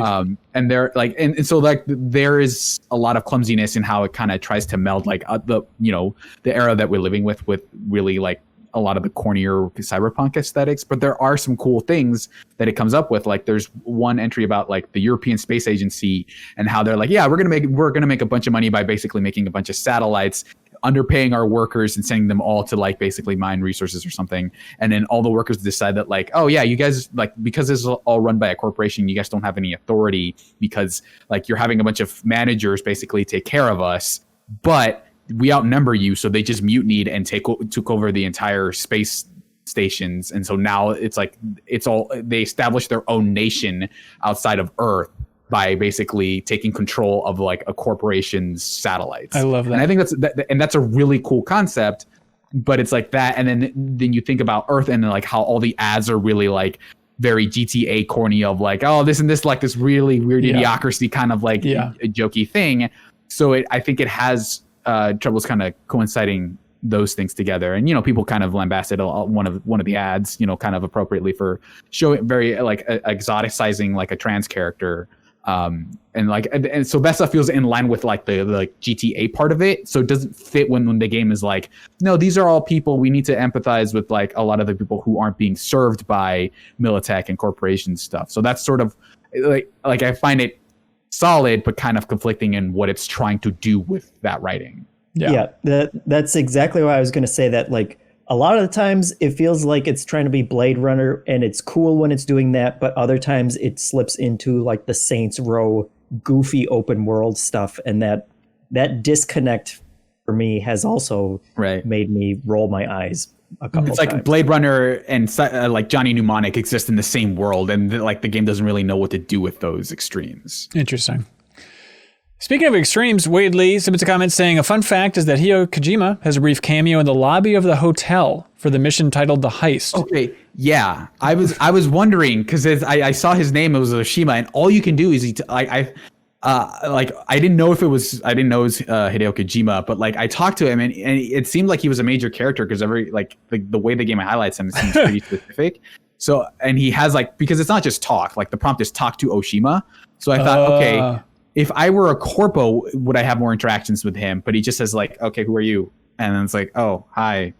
And they're like, and so like there is a lot of clumsiness in how it kind of tries to meld like the era that we're living with really like a lot of the cornier cyberpunk aesthetics, but there are some cool things that it comes up with. Like there's one entry about like the European Space Agency and how they're like, yeah, we're gonna make a bunch of money by basically making a bunch of satellites, underpaying our workers and sending them all to like basically mine resources or something. And then all the workers decide that like, oh yeah, you guys like, because this is all run by a corporation, you guys don't have any authority because like you're having a bunch of managers basically take care of us, but we outnumber you. So they just mutinied and took over the entire space stations. And so now it's like, they established their own nation outside of Earth by basically taking control of like a corporation's satellites. I love that. And I think that's a really cool concept, but it's like that. And then you think about Earth and like how all the ads are really like very GTA corny of like, oh, this and this, like this really weird idiocracy kind of like a jokey thing. So I think it has troubles kind of coinciding those things together. And people kind of lambasted one of the ads, kind of appropriately for showing very like exoticizing like a trans character. And so that stuff feels in line with like the like GTA part of it. So it doesn't fit when the game is like, no, these are all people. We need to empathize with like a lot of the people who aren't being served by Militech and corporation stuff. So that's sort of like I find it solid, but kind of conflicting in what it's trying to do with that writing. Yeah, that's exactly what I was going to say, that like a lot of the times it feels like it's trying to be Blade Runner and it's cool when it's doing that, but other times it slips into like the Saints Row goofy open world stuff, and that disconnect for me has also made me roll my eyes a couple it's like times. Blade Runner and like Johnny Mnemonic exist in the same world, and like the game doesn't really know what to do with those extremes. Interesting. Speaking of extremes, Wade Lee submits a comment saying, a fun fact is that Hideo Kojima has a brief cameo in the lobby of the hotel for the mission titled The Heist. Okay, yeah. I was wondering, because I saw his name, it was Oshima, and all you can do is I didn't know it was Hideo Kojima, but like I talked to him and it seemed like he was a major character because the way the game highlights him seems pretty specific. So, and he has like, because it's not just talk, like the prompt is talk to Oshima. So I thought, okay, if I were a corpo, would I have more interactions with him? But he just says like, okay, who are you? And then it's like, oh, hi.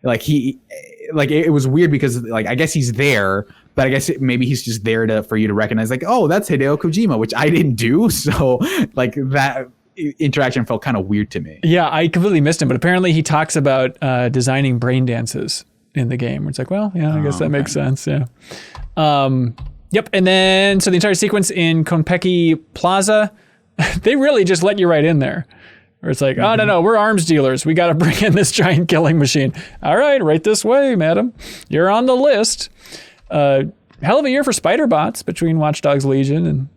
Like it was weird because like, I guess he's there, but I guess maybe he's just there for you to recognize like, oh, that's Hideo Kojima, which I didn't do. So like that interaction felt kind of weird to me. Yeah, I completely missed him, but apparently he talks about designing brain dances in the game. It's like, well, yeah, I guess that makes sense. Yeah. Yep. And then, so the entire sequence in Konpeki Plaza, they really just let you right in there. Where it's like, oh, no, we're arms dealers. We got to bring in this giant killing machine. All right, right this way, madam. You're on the list. Hell of a year for spider bots between Watch Dogs Legion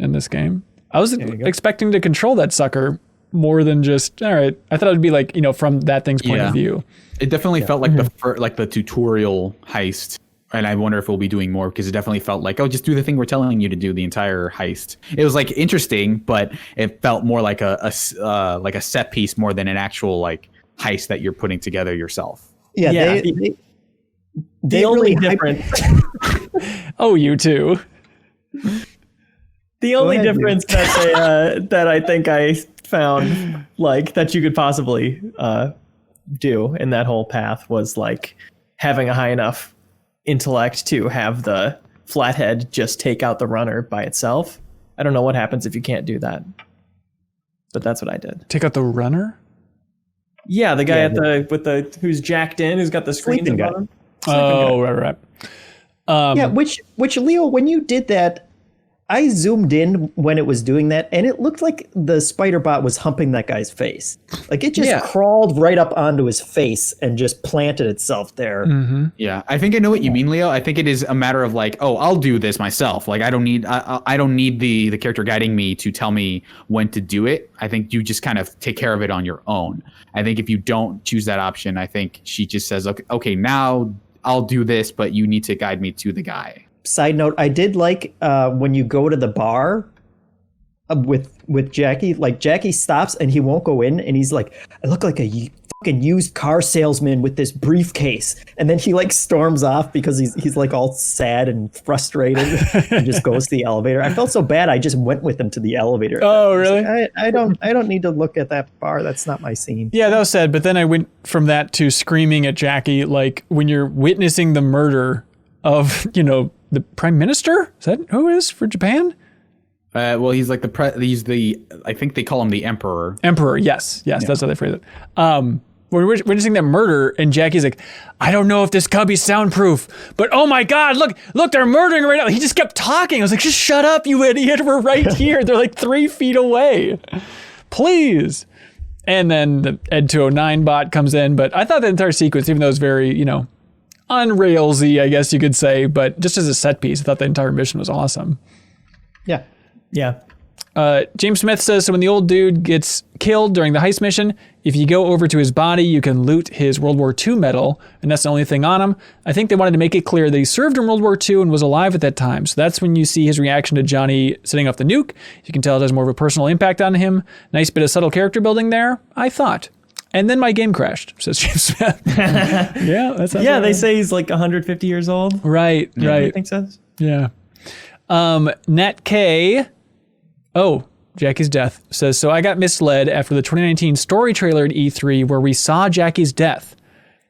and this game. I was expecting to control that sucker more than just, all right. I thought it would be like, from that thing's point of view. It definitely felt like the tutorial heist. And I wonder if we'll be doing more, because it definitely felt like, oh, just do the thing we're telling you to do the entire heist. It was like interesting, but it felt more like a set piece more than an actual like heist that you're putting totogether yourself. Yeah. The only difference. Oh, you too. The only difference that I think I found like that you could possibly do in that whole path was like having a high enough intellect to have the Flathead just take out the runner by itself. I don't know what happens if you can't do that, but that's what I did. Take out the runner? Yeah, the guy who's jacked in, who's got the screens in front of him. Oh, right. Yeah, which Leo, when you did that, I zoomed in when it was doing that, and it looked like the spider bot was humping that guy's face. Like it just crawled right up onto his face and just planted itself there. Mm-hmm. Yeah, I think I know what you mean, Leo. I think it is a matter of like, oh, I'll do this myself. Like I don't need the character guiding me to tell me when to do it. I think you just kind of take care of it on your own. I think if you don't choose that option, I think she just says, okay, now I'll do this, but you need to guide me to the guy. Side note, I did like when you go to the bar with Jackie, like Jackie stops and he won't go in and he's like, I look like a fucking used car salesman with this briefcase. And then he like storms off because he's like all sad and frustrated and just goes to the elevator. I felt so bad. I just went with him to the elevator. Oh, really? Like, I don't need to look at that bar. That's not my scene. Yeah, that was sad. But then I went from that to screaming at Jackie, like when you're witnessing the murder of, the prime minister? Is that who it is for Japan? Well, he's like I think they call him the emperor. Emperor, yes, that's how they phrase it. We're witnessing that murder, and Jackie's like, I don't know if this cubby's soundproof, but oh my God, look, they're murdering right now. He just kept talking. I was like, just shut up, you idiot. We're right here. They're like 3 feet away. Please. And then the Ed 209 bot comes in, but I thought the entire sequence, even though it was very, unrailsy, I guess you could say, but just as a set piece, I thought the entire mission was awesome. Yeah. James Smith says, so when the old dude gets killed during the heist mission, if you go over to his body, you can loot his World War II medal, and that's the only thing on him. I think they wanted to make it clear that he served in World War II and was alive at that time. So that's when you see his reaction to Johnny setting off the nuke. You can tell it has more of a personal impact on him. Nice bit of subtle character building there, I thought. And then my game crashed, says James Smith. They say he's like 150 years old. Right. I think so. Yeah. Nat K. Oh, Jackie's death says, so I got misled after the 2019 story trailer at E3 where we saw Jackie's death.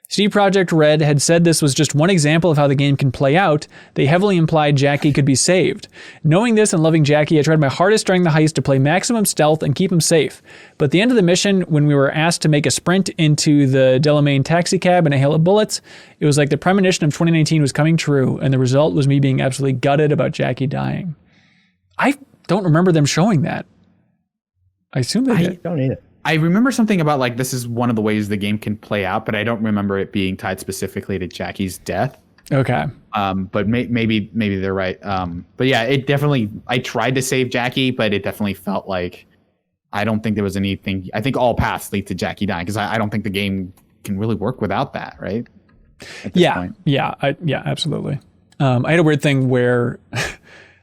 CD Projekt Red had said this was just one example of how the game can play out. They heavily implied Jackie could be saved. Knowing this and loving Jackie, I tried my hardest during the heist to play maximum stealth and keep him safe. But at the end of the mission, when we were asked to make a sprint into the Delamain taxi cab and a hail of bullets, it was like the premonition of 2019 was coming true, and the result was me being absolutely gutted about Jackie dying. I don't remember them showing that. I assume they did. Don't either. I remember something about like this is one of the ways the game can play out, but I don't remember it being tied specifically to Jackie's death. Okay. But maybe they're right. But yeah, it definitely. I tried to save Jackie, but it definitely felt like I don't think there was anything. I think all paths lead to Jackie dying because I don't think the game can really work without that, right? Yeah, absolutely. I had a weird thing where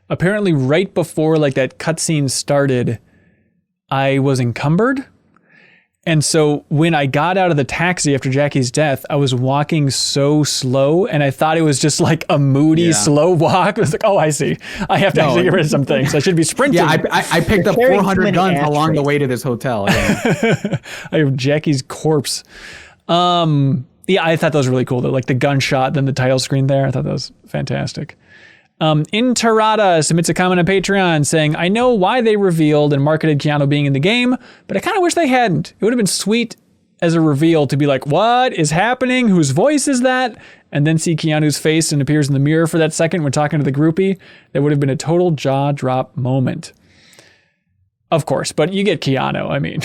apparently right before like that cutscene started, I was encumbered. And so when I got out of the taxi after Jackie's death, I was walking so slow and I thought it was just like a moody, slow walk. I was like, oh, I see. I have to actually get rid of some things. I should be sprinting. Yeah, I picked up 400 guns along the way to this hotel. Yeah. I have Jackie's corpse. Yeah, I thought that was really cool. Like the gunshot, then the title screen there. I thought that was fantastic. Interada submits a comment on Patreon saying, I know why they revealed and marketed Keanu being in the game, but I kind of wish they hadn't. It would have been sweet as a reveal to be like, what is happening? Whose voice is that? And then see Keanu's face and appears in the mirror for that second when talking to the groupie. That would have been a total jaw drop moment. Of course, but you get Keanu. I mean,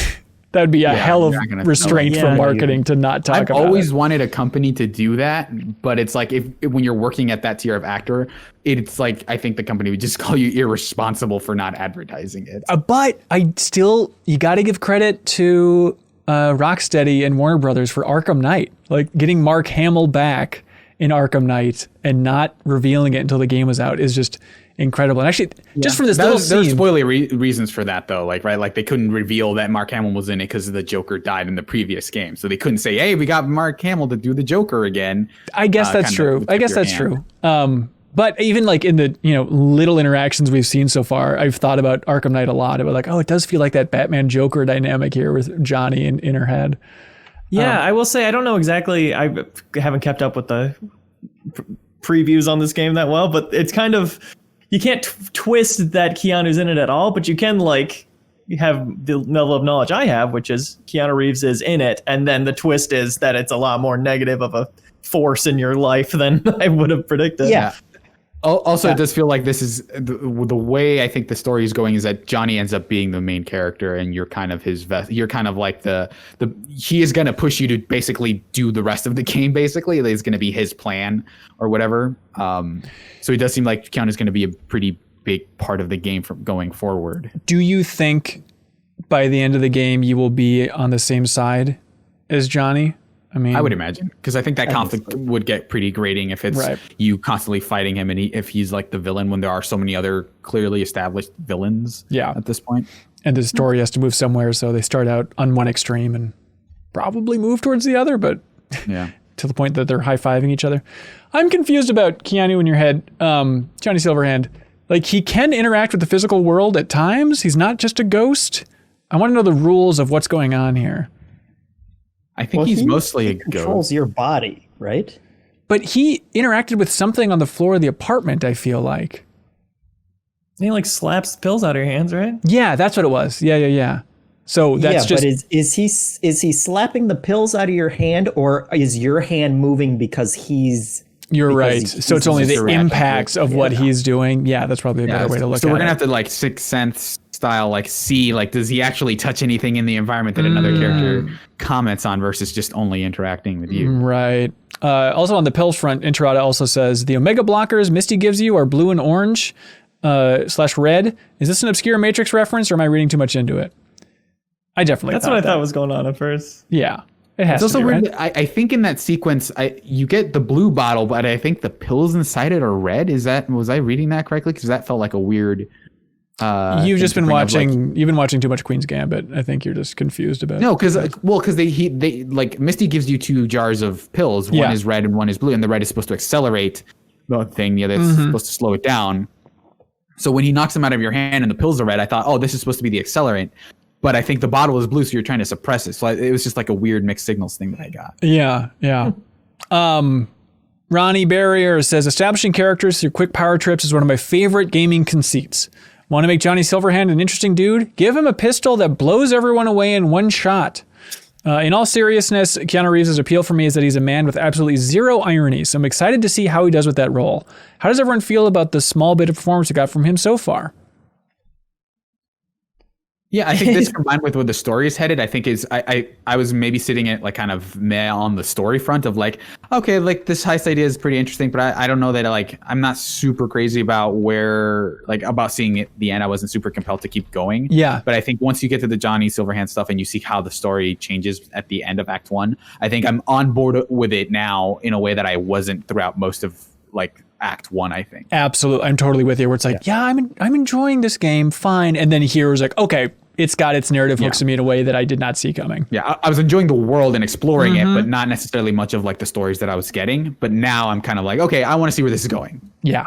that would be a hell of restraint for marketing to not talk about it. I've always wanted a company to do that, but it's like if when you're working at that tier of actor, it's like I think the company would just call you irresponsible for not advertising it. But you got to give credit to Rocksteady and Warner Brothers for Arkham Knight, like getting Mark Hamill back in Arkham Knight and not revealing it until the game was out is just incredible. And actually, just from this little scene, there's spoiler reasons for that though. Like, right, like they couldn't reveal that Mark Hamill was in it because the Joker died in the previous game, so they couldn't say, "Hey, we got Mark Hamill to do the Joker again." I guess that's true. But even like in the little interactions we've seen so far, I've thought about Arkham Knight a lot. About like, oh, it does feel like that Batman Joker dynamic here with Johnny in her head. Yeah, I will say I don't know exactly. I haven't kept up with the previews on this game that well, but it's kind of, you can't twist that Keanu's in it at all, but you can like have the level of knowledge I have, which is Keanu Reeves is in it, and then the twist is that it's a lot more negative of a force in your life than I would have predicted. Yeah. Also, it does feel like this is the way I think the story is going is that Johnny ends up being the main character, and you're kind of his you're kind of like the he is going to push you to basically do the rest of the game. Basically, it's going to be his plan or whatever. So it does seem like Keanu is going to be a pretty big part of the game from going forward. Do you think by the end of the game you will be on the same side as Johnny? I mean, I would imagine, because I think that conflict would get pretty grating if it's you constantly fighting him, and if he's like the villain when there are so many other clearly established villains at this point. And the story has to move somewhere, so they start out on one extreme and probably move towards the other, but to the point that they're high-fiving each other. I'm confused about Keanu in your head, Johnny Silverhand. Like, he can interact with the physical world at times. He's not just a ghost. I want to know the rules of what's going on here. I think he's mostly a ghost. Controls your body, right? But he interacted with something on the floor of the apartment, I feel like. And he like slaps pills out of your hands, right? Yeah, that's what it was. Yeah. So that's just. But is he slapping the pills out of your hand, or is your hand moving because he's? You're right. So it's only the impacts of what he's doing. Yeah, that's probably a better way to look at it. So we're gonna have to like Sixth Sense style, like see, like does he actually touch anything in the environment that another character comments on versus just only interacting with you? Right. Also on the pills front, Interada also says the Omega blockers Misty gives you are blue and orange /red. Is this an obscure Matrix reference, or am I reading too much into it? I definitely. That's what I thought was going on at first. Yeah. It has it's to also be, weird. right? I think in that sequence, you get the blue bottle, but I think the pills inside it are red. Was I reading that correctly? Because that felt like a weird. You've just been watching. You've been watching too much Queen's Gambit. I think you're just confused about. No, because they like Misty gives you 2 jars of pills. One is red and one is blue, and the red is supposed to accelerate the thing. The other is supposed to slow it down. So when he knocks them out of your hand and the pills are red, I thought, oh, this is supposed to be the accelerant. But I think the bottle is blue, so you're trying to suppress it. So it was just like a weird mixed signals thing that I got. Yeah. Ronnie Barrier says, establishing characters through quick power trips is one of my favorite gaming conceits. Want to make Johnny Silverhand an interesting dude? Give him a pistol that blows everyone away in one shot. In all seriousness, Keanu Reeves' appeal for me is that he's a man with absolutely zero irony, so I'm excited to see how he does with that role. How does everyone feel about the small bit of performance we got from him so far? Yeah, I think this combined with where the story is headed, I think is I was maybe sitting at like kind of meh on the story front of like, okay, like this heist idea is pretty interesting, but I don't know that I'm not super crazy about about seeing it the end. I wasn't super compelled to keep going. Yeah. But I think once you get to the Johnny Silverhand stuff and you see how the story changes at the end of Act 1, I think I'm on board with it now in a way that I wasn't throughout most of like Act 1, I think. Absolutely. I'm totally with you where it's like, I'm enjoying this game, fine. And then here was like, okay, it's got its narrative hooks to me in a way that I did not see coming. Yeah, I was enjoying the world and exploring it, but not necessarily much of like the stories that I was getting. But now I'm kind of like, okay, I want to see where this is going. Yeah.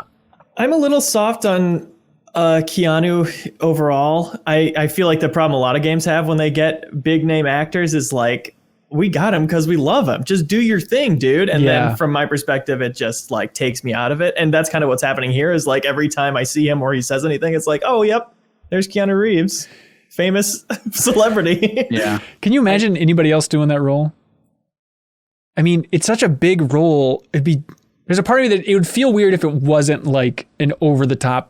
I'm a little soft on Keanu overall. I feel like the problem a lot of games have when they get big name actors is like, we got him because we love him. Just do your thing, dude. And then from my perspective, it just like takes me out of it. And that's kind of what's happening here is like every time I see him or he says anything, it's like, oh, yep, there's Keanu Reeves. Famous celebrity. Yeah. Can you imagine anybody else doing that role? I mean, it's such a big role. There's a part of me that it would feel weird if it wasn't like an over the top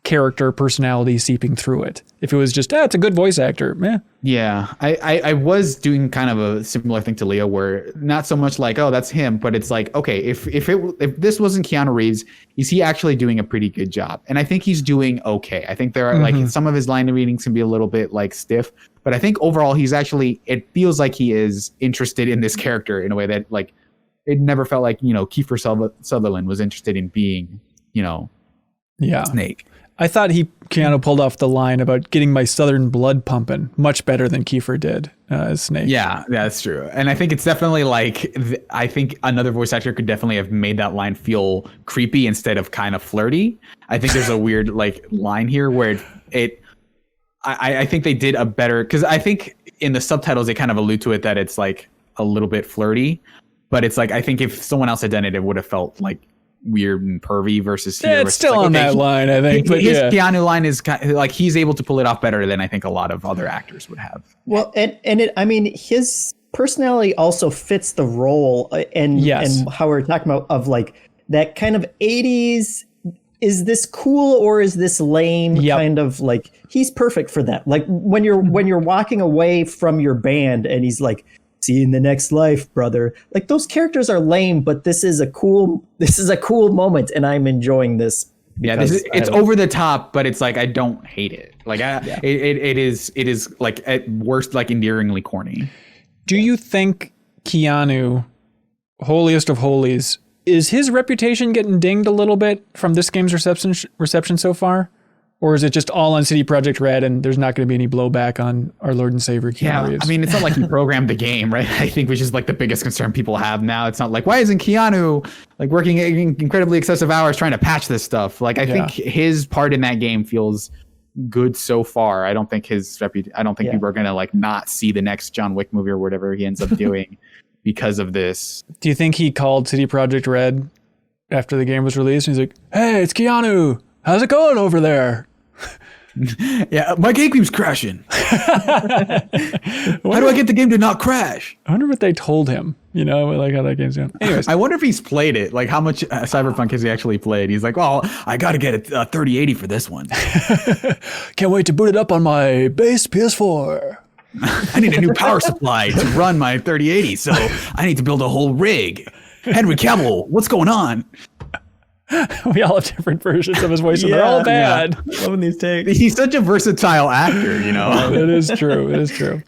character personality seeping through it. If it was just, it's a good voice actor, meh. Yeah, I was doing kind of a similar thing to Leo, where not so much like, oh, that's him, but it's like, okay, if this wasn't Keanu Reeves, is he actually doing a pretty good job? And I think he's doing okay. I think there are like some of his line readings can be a little bit like stiff, but I think overall he's actually, it feels like he is interested in this character in a way that like it never felt like, Kiefer Sutherland was interested in being, Snake. I thought Keanu pulled off the line about getting my southern blood pumping much better than Kiefer did as Snake. Yeah, that's true. And I think it's definitely like, I think another voice actor could definitely have made that line feel creepy instead of kind of flirty. I think there's a weird like line here where I think they did a better, because I think in the subtitles they kind of allude to it that it's like a little bit flirty, but it's like, I think if someone else had done it, it would have felt like weird and pervy versus Yeah, it's still on that line, I think. But his Keanu line is kind of, like, he's able to pull it off better than I think a lot of other actors would have. Well, his personality also fits the role, and how we're talking about of like that kind of 80s. Is this cool or is this lame? Kind of like, he's perfect for that. Like when you're walking away from your band and he's like, "See you in the next life, brother." Like, those characters are lame, but this is a cool moment, and I'm enjoying this. Yeah, it's over the top, but it's like, I don't hate it. Like it is like at worst like endearingly corny. Do you think Keanu, holiest of holies, is his reputation getting dinged a little bit from this game's reception so far? Or is it just all on CD Projekt Red and there's not going to be any blowback on our Lord and Savior Keanu Reeves? I mean, it's not like he programmed the game, right? I think which is like the biggest concern people have now. It's not like, why isn't Keanu like working incredibly excessive hours trying to patch this stuff? Like, I think his part in that game feels good so far. I don't think people are going to like not see the next John Wick movie or whatever he ends up doing because of this. Do you think he called CD Projekt Red after the game was released and he's like, "Hey, it's Keanu. How's it going over there?" Yeah, my game keeps crashing. How do I get the game to not crash? I wonder what they told him, like how that game's going. Anyways. I wonder if he's played it. Like, how much Cyberpunk has he actually played? He's like, well, I got to get a 3080 for this one. Can't wait to boot it up on my base PS4. I need a new power supply to run my 3080, so I need to build a whole rig. Henry Cavill, what's going on? We all have different versions of his voice, and they're all bad. Loving these takes. He's such a versatile actor, It is true. It is true.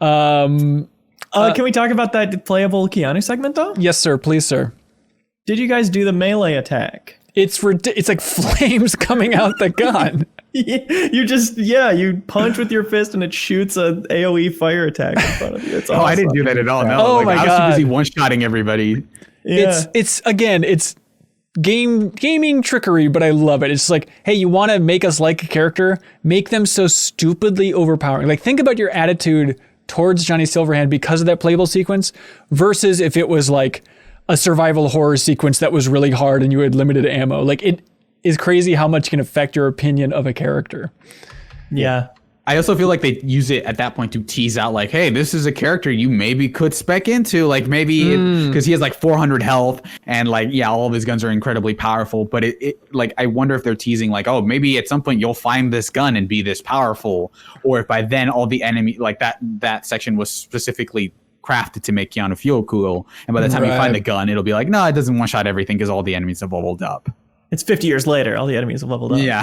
Can we talk about that playable Keanu segment, though? Yes, sir. Please, sir. Did you guys do the melee attack? It's like flames coming out the gun. You punch with your fist and it shoots an AoE fire attack in front of you. It's awesome. I didn't do that at all. No. Oh my God. I was too busy one-shotting everybody. Yeah. It's gaming trickery, but I love it. It's like, hey, you want to make us like a character? Make them so stupidly overpowering. Like, think about your attitude towards Johnny Silverhand because of that playable sequence versus if it was like a survival horror sequence that was really hard and you had limited ammo. Like, it is crazy how much can affect your opinion of a character. Yeah. I also feel like they use it at that point to tease out like, hey, this is a character you maybe could spec into, like maybe because he has like 400 health and like, all of his guns are incredibly powerful. But it like, I wonder if they're teasing like, oh, maybe at some point you'll find this gun and be this powerful. Or if by then all the enemy like that section was specifically crafted to make Keanu feel cool. And by the time you find the gun, it'll be like, no, it doesn't one shot everything because all the enemies have leveled up. It's 50 years later. All the enemies have leveled up. Yeah.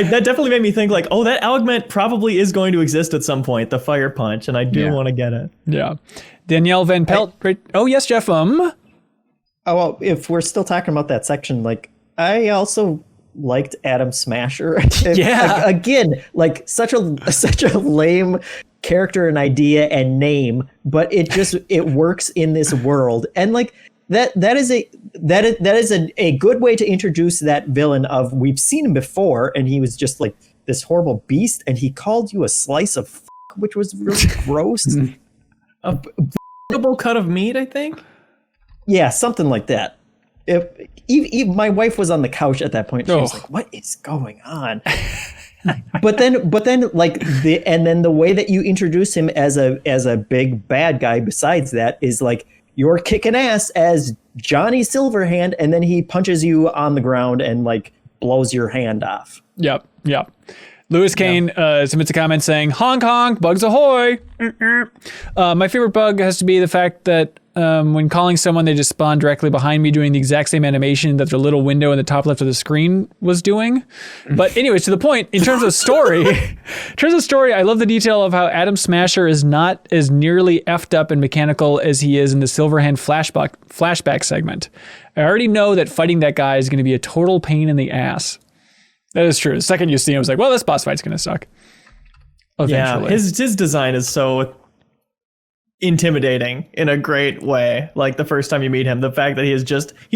That definitely made me think like, oh, that augment probably is going to exist at some point, the fire punch, and I do want to get it. Yeah. Danielle Van Pelt. Oh, yes, Jeff. Oh, well, if we're still talking about that section, like, I also liked Adam Smasher. Again, like such a lame character and idea and name, but it works in this world. And like, that is a good way to introduce that villain of, we've seen him before and he was just like this horrible beast and he called you a slice of which was really gross. A double cut of meat, I think. Yeah, something like that. If my wife was on the couch at that point, she was like, "What is going on?" but then like the way that you introduce him as a big bad guy besides that is like, you're kicking ass as Johnny Silverhand, and then he punches you on the ground and like blows your hand off. Yep. Lewis Kane submits a comment saying, "Honk honk, bugs ahoy." My favorite bug has to be the fact that when calling someone, they just spawn directly behind me doing the exact same animation that their little window in the top left of the screen was doing. But anyways, to the point, in terms of story, I love the detail of how Adam Smasher is not as nearly effed up and mechanical as he is in the Silverhand flashback segment. I already know that fighting that guy is going to be a total pain in the ass. That is true. The second you see him, I was like, well, this boss fight's going to suck. Eventually. Yeah, his design is so intimidating in a great way. Like the first time you meet him, the fact that he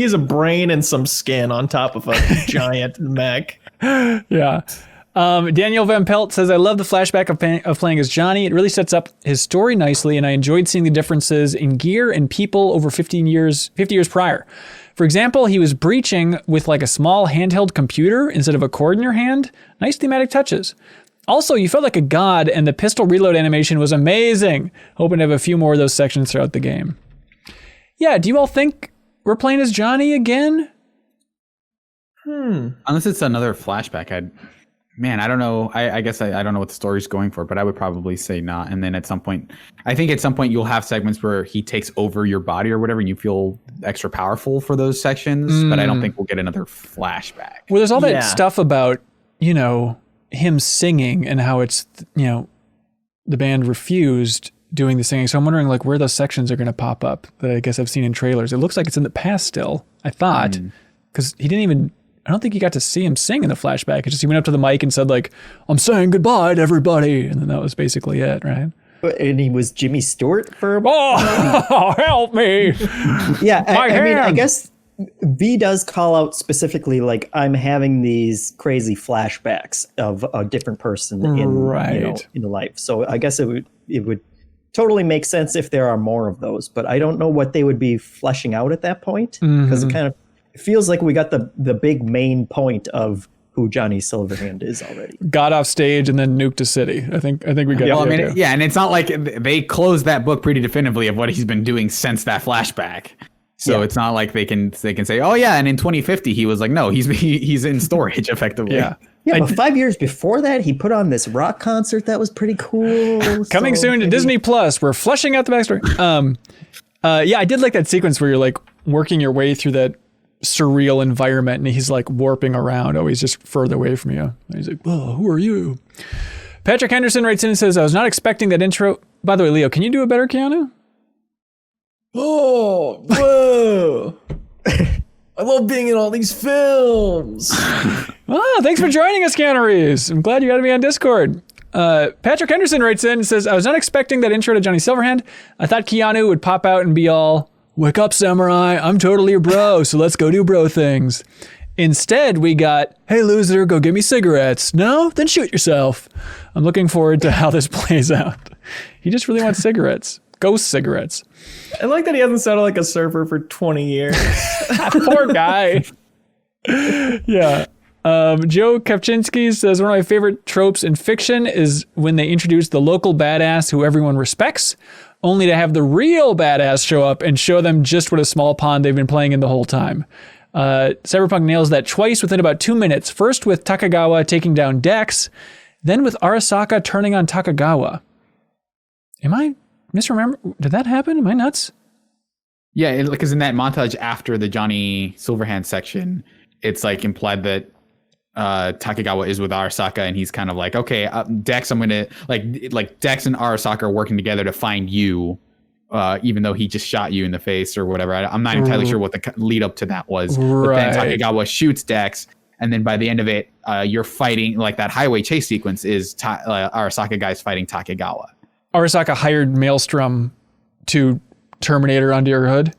has a brain and some skin on top of a giant mech. Yeah. Daniel Van Pelt says, I love the flashback of playing as Johnny. It really sets up his story nicely, and I enjoyed seeing the differences in gear and people over 50 years prior. For example, he was breaching with like a small handheld computer instead of a cord in your hand. Nice thematic touches. Also, you felt like a god, and the pistol reload animation was amazing. Hoping to have a few more of those sections throughout the game. Yeah, do you all think we're playing as Johnny again? Unless it's another flashback, I don't know. I guess I don't know what the story's going for, but I would probably say not. And then at some point you'll have segments where he takes over your body or whatever, and you feel extra powerful for those sections. But I don't think we'll get another flashback. Well, there's all that stuff about, him singing and how it's, the band refused doing the singing. So I'm wondering like where those sections are going to pop up that I guess I've seen in trailers. It looks like it's in the past still, I thought, because I don't think he got to see him sing in the flashback. It's just he went up to the mic and said like, I'm saying goodbye to everybody. And then that was basically it, right? And he was Jimmy Stewart for a Oh, help me. Yeah, I mean, I hand. guess V does call out specifically like I'm having these crazy flashbacks of a different person in life. So I guess it would totally make sense if there are more of those, but I don't know what they would be fleshing out at that point because it feels like we got the big main point of who Johnny Silverhand is already. Got off stage and then nuked a city. I think we got. Well, I mean, and it's not like they closed that book pretty definitively of what he's been doing since that flashback. So it's not like they can say, oh yeah, and in 2050 he was like, no, he's in storage effectively. Yeah. Yeah, but 5 years before that, he put on this rock concert that was pretty cool. Coming soon to Disney Plus. We're fleshing out the backstory. Yeah, I did like that sequence where you're like working your way through that surreal environment and he's like warping around. Oh, he's just further away from you. And he's like, whoa, who are you? Patrick Henderson writes in and says, I was not expecting that intro. By the way, Leo, can you do a better Keanu? Oh, whoa. I love being in all these films. Thanks for joining us, Keanu Reeves. I'm glad you got to be on Discord. Patrick Henderson writes in and says, I was not expecting that intro to Johnny Silverhand. I thought Keanu would pop out and be all, wake up, samurai. I'm totally your bro, so let's go do bro things. Instead, we got, hey, loser, go give me cigarettes. No? Then shoot yourself. I'm looking forward to how this plays out. He just really wants cigarettes. Ghost cigarettes. I like that he hasn't sounded like a surfer for 20 years. Poor guy. Yeah. Joe Kapczynski says, one of my favorite tropes in fiction is when they introduce the local badass who everyone respects, only to have the real badass show up and show them just what a small pond they've been playing in the whole time. Cyberpunk nails that twice within about 2 minutes. First with Takagawa taking down Dex, then with Arasaka turning on Takagawa. Am I misremember? Did that happen? Am I nuts? Yeah, because in that montage after the Johnny Silverhand section, it's like implied that Takagawa is with Arasaka and he's kind of like, okay, Dex, I'm gonna like Dex and Arasaka are working together to find you, even though he just shot you in the face or whatever. I'm not entirely sure what the lead up to that was. But then Takagawa shoots Dex, and then by the end of it, you're fighting like that highway chase sequence is Arasaka guys fighting Takagawa. Arasaka hired Maelstrom to Terminator under your hood.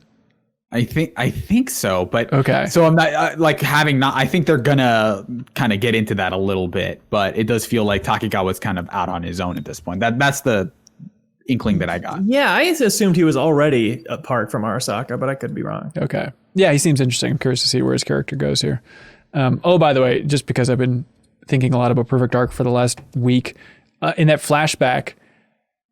I think so, but okay. So I'm not I think they're gonna kind of get into that a little bit, but it does feel like Takagawa's kind of out on his own at this point. That's the inkling that I got. Yeah, I assumed he was already apart from Arasaka, but I could be wrong. Okay. Yeah, he seems interesting. I'm curious to see where his character goes here. By the way, just because I've been thinking a lot about Perfect Dark for the last week, in that flashback,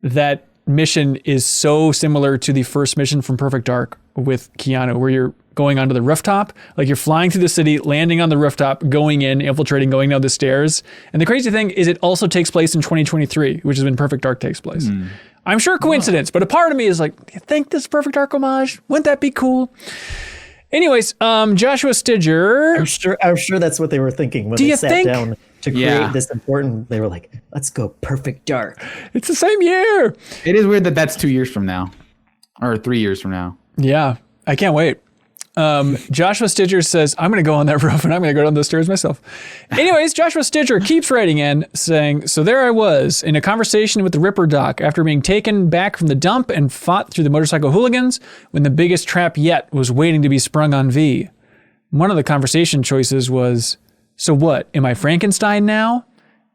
that mission is so similar to the first mission from Perfect Dark with Keanu, where you're going onto the rooftop, like you're flying through the city, landing on the rooftop, going in, infiltrating, going down the stairs. And the crazy thing is it also takes place in 2023, which is when Perfect Dark takes place. I'm sure coincidence, but a part of me is like, do you think this is Perfect Dark homage? Wouldn't that be cool? Anyways, Joshua Stidger. I'm sure that's what they were thinking when they sat down to create this important. They were like, let's go Perfect Dark. It's the same year. It is weird that that's 2 years from now or 3 years from now. Yeah, I can't wait. Joshua Stidger says, I'm going to go on that roof and I'm going to go down the stairs myself. Anyways, Joshua Stidger keeps writing in saying, so there I was in a conversation with the Ripper Doc after being taken back from the dump and fought through the motorcycle hooligans when the biggest trap yet was waiting to be sprung on V. One of the conversation choices was, so what, am I Frankenstein now?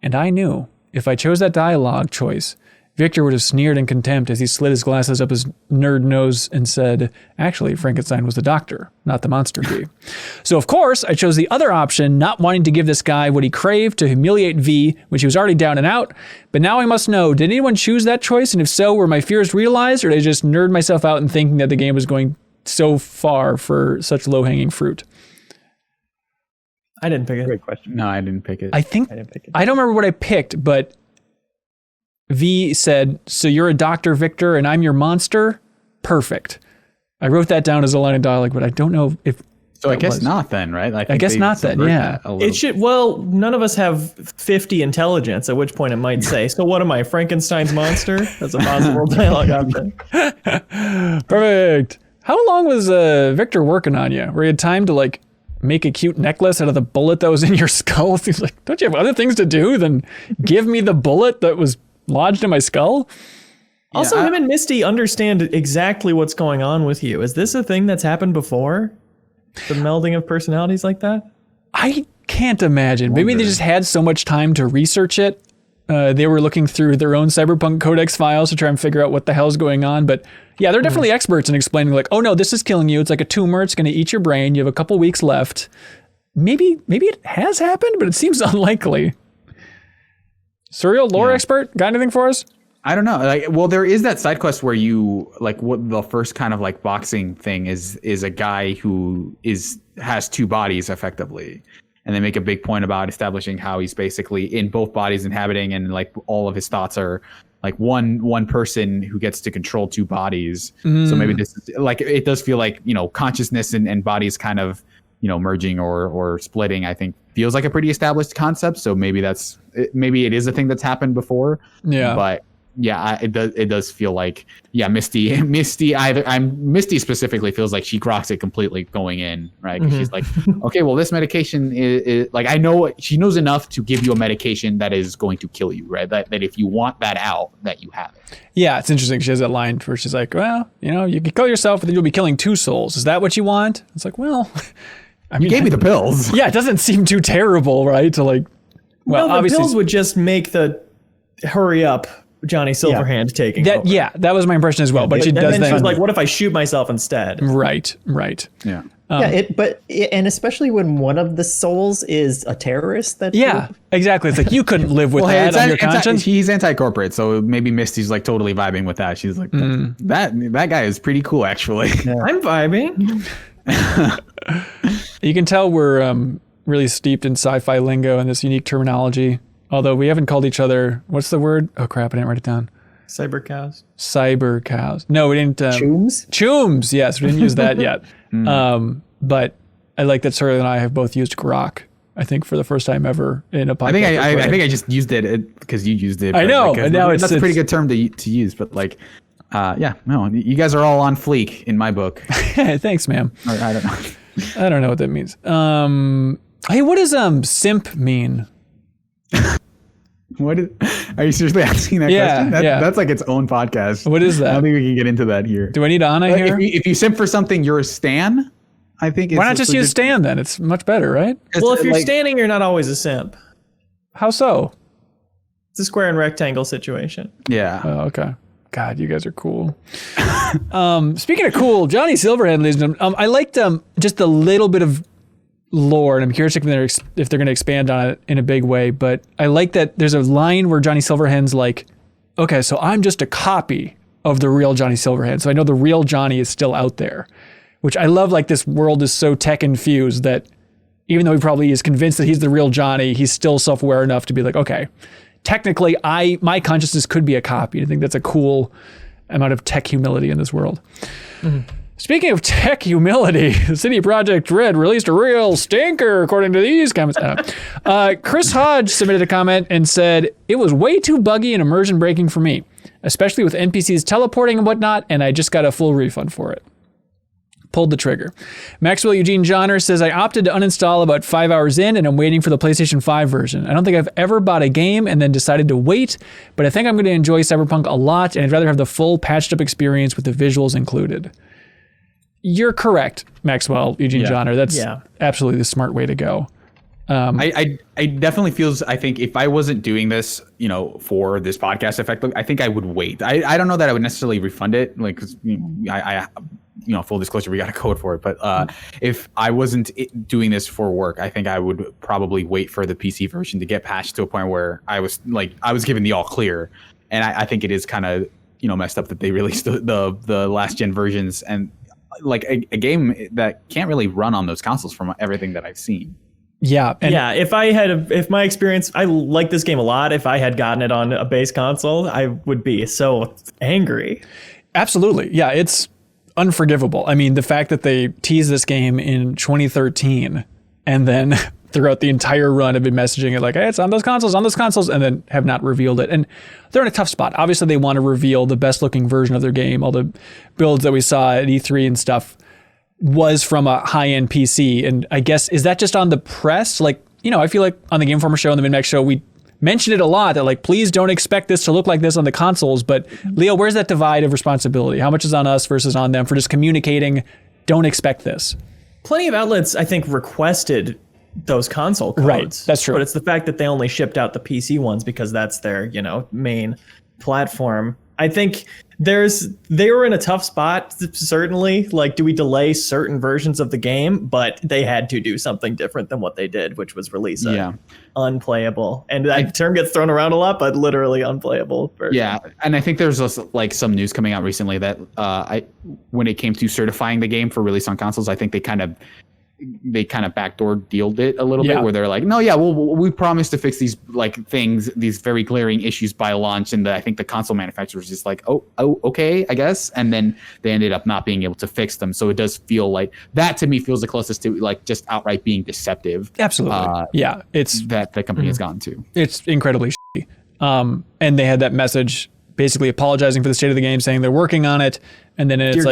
And I knew if I chose that dialogue choice, Victor would have sneered in contempt as he slid his glasses up his nerd nose and said, actually, Frankenstein was the doctor, not the monster bee. So, of course, I chose the other option, not wanting to give this guy what he craved to humiliate V, which he was already down and out. But now I must know, did anyone choose that choice? And if so, were my fears realized, or did I just nerd myself out in thinking that the game was going so far for such low-hanging fruit? I didn't pick it. Great question. No, I didn't pick it. I think, I didn't pick it. I don't remember what I picked, but V said, so you're a doctor, Victor, and I'm your monster? Perfect. I wrote that down as a line of dialogue, but I don't know if... So I guess not then, right? I guess not then, yeah. It should, well, none of us have 50 intelligence, at which point it might say, so what am I, Frankenstein's monster? That's a possible dialogue option. Perfect. How long was Victor working on you? Where he had time to like make a cute necklace out of the bullet that was in your skull? He's like, don't you have other things to do than give me the bullet that was lodged in my skull? Also, him and Misty understand exactly what's going on with you. Is this a thing that's happened before? The melding of personalities like that? I can't imagine. Maybe they just had so much time to research it. They were looking through their own Cyberpunk Codex files to try and figure out what the hell's going on. But yeah, they're definitely experts in explaining like, oh no, this is killing you. It's like a tumor. It's going to eat your brain. You have a couple weeks left. Maybe it has happened, but it seems unlikely. Surreal lore expert, got anything for us? I don't know. Like, well, there is that side quest where you like what the first kind of like boxing thing is a guy who has two bodies effectively, and they make a big point about establishing how he's basically in both bodies inhabiting, and like all of his thoughts are like one person who gets to control two bodies. So maybe this is like, it does feel like, you know, consciousness and bodies kind of, you know, merging or splitting, I think feels like a pretty established concept. So maybe maybe it is a thing that's happened before. Yeah. But yeah, it does feel like, yeah, Misty specifically feels like she grokks it completely going in, right? Because she's like, okay, well, this medication is like, I know she knows enough to give you a medication that is going to kill you, right? That if you want that out, that you have it. Yeah, it's interesting. She has that line where she's like, well, you know, you can kill yourself, but then you'll be killing two souls. Is that what you want? It's like, well, I mean, you gave me the pills. Yeah, it doesn't seem too terrible, right? To like, well, the obviously pills would just make the hurry up Johnny Silverhand taking that. over. Yeah, that was my impression as well. But she does then. that. She's like, what if I shoot myself instead? Right. Yeah. And especially when one of the souls is a terrorist. Exactly. It's like you couldn't live with that on your conscience. He's anti-corporate, so maybe Misty's like totally vibing with that. She's like, that guy is pretty cool, actually. Yeah. I'm vibing. You can tell we're really steeped in sci-fi lingo and this unique terminology. Although we haven't called each other, what's the word? Oh crap, I didn't write it down. Cyber cows. No, we didn't. Chooms. Yes, we didn't use that yet. But I like that Surreal and I have both used grok, I think, for the first time ever in a podcast. I think I just used it because you used it. I know. Like, now that's a pretty good term to use, but like, you guys are all on fleek in my book. Thanks, ma'am. Or, I don't know. I don't know what that means. Hey, what does simp mean? Are you seriously asking that question? That's like its own podcast. What is that? I don't think we can get into that here. Do I need Anna here? If you simp for something, you're a stan. I think. Why not just use stan then? It's much better, right? Well, if you're standing, you're not always a simp. How so? It's a square and rectangle situation. Yeah. Oh, okay. God, you guys are cool. Speaking of cool, Johnny Silverhand, ladies and gentlemen, I liked just a little bit of lore, and I'm curious if they're going to expand on it in a big way, but I like that there's a line where Johnny Silverhand's like, okay, so I'm just a copy of the real Johnny Silverhand, so I know the real Johnny is still out there, which I love. Like, this world is so tech infused that even though he probably is convinced that he's the real Johnny, he's still self-aware enough to be like, okay, technically my consciousness could be a copy. I think that's a cool amount of tech humility in this world. Speaking of tech humility, CD Projekt Red released a real stinker, according to these comments. Chris Hodge submitted a comment and said, it was way too buggy and immersion breaking for me, especially with NPCs teleporting and whatnot, and I just got a full refund for it. Pulled the trigger. Maxwell Eugene Johnner says, I opted to uninstall about 5 hours in, and I'm waiting for the PlayStation 5 version. I don't think I've ever bought a game and then decided to wait, but I think I'm going to enjoy Cyberpunk a lot, and I'd rather have the full patched up experience with the visuals included. You're correct, Maxwell Eugene Johnner. That's absolutely the smart way to go. I definitely feels, I think if I wasn't doing this, for this podcast effect, I think I would wait. I don't know that I would necessarily refund it, like, cause I full disclosure, we got a code for it. But if I wasn't doing this for work, I think I would probably wait for the PC version to get patched to a point where I was given the all clear. And I think it is kind of, messed up that they released the last gen versions and like a game that can't really run on those consoles from everything that I've seen. Yeah. If my experience, I like this game a lot. If I had gotten it on a base console, I would be so angry. Absolutely. Yeah. It's unforgivable. I mean, the fact that they teased this game in 2013 and then throughout the entire run have been messaging it like, hey, it's on those consoles, and then have not revealed it. And they're in a tough spot. Obviously, they want to reveal the best looking version of their game. All the builds that we saw at E3 and stuff was from a high-end PC. And I guess, is that just on the press? Like, I feel like on the Game Informer show and the MinnMax show, we mentioned it a lot that like, please don't expect this to look like this on the consoles. But Leo, where's that divide of responsibility? How much is on us versus on them for just communicating, don't expect this? Plenty of outlets, I think, requested those console codes. Right, that's true. But it's the fact that they only shipped out the PC ones because that's their, main platform. I think they were in a tough spot, certainly. Like, do we delay certain versions of the game? But they had to do something different than what they did, which was release it unplayable. And that term gets thrown around a lot, but literally unplayable version. Yeah, and I think there's like some news coming out recently that when it came to certifying the game for release on consoles, I think they kind of backdoor dealed it a little bit, where they're like, no, we promise to fix these these very glaring issues by launch. And I think the console manufacturers just like, oh, okay, I guess. And then they ended up not being able to fix them. So it does feel like that, to me, feels the closest to like just outright being deceptive. Absolutely. It's that the company has gone to. It's incredibly shitty. And they had that message basically apologizing for the state of the game, saying they're working on it. And then it's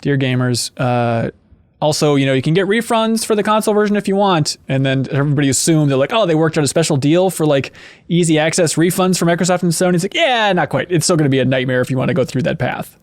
Dear gamers, also, you can get refunds for the console version if you want. And then everybody assumed they're like, oh, they worked out a special deal for like easy access refunds for Microsoft and Sony. It's like, yeah, not quite. It's still going to be a nightmare if you want to go through that path.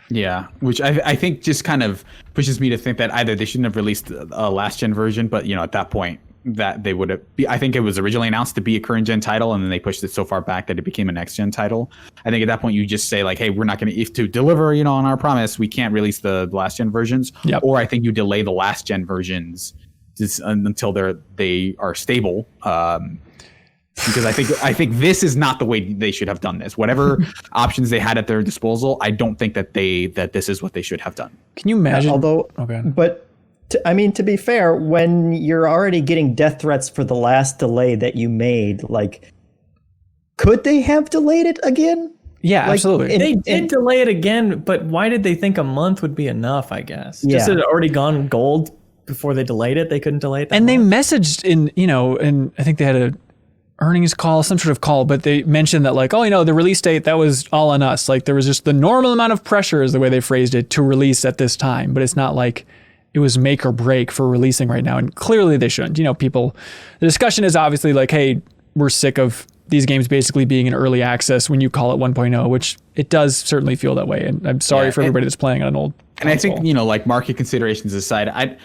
Yeah, which I think just kind of pushes me to think that either they shouldn't have released a last gen version, but at that point that they would have. I think it was originally announced to be a current gen title, and then they pushed it so far back that it became a next gen title. I think at that point you just say like, hey, we're not going to deliver, on our promise, we can't release the last gen versions. Yep. Or I think you delay the last gen versions just until they are stable. Because I think this is not the way they should have done this. Whatever options they had at their disposal, I don't think that this is what they should have done. Can you imagine? To be fair, when you're already getting death threats for the last delay that you made, like, could they have delayed it again? Yeah, absolutely. They did delay it again, but why did they think a month would be enough, I guess? Yeah. Just it had already gone gold before they delayed it. They couldn't delay it. And they messaged and I think they had a earnings call, some sort of call, but they mentioned that like, oh, the release date, that was all on us. Like there was just the normal amount of pressure is the way they phrased it to release at this time, but it's not like it was make or break for releasing right now. And clearly they shouldn't. The discussion is obviously like, hey, we're sick of these games basically being in early access when you call it 1.0, which it does certainly feel that way. And I'm sorry for everybody that's playing on an old console. And I think, like market considerations aside,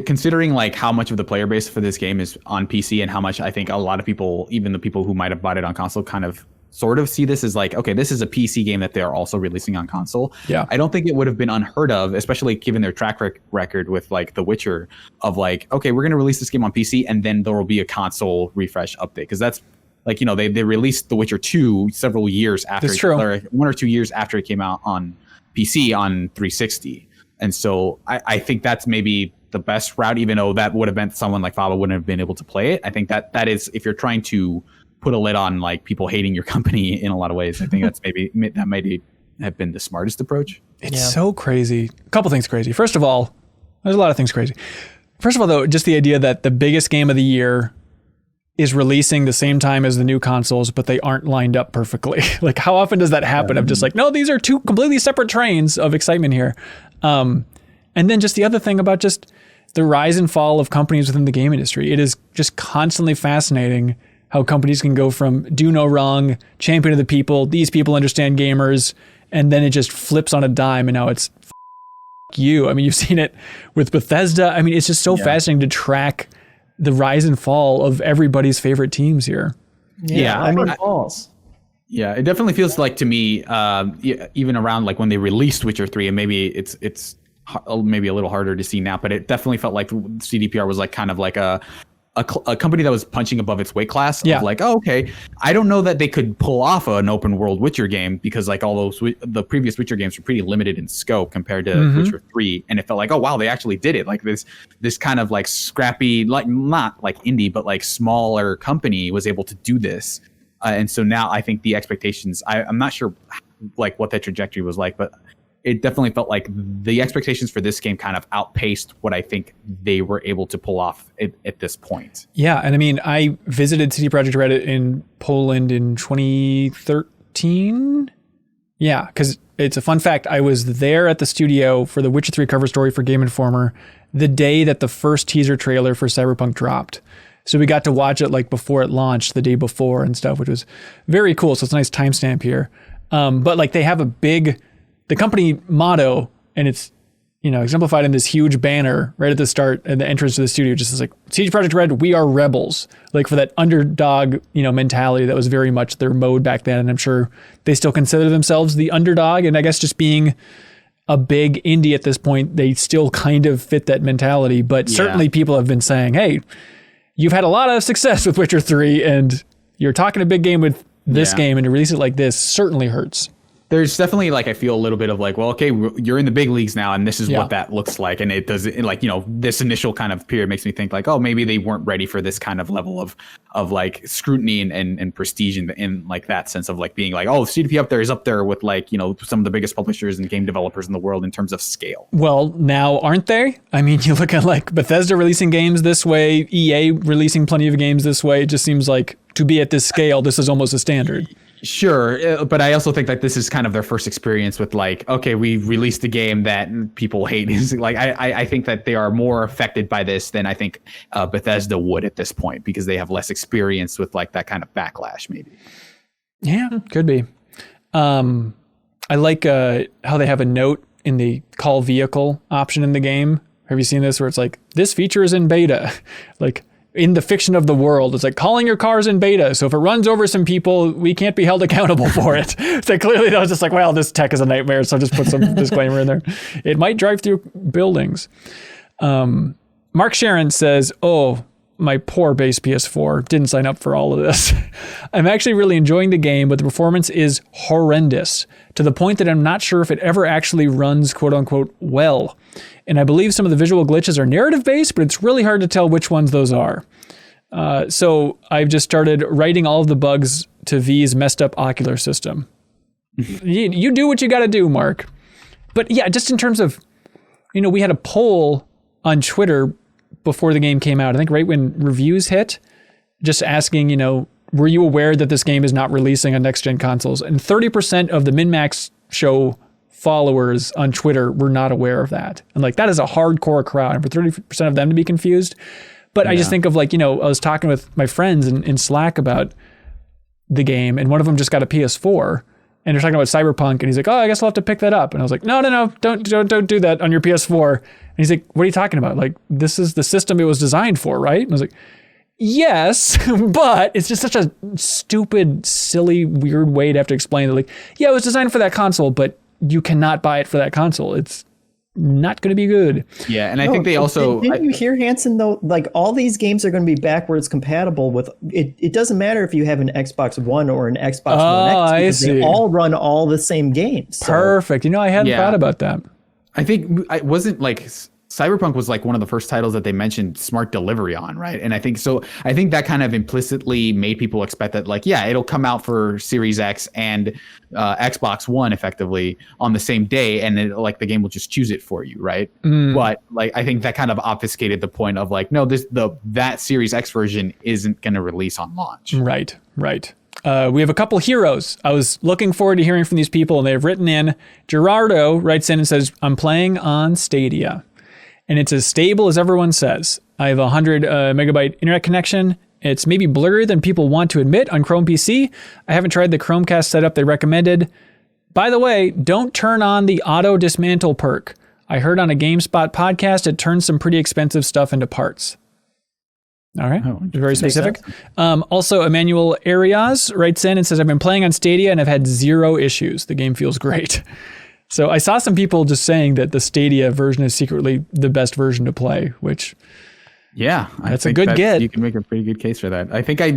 considering like how much of the player base for this game is on PC and how much I think a lot of people, even the people who might have bought it on console, kind of sort of see this as like, okay, this is a PC game that they're also releasing on console. Yeah. I don't think it would have been unheard of, especially given their track record with like The Witcher, of like, okay, we're going to release this game on PC and then there will be a console refresh update. Because that's like, they released The Witcher 2 several years after, that's true. Or 1 or 2 years after it came out on PC on 360. And so I think that's maybe the best route, even though that would have meant someone like Vala wouldn't have been able to play it. I think that is, if you're trying to put a lid on like people hating your company in a lot of ways, I think that might have been the smartest approach. It's so crazy. A couple things crazy. First of all, there's a lot of things crazy. First of all, though, just the idea that the biggest game of the year is releasing the same time as the new consoles, but they aren't lined up perfectly. Like, how often does that happen? I'm just like, no, these are two completely separate trains of excitement here. And then just the other thing about just the rise and fall of companies within the game industry. It is just constantly fascinating how companies can go from do no wrong, champion of the people, these people understand gamers, and then it just flips on a dime and now it's you. I mean, you've seen it with Bethesda. I mean, it's just so fascinating to track the rise and fall of everybody's favorite teams here. Yeah, I mean, balls. Yeah, it definitely feels like to me, even around like when they released Witcher 3, and maybe it's maybe a little harder to see now, but it definitely felt like CDPR was like kind of like a company that was punching above its weight class. Yeah. Of like, oh, okay, I don't know that they could pull off an open world Witcher game because like all those the previous Witcher games were pretty limited in scope compared to Witcher 3, and it felt like, oh wow, they actually did it. Like this kind of like scrappy, like not like indie, but like smaller company was able to do this. And so now I think the expectations, I'm not sure like what that trajectory was like, but it definitely felt like the expectations for this game kind of outpaced what I think they were able to pull off at this point. Yeah, and I mean, I visited CD Projekt Red in Poland in 2013. Yeah, because it's a fun fact. I was there at the studio for the Witcher 3 cover story for Game Informer the day that the first teaser trailer for Cyberpunk dropped. So we got to watch it like before it launched, the day before and stuff, which was very cool. So it's a nice timestamp here. But like they have the company motto, and it's, exemplified in this huge banner right at the start and the entrance to the studio, just as like CD Projekt Red, we are rebels, like for that underdog, mentality that was very much their mode back then. And I'm sure they still consider themselves the underdog. And I guess just being a big indie at this point, they still kind of fit that mentality. But certainly people have been saying, hey, you've had a lot of success with Witcher 3 and you're talking a big game with this game, and to release it like this certainly hurts. There's definitely like, I feel a little bit of like, well, okay, you're in the big leagues now, and this is what that looks like. And it does like, this initial kind of period makes me think like, oh, maybe they weren't ready for this kind of level of like scrutiny and prestige in like that sense of like being like, oh, CDP up there is up there with like, some of the biggest publishers and game developers in the world in terms of scale. Well, now aren't they? I mean, you look at like Bethesda releasing games this way, EA releasing plenty of games this way. It just seems like to be at this scale, this is almost a standard. Sure, but I also think that this is kind of their first experience with like, okay, we released a game that people hate. Like, I think that they are more affected by this than I think Bethesda would at this point, because they have less experience with like that kind of backlash, maybe. Yeah, could be. I like how they have a note in the call vehicle option in the game. Have you seen this where it's like, this feature is in beta? Like, in the fiction of the world, it's like calling your cars in beta. So if it runs over some people, we can't be held accountable for it. So clearly that was just like, well, this tech is a nightmare. So just put some disclaimer in there. It might drive through buildings. Mark Sharon says, oh, my poor base PS4 didn't sign up for all of this. I'm actually really enjoying the game, but the performance is horrendous to the point that I'm not sure if it ever actually runs quote unquote well. And I believe some of the visual glitches are narrative based, but it's really hard to tell which ones those are. So I've just started writing all of the bugs to V's messed up ocular system. You do what you got to do, Mark. But yeah, just in terms of, we had a poll on Twitter before the game came out, I think right when reviews hit, just asking, were you aware that this game is not releasing on next-gen consoles? And 30% of the MinnMax show followers on Twitter were not aware of that. And like, that is a hardcore crowd. And for 30% of them to be confused. But I just think of like, I was talking with my friends in Slack about the game, and one of them just got a PS4. And they're talking about Cyberpunk, and he's like, oh, I guess I'll have to pick that up. And I was like, no, don't do that on your PS4. And he's like, what are you talking about? Like, this is the system it was designed for, right? And I was like, yes, but it's just such a stupid, silly, weird way to have to explain it. Like, yeah, it was designed for that console, but you cannot buy it for that console. It's not going to be good. Yeah, and I think they also... Didn't you hear, Hanson, though? Like, all these games are going to be backwards compatible with... It doesn't matter if you have an Xbox One or an Xbox One X, because they all run all the same games. So. Perfect. I hadn't thought about that. I think I wasn't like... Cyberpunk was like one of the first titles that they mentioned smart delivery on, right? And I think that kind of implicitly made people expect that, like, yeah, it'll come out for Series X and Xbox One effectively on the same day, and then like the game will just choose it for you, right? But like, I think that kind of obfuscated the point of like, no, that Series X version isn't going to release on launch. Right. We have a couple heroes. I was looking forward to hearing from these people, and they've written in. Gerardo writes in and says, I'm playing on Stadia. And it's as stable as everyone says. I have a 100 megabyte internet connection. It's maybe blurrier than people want to admit on Chrome PC. I haven't tried the Chromecast setup they recommended. By the way, don't turn on the auto dismantle perk. I heard on a GameSpot podcast it turns some pretty expensive stuff into parts. All right. Oh, Very specific. Also, Emmanuel Arias writes in and says, I've been playing on Stadia and I've had 0 issues. The game feels great. So I saw some people just saying that the Stadia version is secretly the best version to play, which that's a good get. You can make a pretty good case for that. I think I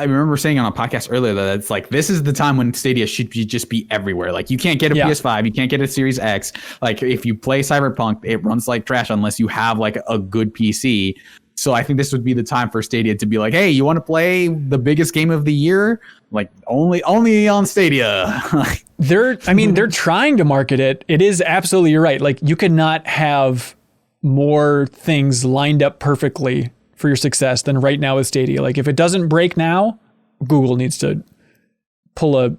remember saying on a podcast earlier that it's like this is the time when Stadia should just be everywhere. Like you can't get a PS5, you can't get a Series X. Like if you play Cyberpunk, it runs like trash unless you have like a good PC. So I think this would be the time for Stadia to be like, hey, you want to play the biggest game of the year? Like only on Stadia. They're trying to market it. It is absolutely, you're right. Like you could not have more things lined up perfectly for your success than right now with Stadia. Like if it doesn't break now, Google needs to pull a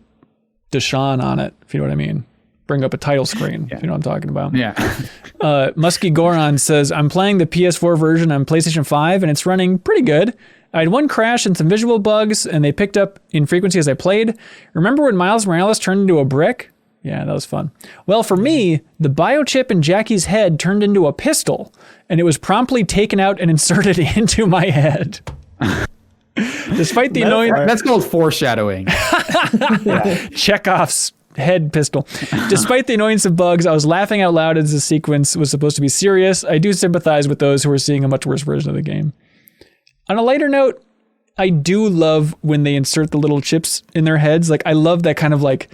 Deshaun on it, if you know what I mean. Bring up a title screen, if you know what I'm talking about. Yeah. Musky Goron says, I'm playing the PS4 version on PlayStation 5 and it's running pretty good. I had one crash and some visual bugs and they picked up in frequency as I played. Remember when Miles Morales turned into a brick? Yeah, that was fun. Well, for me, the biochip in Jackie's head turned into a pistol and it was promptly taken out and inserted into my head. Despite the annoying... That's called foreshadowing. Chekhov's head pistol. Despite the annoyance of bugs, I was laughing out loud as the sequence was supposed to be serious. I do sympathize with those who are seeing a much worse version of the game. On a lighter note, I do love when they insert the little chips in their heads. Like I love that kind of like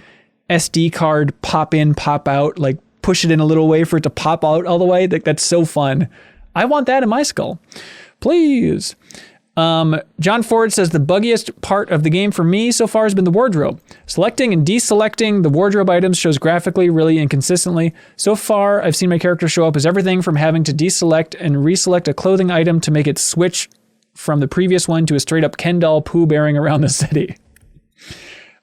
SD card pop in, pop out, like push it in a little way for it to pop out all the way. Like that's so fun. I want that in my skull. Please. John Ford says the buggiest part of the game for me so far has been the wardrobe. Selecting and deselecting the wardrobe items shows graphically really inconsistently. So far, I've seen my character show up as everything from having to deselect and reselect a clothing item to make it switch from the previous one to a straight up Ken doll poo bearing around the city.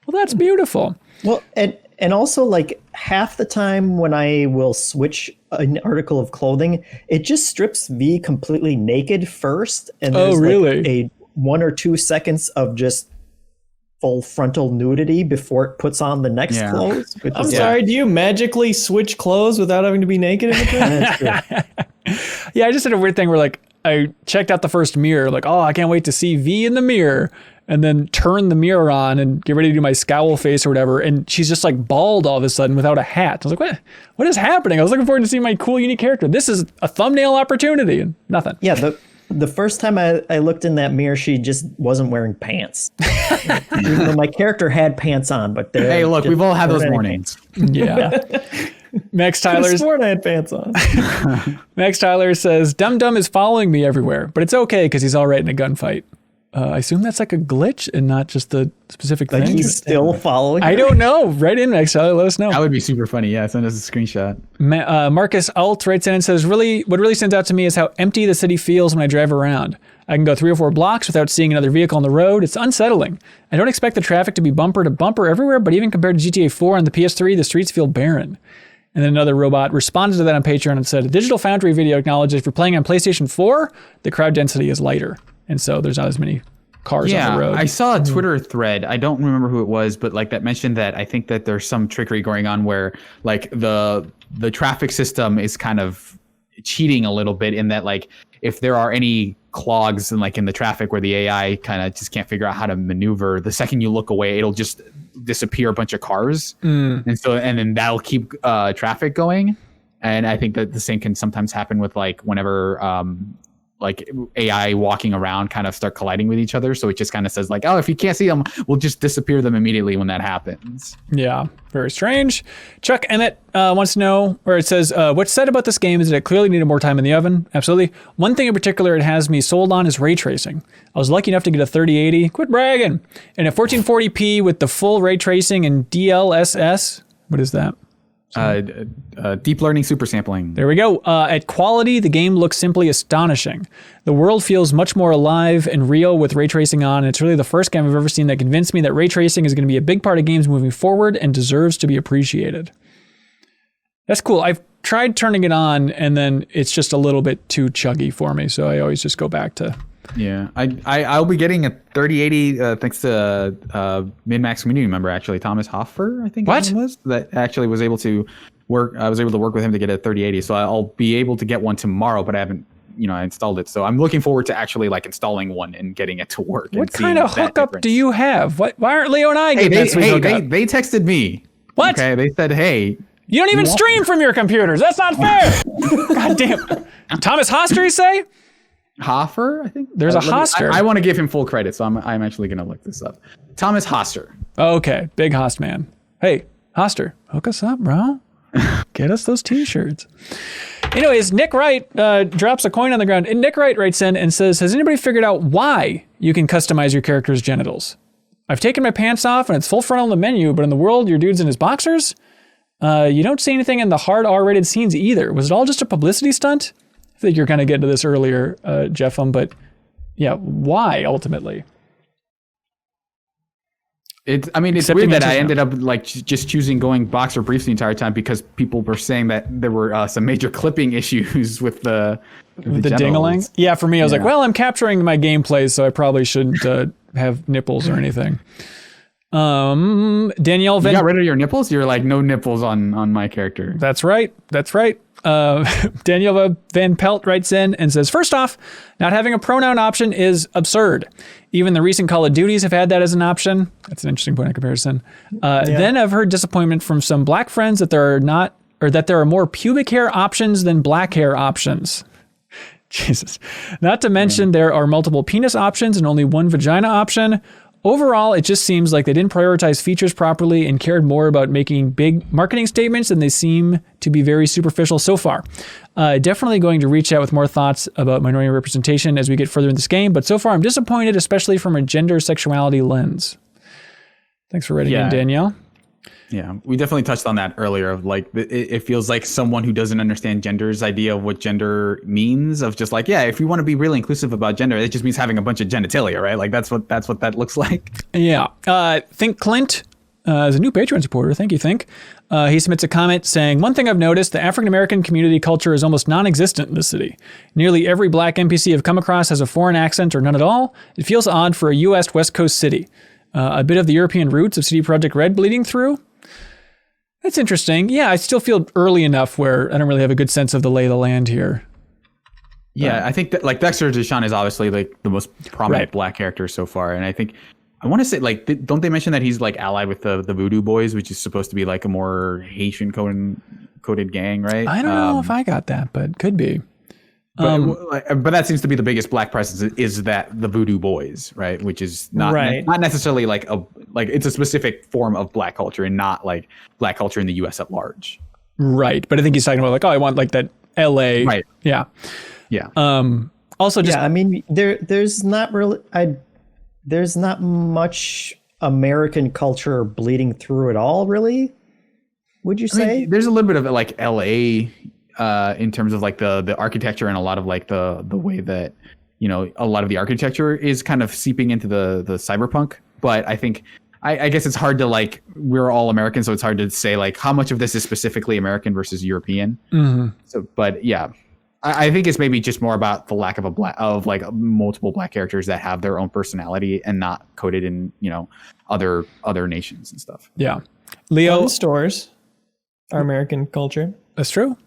Well, that's beautiful. Well, and also like half the time when I will switch an article of clothing, it just strips V completely naked first. And there's like a 1 or 2 seconds of just full frontal nudity before it puts on the next clothes. I'm sorry, do you magically switch clothes without having to be naked in the Yeah, I just did a weird thing where like I checked out the first mirror, like, oh, I can't wait to see V in the mirror. And then turn the mirror on and get ready to do my scowl face or whatever. And she's just like bald all of a sudden without a hat. I was like, what is happening? I was looking forward to seeing my cool, unique character. This is a thumbnail opportunity and nothing. Yeah, the first time I looked in that mirror, she just wasn't wearing pants. Even though my character had pants on, but hey, look, we've all had those mornings. Yeah. Max Tyler's sworn I had pants on. Max Tyler says, Dum Dum is following me everywhere, but it's okay because he's all right in a gunfight. I assume that's like a glitch and not just the specific thing. Like he's still following her? I don't know. Write in, Max Tyler. Let us know. That would be super funny. Yeah, send us a screenshot. Marcus Alt writes in and says, what really stands out to me is how empty the city feels when I drive around. I can go 3 or 4 blocks without seeing another vehicle on the road. It's unsettling. I don't expect the traffic to be bumper to bumper everywhere, but even compared to GTA 4 on the PS3, the streets feel barren. And then another robot responded to that on Patreon and said, a Digital Foundry video acknowledges if you're playing on PlayStation 4, the crowd density is lighter. And so there's not as many cars on the road. I saw a Twitter thread. I don't remember who it was, but like that mentioned that I think that there's some trickery going on where like the traffic system is kind of cheating a little bit in that like if there are any clogs and like in the traffic where the AI kind of just can't figure out how to maneuver, the second you look away, it'll just disappear a bunch of cars. And then that'll keep traffic going. And I think that the same can sometimes happen with like whenever like AI walking around kind of start colliding with each other. So it just kind of says like, oh, if you can't see them, we'll just disappear them immediately when that happens. Yeah, very strange. Chuck Emmett wants to know, where it says, what's said about this game is that it clearly needed more time in the oven. Absolutely. One thing in particular it has me sold on is ray tracing. I was lucky enough to get a 3080. Quit bragging. And a 1440p with the full ray tracing and DLSS. What is that? Deep learning super sampling. There we go. At quality, the game looks simply astonishing. The world feels much more alive and real with ray tracing on. And it's really the first game I've ever seen that convinced me that ray tracing is going to be a big part of games moving forward and deserves to be appreciated. That's cool. I've tried turning it on and then it's just a little bit too chuggy for me. So I always just go back to... Yeah, I'll be getting a 3080 thanks to MinnMax community member actually, Thomas Hoffer, I think his name was, that actually was able to work. I was able to work with him to get a 3080, so I'll be able to get one tomorrow, but I haven't I installed it. So I'm looking forward to actually like installing one and getting it to work. What kind of hookup do you have? Why aren't Leo and I getting that sweet hookup? They texted me. What? Okay, they said, hey. You don't even stream from your computers. That's not fair. God damn. Thomas Hoster, you say? Hoffer, I think. There's a Hoster. I want to give him full credit, so I'm actually going to look this up. Thomas Hoster. Okay, big Host man. Hey, Hoster, hook us up, bro. Get us those t-shirts. Anyways, Nick Wright drops a coin on the ground. And Nick Wright writes in and says, has anybody figured out why you can customize your character's genitals? I've taken my pants off and it's full frontal in the menu, but in the world, your dude's in his boxers. You don't see anything in the hard R-rated scenes either. Was it all just a publicity stunt? I think you're going to get into this earlier, Jeff, but yeah, why ultimately? It's weird that I ended up like just choosing going boxer briefs the entire time because people were saying that there were some major clipping issus with the ding-a-ling. Yeah, for me, I was like, well, I'm capturing my gameplay, so I probably shouldn't have nipples or anything. Danielle you got rid of your nipples? You're like, no nipples on my character. That's right. Daniela Van Pelt writes in and says, first off, not having a pronoun option is absurd. Even the recent Call of Duties have had that as an option. That's an interesting point of comparison. Then I've heard disappointment from some black friends that there are more pubic hair options than black hair options. Jesus. Not to mention there are multiple penis options and only one vagina option. Overall, it just seems like they didn't prioritize features properly and cared more about making big marketing statements than they seem to be very superficial so far. Definitely going to reach out with more thoughts about minority representation as we get further in this game, but so far I'm disappointed, especially from a gender sexuality lens. Thanks for writing in, Danielle. Yeah, we definitely touched on that earlier. Of like, it feels like someone who doesn't understand gender's idea of what gender means. Of just like, yeah, if you want to be really inclusive about gender, it just means having a bunch of genitalia, right? Like that's what that looks like. Yeah. Think Clint is a new Patreon supporter. Thank you, Think. He submits a comment saying, one thing I've noticed, the African American community culture is almost non-existent in the city. Nearly every black NPC I've come across has a foreign accent or none at all. It feels odd for a U.S. West Coast city. A bit of the European roots of CD Projekt Red bleeding through. That's interesting. Yeah, I still feel early enough where I don't really have a good sense of the lay of the land here. Yeah, I think that like Dexter Deshawn is obviously like the most prominent black character so far, and I think I want to say like don't they mention that he's like allied with the Voodoo Boys, which is supposed to be like a more Haitian coded gang, right? I don't know if I got that, but could be. But that seems to be the biggest black presence is that the Voodoo Boys, right? Which is not necessarily like it's a specific form of black culture and not like black culture in the U.S. at large. Right, but I think he's talking about like, oh, I want like that L.A. Right. Yeah. Yeah. Also, just I mean, there's not much American culture bleeding through at all, really. Would you say? I mean, there's a little bit of like L.A. In terms of like the architecture and a lot of like the way that, you know, a lot of the architecture is kind of seeping into the cyberpunk. But I think, I guess it's hard to like, we're all American, so it's hard to say like how much of this is specifically American versus European. Mm-hmm. So, but yeah, I think it's maybe just more about the lack of like multiple black characters that have their own personality and not coded in, you know, other nations and stuff. Yeah. Leo stores our American culture. That's true.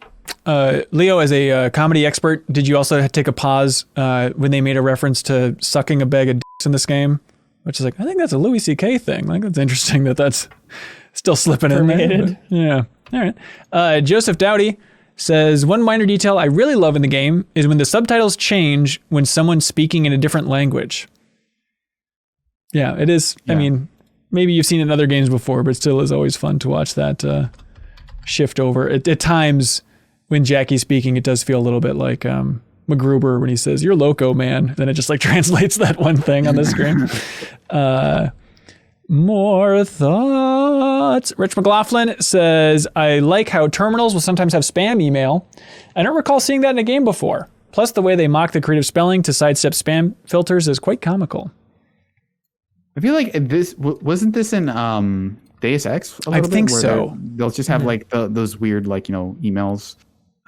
Leo, as a comedy expert, did you also take a pause when they made a reference to sucking a bag of dicks in this game? Which is like, I think that's a Louis C.K. thing. Like, that's interesting that's still slipping in there. Yeah. All right. Joseph Dowdy says, one minor detail I really love in the game is when the subtitles change when someone's speaking in a different language. Yeah, it is. Yeah. I mean, maybe you've seen it in other games before, but still is always fun to watch that shift over. At times, when Jackie's speaking, it does feel a little bit like MacGruber when he says, "You're loco, man." Then it just like translates that one thing on the screen. More thoughts. Rich McLaughlin says, I like how terminals will sometimes have spam email. I don't recall seeing that in a game before. Plus, the way they mock the creative spelling to sidestep spam filters is quite comical. I feel like this wasn't this in Deus Ex? I think so. They'll just have like those weird like, you know, emails.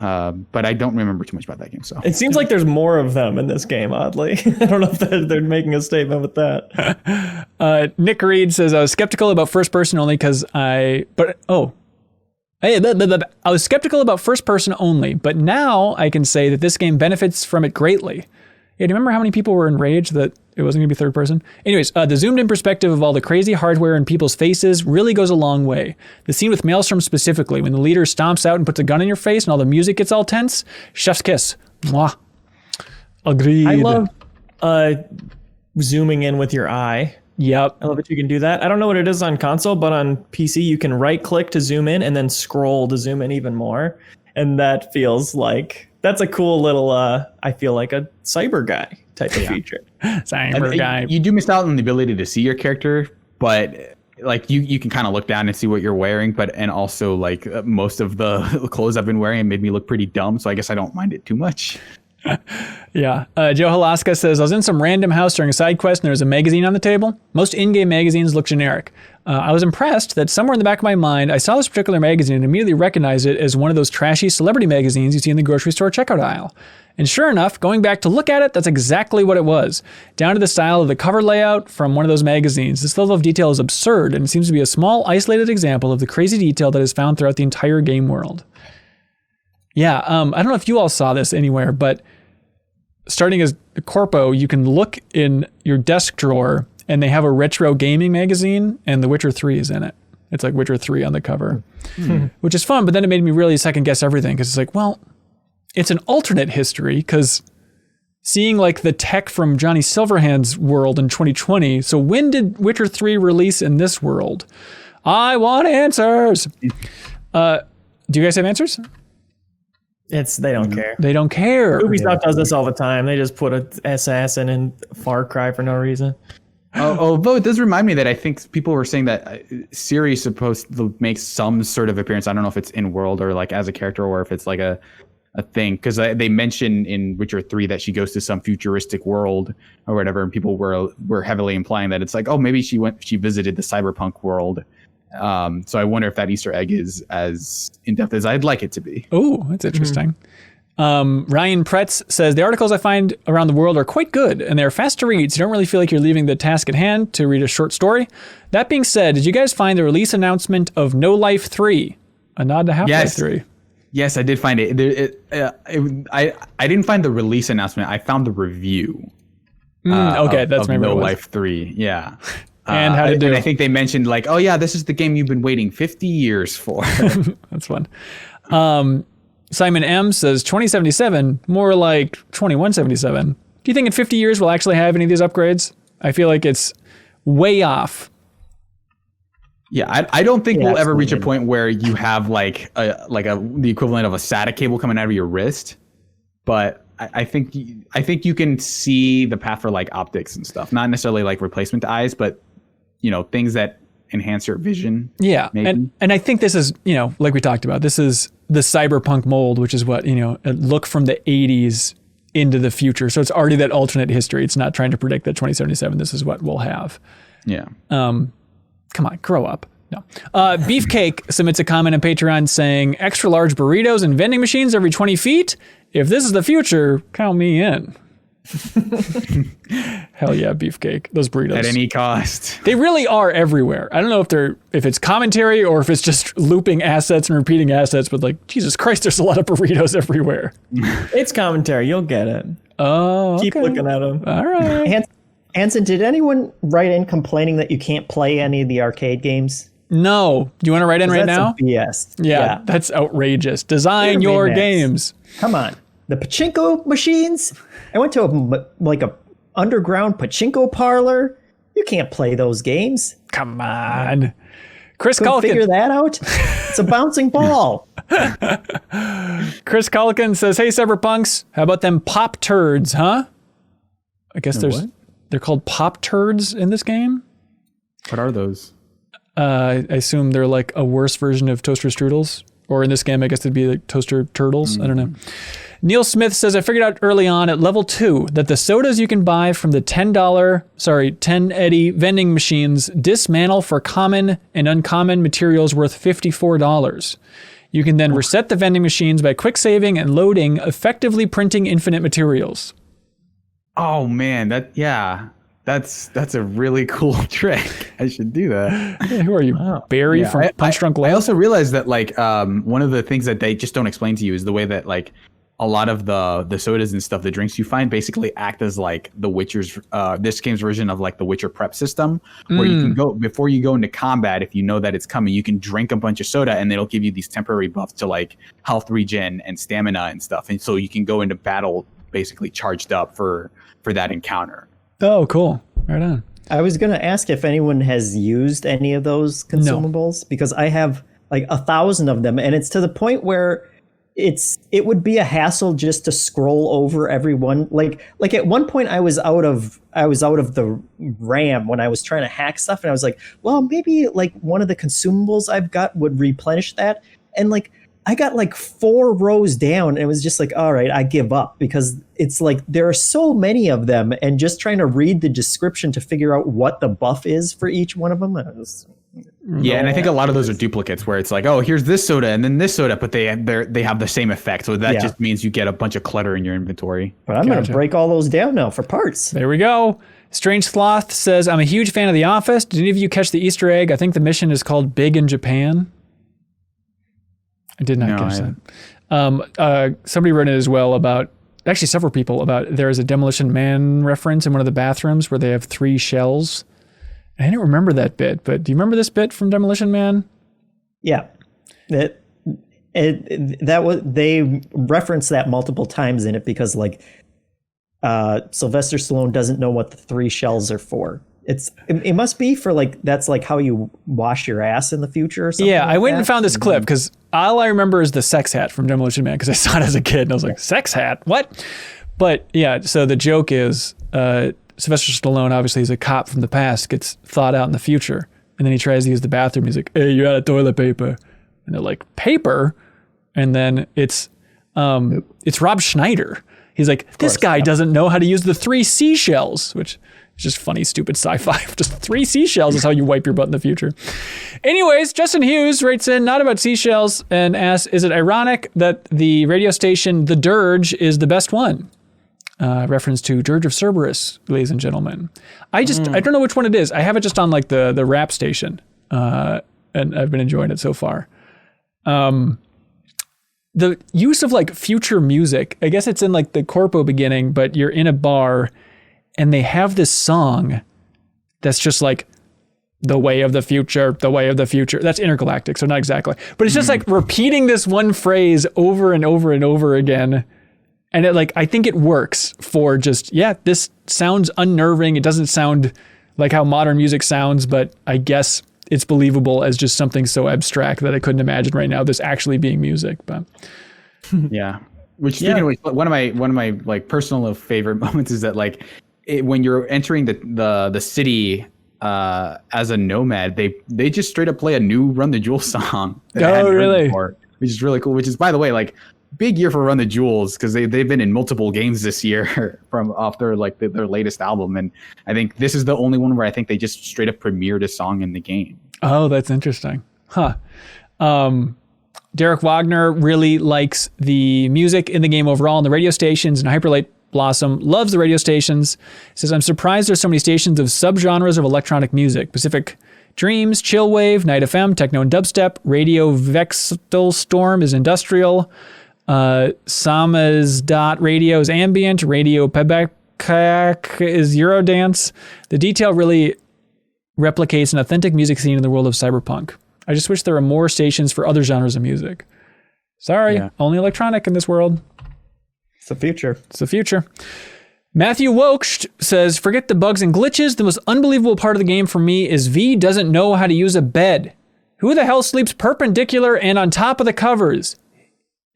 But I don't remember too much about that game. So it seems like there's more of them in this game, oddly. I don't know if they're making a statement with that. Nick Reed says, I was skeptical about first person only because I was skeptical about first person only, but now I can say that this game benefits from it greatly. Yeah, do you remember how many people were enraged that it wasn't going to be third person? Anyways, the zoomed in perspective of all the crazy hardware and people's faces really goes a long way. The scene with Maelstrom specifically, when the leader stomps out and puts a gun in your face and all the music gets all tense, chef's kiss. Mwah. Agreed. I love zooming in with your eye. Yep. I love that you can do that. I don't know what it is on console, but on PC, you can right click to zoom in and then scroll to zoom in even more. And that feels like, that's a cool little, I feel like a cyber guy type of feature. Cyber guy. You do miss out on the ability to see your character, but like you can kind of look down and see what you're wearing, and also like most of the clothes I've been wearing made me look pretty dumb. So I guess I don't mind it too much. Yeah. Joe Halaska says, I was in some random house during a side quest and there was a magazine on the table. Most in-game magazines look generic. I was impressed that somewhere in the back of my mind, I saw this particular magazine and immediately recognized it as one of those trashy celebrity magazines you see in the grocery store checkout aisle. And sure enough, going back to look at it, that's exactly what it was. Down to the style of the cover layout from one of those magazines. This level of detail is absurd and it seems to be a small, isolated example of the crazy detail that is found throughout the entire game world. Yeah, I don't know if you all saw this anywhere, but starting as a corpo, you can look in your desk drawer and they have a retro gaming magazine and The Witcher 3 is in it. It's like Witcher 3 on the cover, which is fun. But then it made me really second guess everything because it's like, well, it's an alternate history because seeing like the tech from Johnny Silverhand's world in 2020. So when did Witcher 3 release in this world? I want answers. Do you guys have answers? They don't care. They don't care. Ubisoft does this all the time. They just put an assassin in Far Cry for no reason. Although it does remind me that I think people were saying that Ciri is supposed to make some sort of appearance. I don't know if it's in world or like as a character or if it's like a thing. Because they mention in Witcher 3 that she goes to some futuristic world or whatever. And people were heavily implying that it's like, oh, maybe she visited the Cyberpunk world. So I wonder if that Easter egg is as in-depth as I'd like it to be. Oh, that's interesting. Ryan Pretz says, the articles I find around the world are quite good and they're fast to read, so you don't really feel like you're leaving the task at hand to read a short story. That being said, did you guys find the release announcement of No Life 3? A nod to Half-Life 3. Yes, I did find it. I didn't find the release announcement. I found the review. Okay, that's maybe No what it was. Life 3. Yeah. And how did it do? And I think they mentioned like, oh yeah, this is the game you've been waiting 50 years for. That's fun. Simon M says 2077, more like 2177. Do you think in 50 years we'll actually have any of these upgrades? I feel like it's way off. Yeah, I don't think we'll ever reach a point where you have the equivalent of a SATA cable coming out of your wrist. But I think you can see the path for like optics and stuff, not necessarily like replacement eyes, but things that enhance your vision. Yeah, maybe. and I think this is like we talked about. This is the cyberpunk mold, which is what a look from the 80s into the future. So it's already that alternate history. It's not trying to predict that 2077. This is what we'll have. Yeah. Come on, grow up. No. Beefcake submits a comment on Patreon saying, extra large burritos and vending machines every 20 feet? If this is the future, count me in. Hell yeah, Beefcake. Those burritos. At any cost. They really are everywhere. I don't know if it's commentary or if it's just looping assets and repeating assets, but like, Jesus Christ, there's a lot of burritos everywhere. It's commentary. You'll get it. Oh, Keep looking at them. All right. Hanson, did anyone write in complaining that you can't play any of the arcade games? No. Do you want to write in right now? BS. Yeah, that's outrageous. Design your games. Come on. The pachinko machines? I went to a underground pachinko parlor. You can't play those games. Come on. Chris Couldn't Culkin. figure that out? It's a bouncing ball. Chris Culkin says, hey, Cyberpunks, how about them pop turds, huh? I guess they're called pop turds in this game. What are those? I assume they're like a worse version of toaster strudels, or in this game, I guess it'd be like toaster turtles. I don't know. Neil Smith says, I figured out early on at level 2 that the sodas you can buy from the $10 Eddie vending machines dismantle for common and uncommon materials worth $54. You can then reset the vending machines by quick saving and loading, effectively printing infinite materials. Oh man, that That's a really cool trick. I should do that. Yeah, who are you, Barry from Punch Drunk Love? I also realized that like one of the things that they just don't explain to you is the way that like a lot of the sodas and stuff, the drinks you find basically act as like the Witcher's this game's version of like the Witcher prep system, where you can go before you go into combat. If you know that it's coming, you can drink a bunch of soda and it'll give you these temporary buffs to like health regen and stamina and stuff. And so you can go into battle basically charged up for that encounter. Oh, cool. Right on. I was going to ask if anyone has used any of those consumables because I have like 1,000 of them, and it's to the point where it would be a hassle just to scroll over every one. Like at one point I was out of the RAM when I was trying to hack stuff, and I was like, well, maybe like one of the consumables I've got would replenish that. And like I got like 4 rows down, and it was just like, all right, I give up, because it's like there are so many of them, and just trying to read the description to figure out what the buff is for each one of them. Yeah, and I think a lot of those are duplicates where it's like, oh, here's this soda and then this soda, but they have the same effect. So that just means you get a bunch of clutter in your inventory. But I'm going to break all those down now for parts. There we go. Strange Sloth says, I'm a huge fan of The Office. Did any of you catch the Easter egg? I think the mission is called Big in Japan. I did not catch that. Somebody wrote it as well about, actually several people, about there is a Demolition Man reference in one of the bathrooms where they have 3 shells. I didn't remember that bit, but do you remember this bit from Demolition Man? Yeah, they referenced that multiple times in it because like Sylvester Stallone doesn't know what the 3 shells are for. It must be for like that's like how you wash your ass in the future or something. Yeah, like I went and found this clip because all I remember is the sex hat from Demolition Man because I saw it as a kid and I was like, sex hat? What? But yeah, so the joke is Sylvester Stallone obviously is a cop from the past, gets thawed out in the future, and then he tries to use the bathroom. He's like, hey, you're out of toilet paper. And they're like, paper? And then it's Rob Schneider. He's like, this guy doesn't know how to use the 3 seashells, which is just funny, stupid sci-fi. Just 3 seashells is how you wipe your butt in the future. Anyways, Justin Hughes writes in, not about seashells, and asks, is it ironic that the radio station The Dirge is the best one? Reference to Dirge of Cerberus, ladies and gentlemen. I don't know which one it is. I have it just on like the rap station, and I've been enjoying it so far. The use of like future music, I guess it's in like the corpo beginning, but you're in a bar and they have this song that's just like the way of the future, the way of the future. That's intergalactic, so not exactly. But it's just like repeating this one phrase over and over and over again. And it like, I think it works for just, this sounds unnerving. It doesn't sound like how modern music sounds, but I guess it's believable as just something so abstract that I couldn't imagine right now this actually being music. But yeah, which one of my like personal favorite moments is that like when you're entering the city as a nomad, they just straight up play a new Run the Jewels song. Oh, really? Before, which is really cool. Which is, by the way, like, big year for Run the Jewels because they've been in multiple games this year from off their like their latest album, and I think this is the only one where I think they just straight up premiered a song in the game. Oh, that's interesting, huh? Derek Wagner really likes the music in the game overall, and the radio stations, and Hyperlight Blossom loves the radio stations. He says, I'm surprised there's so many stations of subgenres of electronic music. Pacific Dreams, Chillwave, Night FM, Techno and Dubstep. Radio Vexelstorm is industrial. Samaz.radio is ambient. Radio Pebekak is Eurodance. The detail really replicates an authentic music scene in the world of cyberpunk. I just wish there were more stations for other genres of music. Sorry, only electronic in this world. It's the future. It's the future. Matthew Wokst says, forget the bugs and glitches. The most unbelievable part of the game for me is V doesn't know how to use a bed. Who the hell sleeps perpendicular and on top of the covers?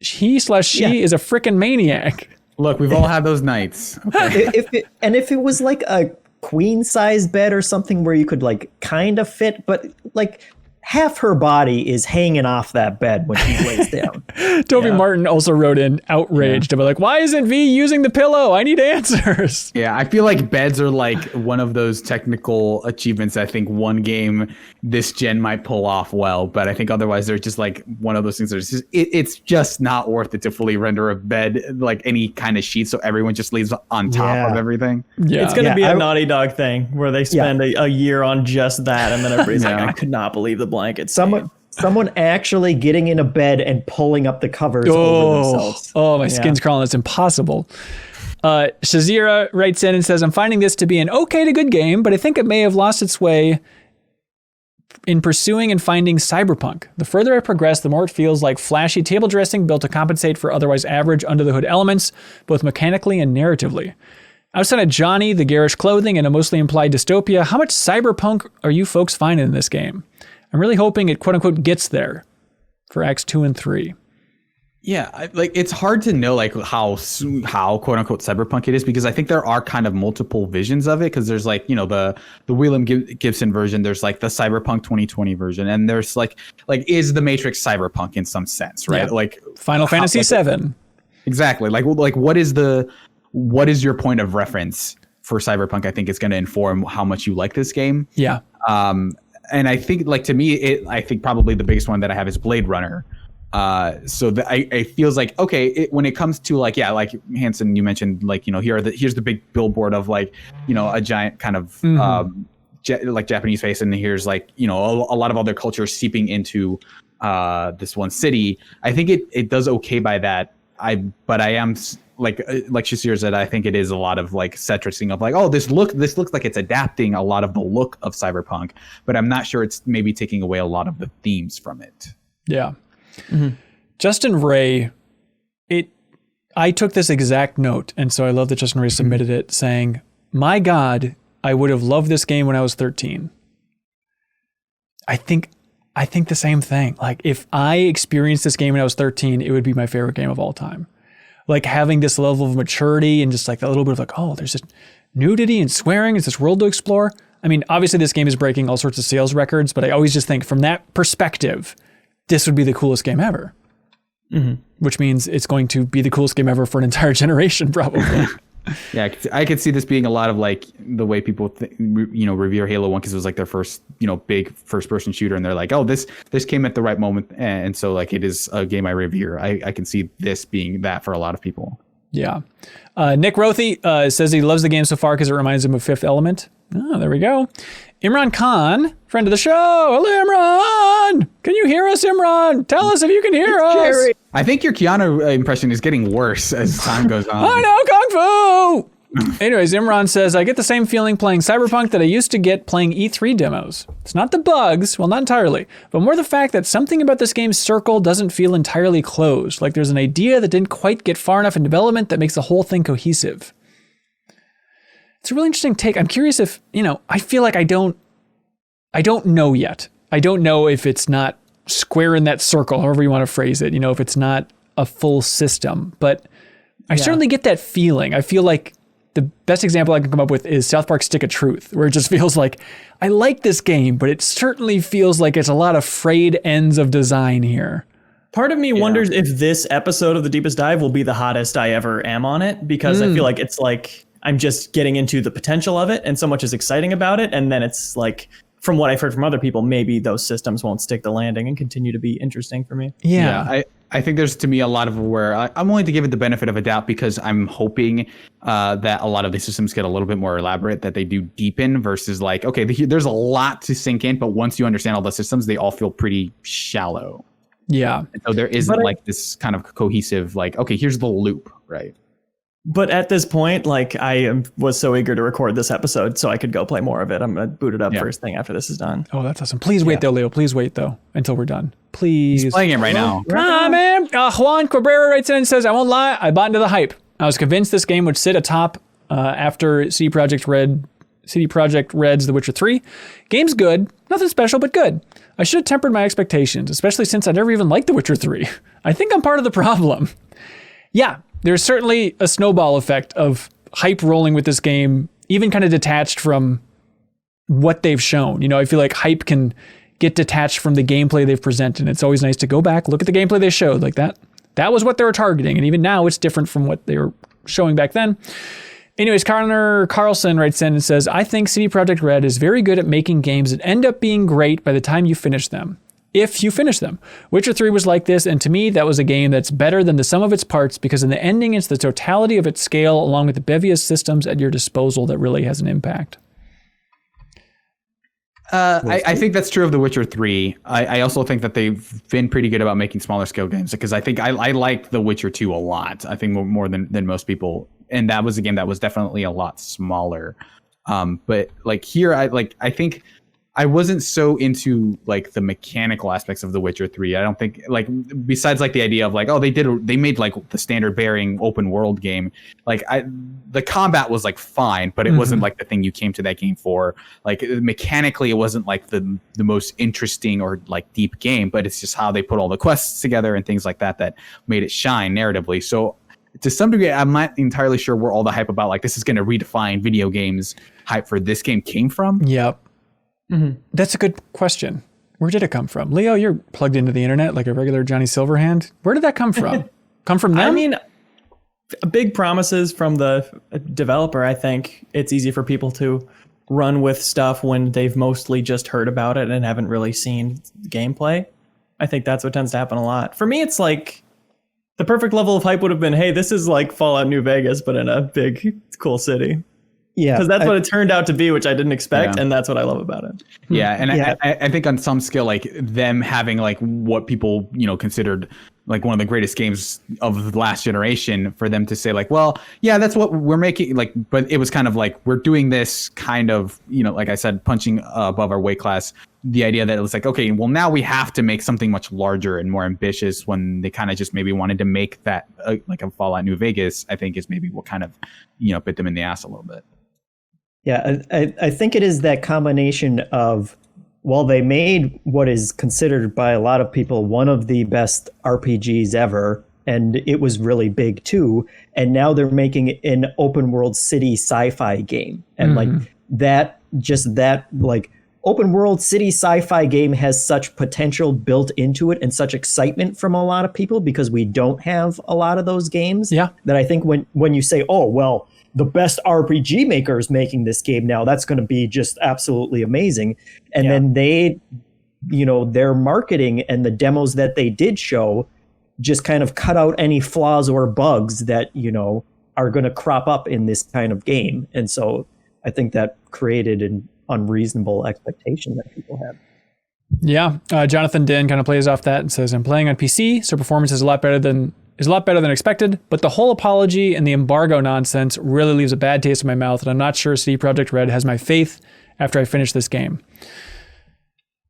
She is a frickin' maniac. Look, we've all had those nights. Okay. if it was like a queen size bed or something where you could like kind of fit, but like half her body is hanging off that bed when she lays down. Toby Martin also wrote in outraged about like, why isn't V using the pillow? I need answers. Yeah, I feel like beds are like one of those technical achievements I think one game this gen might pull off well, but I think otherwise they're just like one of those things that it's just not worth it to fully render a bed like any kind of sheet so everyone just lays on top of everything. Yeah. It's going to be a Naughty Dog thing where they spend a year on just that and then everybody's like, I could not believe the blanket. Someone actually getting in a bed and pulling up the covers over themselves. Oh, my skin's crawling. It's impossible. Shazira writes in and says, I'm finding this to be an okay to good game, but I think it may have lost its way in pursuing and finding Cyberpunk. The further I progress, the more it feels like flashy table dressing built to compensate for otherwise average under-the-hood elements, both mechanically and narratively. Outside of Johnny, the garish clothing, and a mostly implied dystopia, how much Cyberpunk are you folks finding in this game? I'm really hoping it quote-unquote gets there for Acts 2 and 3. Yeah, like it's hard to know like how quote unquote cyberpunk it is because I think there are kind of multiple visions of it because there's like, you know, the William Gibson version, there's like the Cyberpunk 2020 version, and there's like is the Matrix cyberpunk in some sense, right? Yeah. Like Final Fantasy 7. Exactly. Like what is your point of reference for cyberpunk? I think is going to inform how much you like this game. Yeah. And I think like to me, I think probably the biggest one that I have is Blade Runner. So it feels like, okay, when it comes to like, like Hanson, you mentioned like, you know, here's the big billboard of like, you know, a giant kind of like Japanese face. And here's like, you know, a lot of other cultures seeping into this one city. I think it does okay by that. But I am like Shasir said, I think it is a lot of like set dressing of like, oh, this looks like it's adapting a lot of the look of Cyberpunk, but I'm not sure it's maybe taking away a lot of the themes from it. Yeah. Mm-hmm. Justin Ray, I took this exact note, and so I love that Justin Ray submitted it saying, my God, I would have loved this game when I was 13. I think the same thing. Like if I experienced this game when I was 13, it would be my favorite game of all time. Like having this level of maturity and just like a little bit of like, oh, there's just nudity and swearing. It's this world to explore. I mean, obviously this game is breaking all sorts of sales records, but I always just think from that perspective, this would be the coolest game ever. Mm-hmm. Which means it's going to be the coolest game ever for an entire generation, probably. Yeah, I could see this being a lot of like the way people, revere Halo 1 because it was like their first, big first-person shooter, and they're like, oh, this came at the right moment, and so like it is a game I revere. I can see this being that for a lot of people. Yeah. Nick Rothy says he loves the game so far because it reminds him of Fifth Element. Oh, there we go. Imran Khan, friend of the show. Hello, Imran. Can you hear us, Imran? Tell us if you can hear us. Jerry. I think your Keanu impression is getting worse as time goes on. I know, Kung Fu. Anyways, Imran says, I get the same feeling playing Cyberpunk that I used to get playing E3 demos. It's not the bugs, well, not entirely, but more the fact that something about this game's circle doesn't feel entirely closed. Like there's an idea that didn't quite get far enough in development that makes the whole thing cohesive. It's a really interesting take. I'm curious if, I feel like I don't know yet. I don't know if it's not square in that circle, however you want to phrase it, if it's not a full system, but I certainly get that feeling. I feel like the best example I can come up with is South Park Stick of Truth, where it just feels like I like this game, but it certainly feels like it's a lot of frayed ends of design here. Part of me wonders if this episode of The Deepest Dive will be the hottest I ever am on it, because I feel like it's like I'm just getting into the potential of it and so much is exciting about it. And then it's like, from what I've heard from other people, maybe those systems won't stick the landing and continue to be interesting for me. Yeah. I think there's, to me, a lot of where I'm willing to give it the benefit of a doubt because I'm hoping that a lot of the systems get a little bit more elaborate, that they do deepen versus like, okay, there's a lot to sink in, but once you understand all the systems, they all feel pretty shallow. Yeah. And so there isn't this kind of cohesive, like, okay, here's the loop, right? But at this point, like was so eager to record this episode so I could go play more of it. I'm going to boot it up first thing after this is done. Oh, that's awesome. Please wait though, Leo. Please wait though until we're done. Please. He's playing it right now. Come on, man. Juan Cabrera writes in and says, I won't lie. I bought into the hype. I was convinced this game would sit atop after CD Projekt Red's The Witcher 3. Game's good. Nothing special, but good. I should have tempered my expectations, especially since I never even liked The Witcher 3. I think I'm part of the problem. Yeah. There's certainly a snowball effect of hype rolling with this game, even kind of detached from what they've shown. I feel like hype can get detached from the gameplay they've presented. It's always nice to go back, look at the gameplay they showed like that. That was what they were targeting. And even now it's different from what they were showing back then. Anyways, Connor Carlson writes in and says, I think CD Projekt Red is very good at making games that end up being great by the time you finish them. If you finish them. Witcher 3 was like this, and to me, that was a game that's better than the sum of its parts, because in the ending, it's the totality of its scale, along with the bevy of systems at your disposal, that really has an impact. I think that's true of The Witcher 3. I also think that they've been pretty good about making smaller scale games, because I think I liked The Witcher 2 a lot. I think more than most people. And that was a game that was definitely a lot smaller. But like here, I think I wasn't so into like the mechanical aspects of The Witcher 3. I don't think, like, besides like the idea of like, oh, they made like the standard bearing open world game. Like the combat was like fine, but it wasn't like the thing you came to that game for. Like mechanically, it wasn't like the most interesting or like deep game, but it's just how they put all the quests together and things like that made it shine narratively. So to some degree, I'm not entirely sure where all the hype about like this is going to redefine video games hype for this game came from. Yep. That's a good question. Where did it come from? Leo, you're plugged into the internet like a regular Johnny Silverhand. Where did that come from? Come from them? I mean, big promises from the developer. I think it's easy for people to run with stuff when they've mostly just heard about it and haven't really seen gameplay. I think that's what tends to happen a lot. For me, it's like the perfect level of hype would have been, hey, this is like Fallout New Vegas, but in a big, cool city. Yeah, because that's what it turned out to be, which I didn't expect, and that's what I love about it. Yeah, and yeah. I think on some scale, like them having like what people considered like one of the greatest games of the last generation, for them to say like, well, yeah, that's what we're making. Like, but it was kind of like we're doing this kind of like I said, punching above our weight class. The idea that it was like, okay, well now we have to make something much larger and more ambitious, when they kind of just maybe wanted to make that like a Fallout New Vegas, I think is maybe what kind of bit them in the ass a little bit. Yeah, I think it is that combination of, well, they made what is considered by a lot of people one of the best RPGs ever, and it was really big too, and now they're making an open world city sci-fi game. And like that open world city sci-fi game has such potential built into it and such excitement from a lot of people, because we don't have a lot of those games. Yeah. That I think when you say, oh, well, the best RPG maker is making this game now, that's going to be just absolutely amazing. And then they, their marketing and the demos that they did show just kind of cut out any flaws or bugs that, are going to crop up in this kind of game. And so I think that created an unreasonable expectation that people had. Yeah. Jonathan Din kind of plays off that and says, I'm playing on PC, so performance is a lot better than expected, but the whole apology and the embargo nonsense really leaves a bad taste in my mouth, and I'm not sure CD Projekt Red has my faith after I finish this game.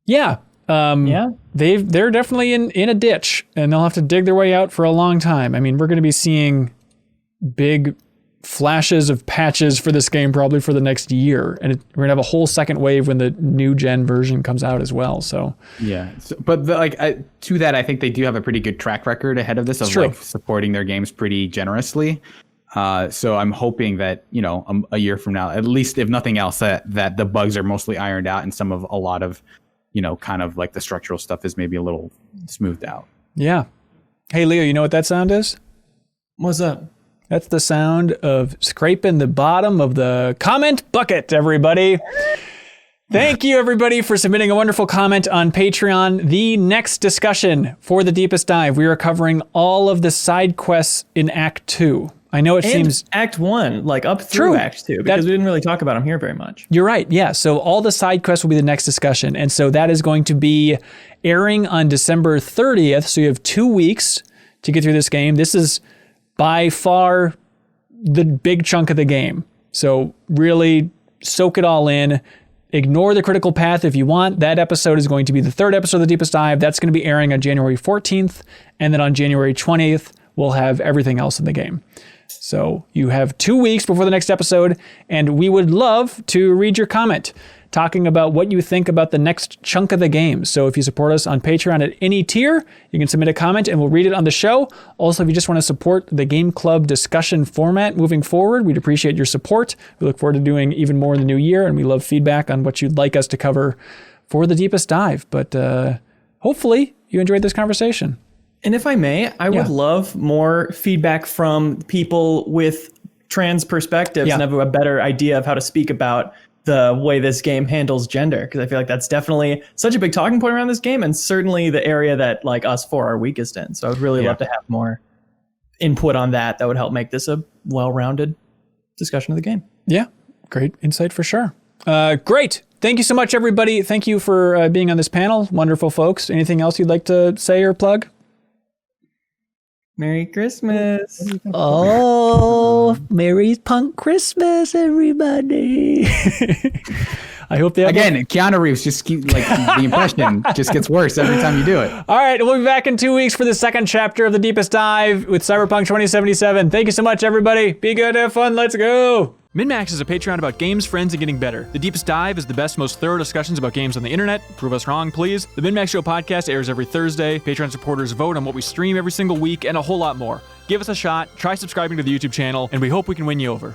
Yeah. They're definitely in a ditch, and they'll have to dig their way out for a long time. I mean, we're going to be seeing big flashes of patches for this game probably for the next year, and we're gonna have a whole second wave when the new gen version comes out as well. So yeah, but to that, I think they do have a pretty good track record ahead of this of like supporting their games pretty generously. So I'm hoping that a year from now, at least if nothing else, that the bugs are mostly ironed out, and a lot of kind of like the structural stuff is maybe a little smoothed out. Yeah. Hey Leo, you know what that sound is? What's that? That's the sound of scraping the bottom of the comment bucket, everybody. Thank you, everybody, for submitting a wonderful comment on Patreon. The next discussion for the Deepest Dive, we are covering all of the side quests in Act 2. I know it seems... Act 1, like up through Act 2, because we didn't really talk about them here very much. You're right, yeah. So all the side quests will be the next discussion. And so that is going to be airing on December 30th. So you have 2 weeks to get through this game. This is by far the big chunk of the game. So really soak it all in. Ignore the critical path if you want. That episode is going to be the third episode of The Deepest Dive. That's going to be airing on January 14th. And then on January 20th, we'll have everything else in the game. So you have 2 weeks before the next episode, and we would love to read your comment talking about what you think about the next chunk of the game. So if you support us on Patreon at any tier, you can submit a comment and we'll read it on the show. Also, if you just want to support the Game Club discussion format moving forward, we'd appreciate your support. We look forward to doing even more in the new year, and we love feedback on what you'd like us to cover for the deepest dive. But hopefully you enjoyed this conversation. And if I may, I would love more feedback from people with trans perspectives and have a better idea of how to speak about the way this game handles gender, because I feel like that's definitely such a big talking point around this game, and certainly the area that like us four are weakest in. So I would really love to have more input on that. That would help make this a well-rounded discussion of the game. Yeah, great insight for sure. Great. Thank you so much, everybody. Thank you for being on this panel. Wonderful folks. Anything else you'd like to say or plug? Merry Christmas. Oh, Merry Punk Christmas, everybody. I hope they have Keanu Reeves just keep, like, the impression just gets worse every time you do it. All right, we'll be back in 2 weeks for the second chapter of The Deepest Dive with Cyberpunk 2077. Thank you so much, everybody. Be good, have fun, let's go. MinnMax is a Patreon about games, friends, and getting better. The Deepest Dive is the best, most thorough discussions about games on the internet. Prove us wrong, please. The MinnMax Show podcast airs every Thursday. Patreon supporters vote on what we stream every single week, and a whole lot more. Give us a shot, try subscribing to the YouTube channel, and we hope we can win you over.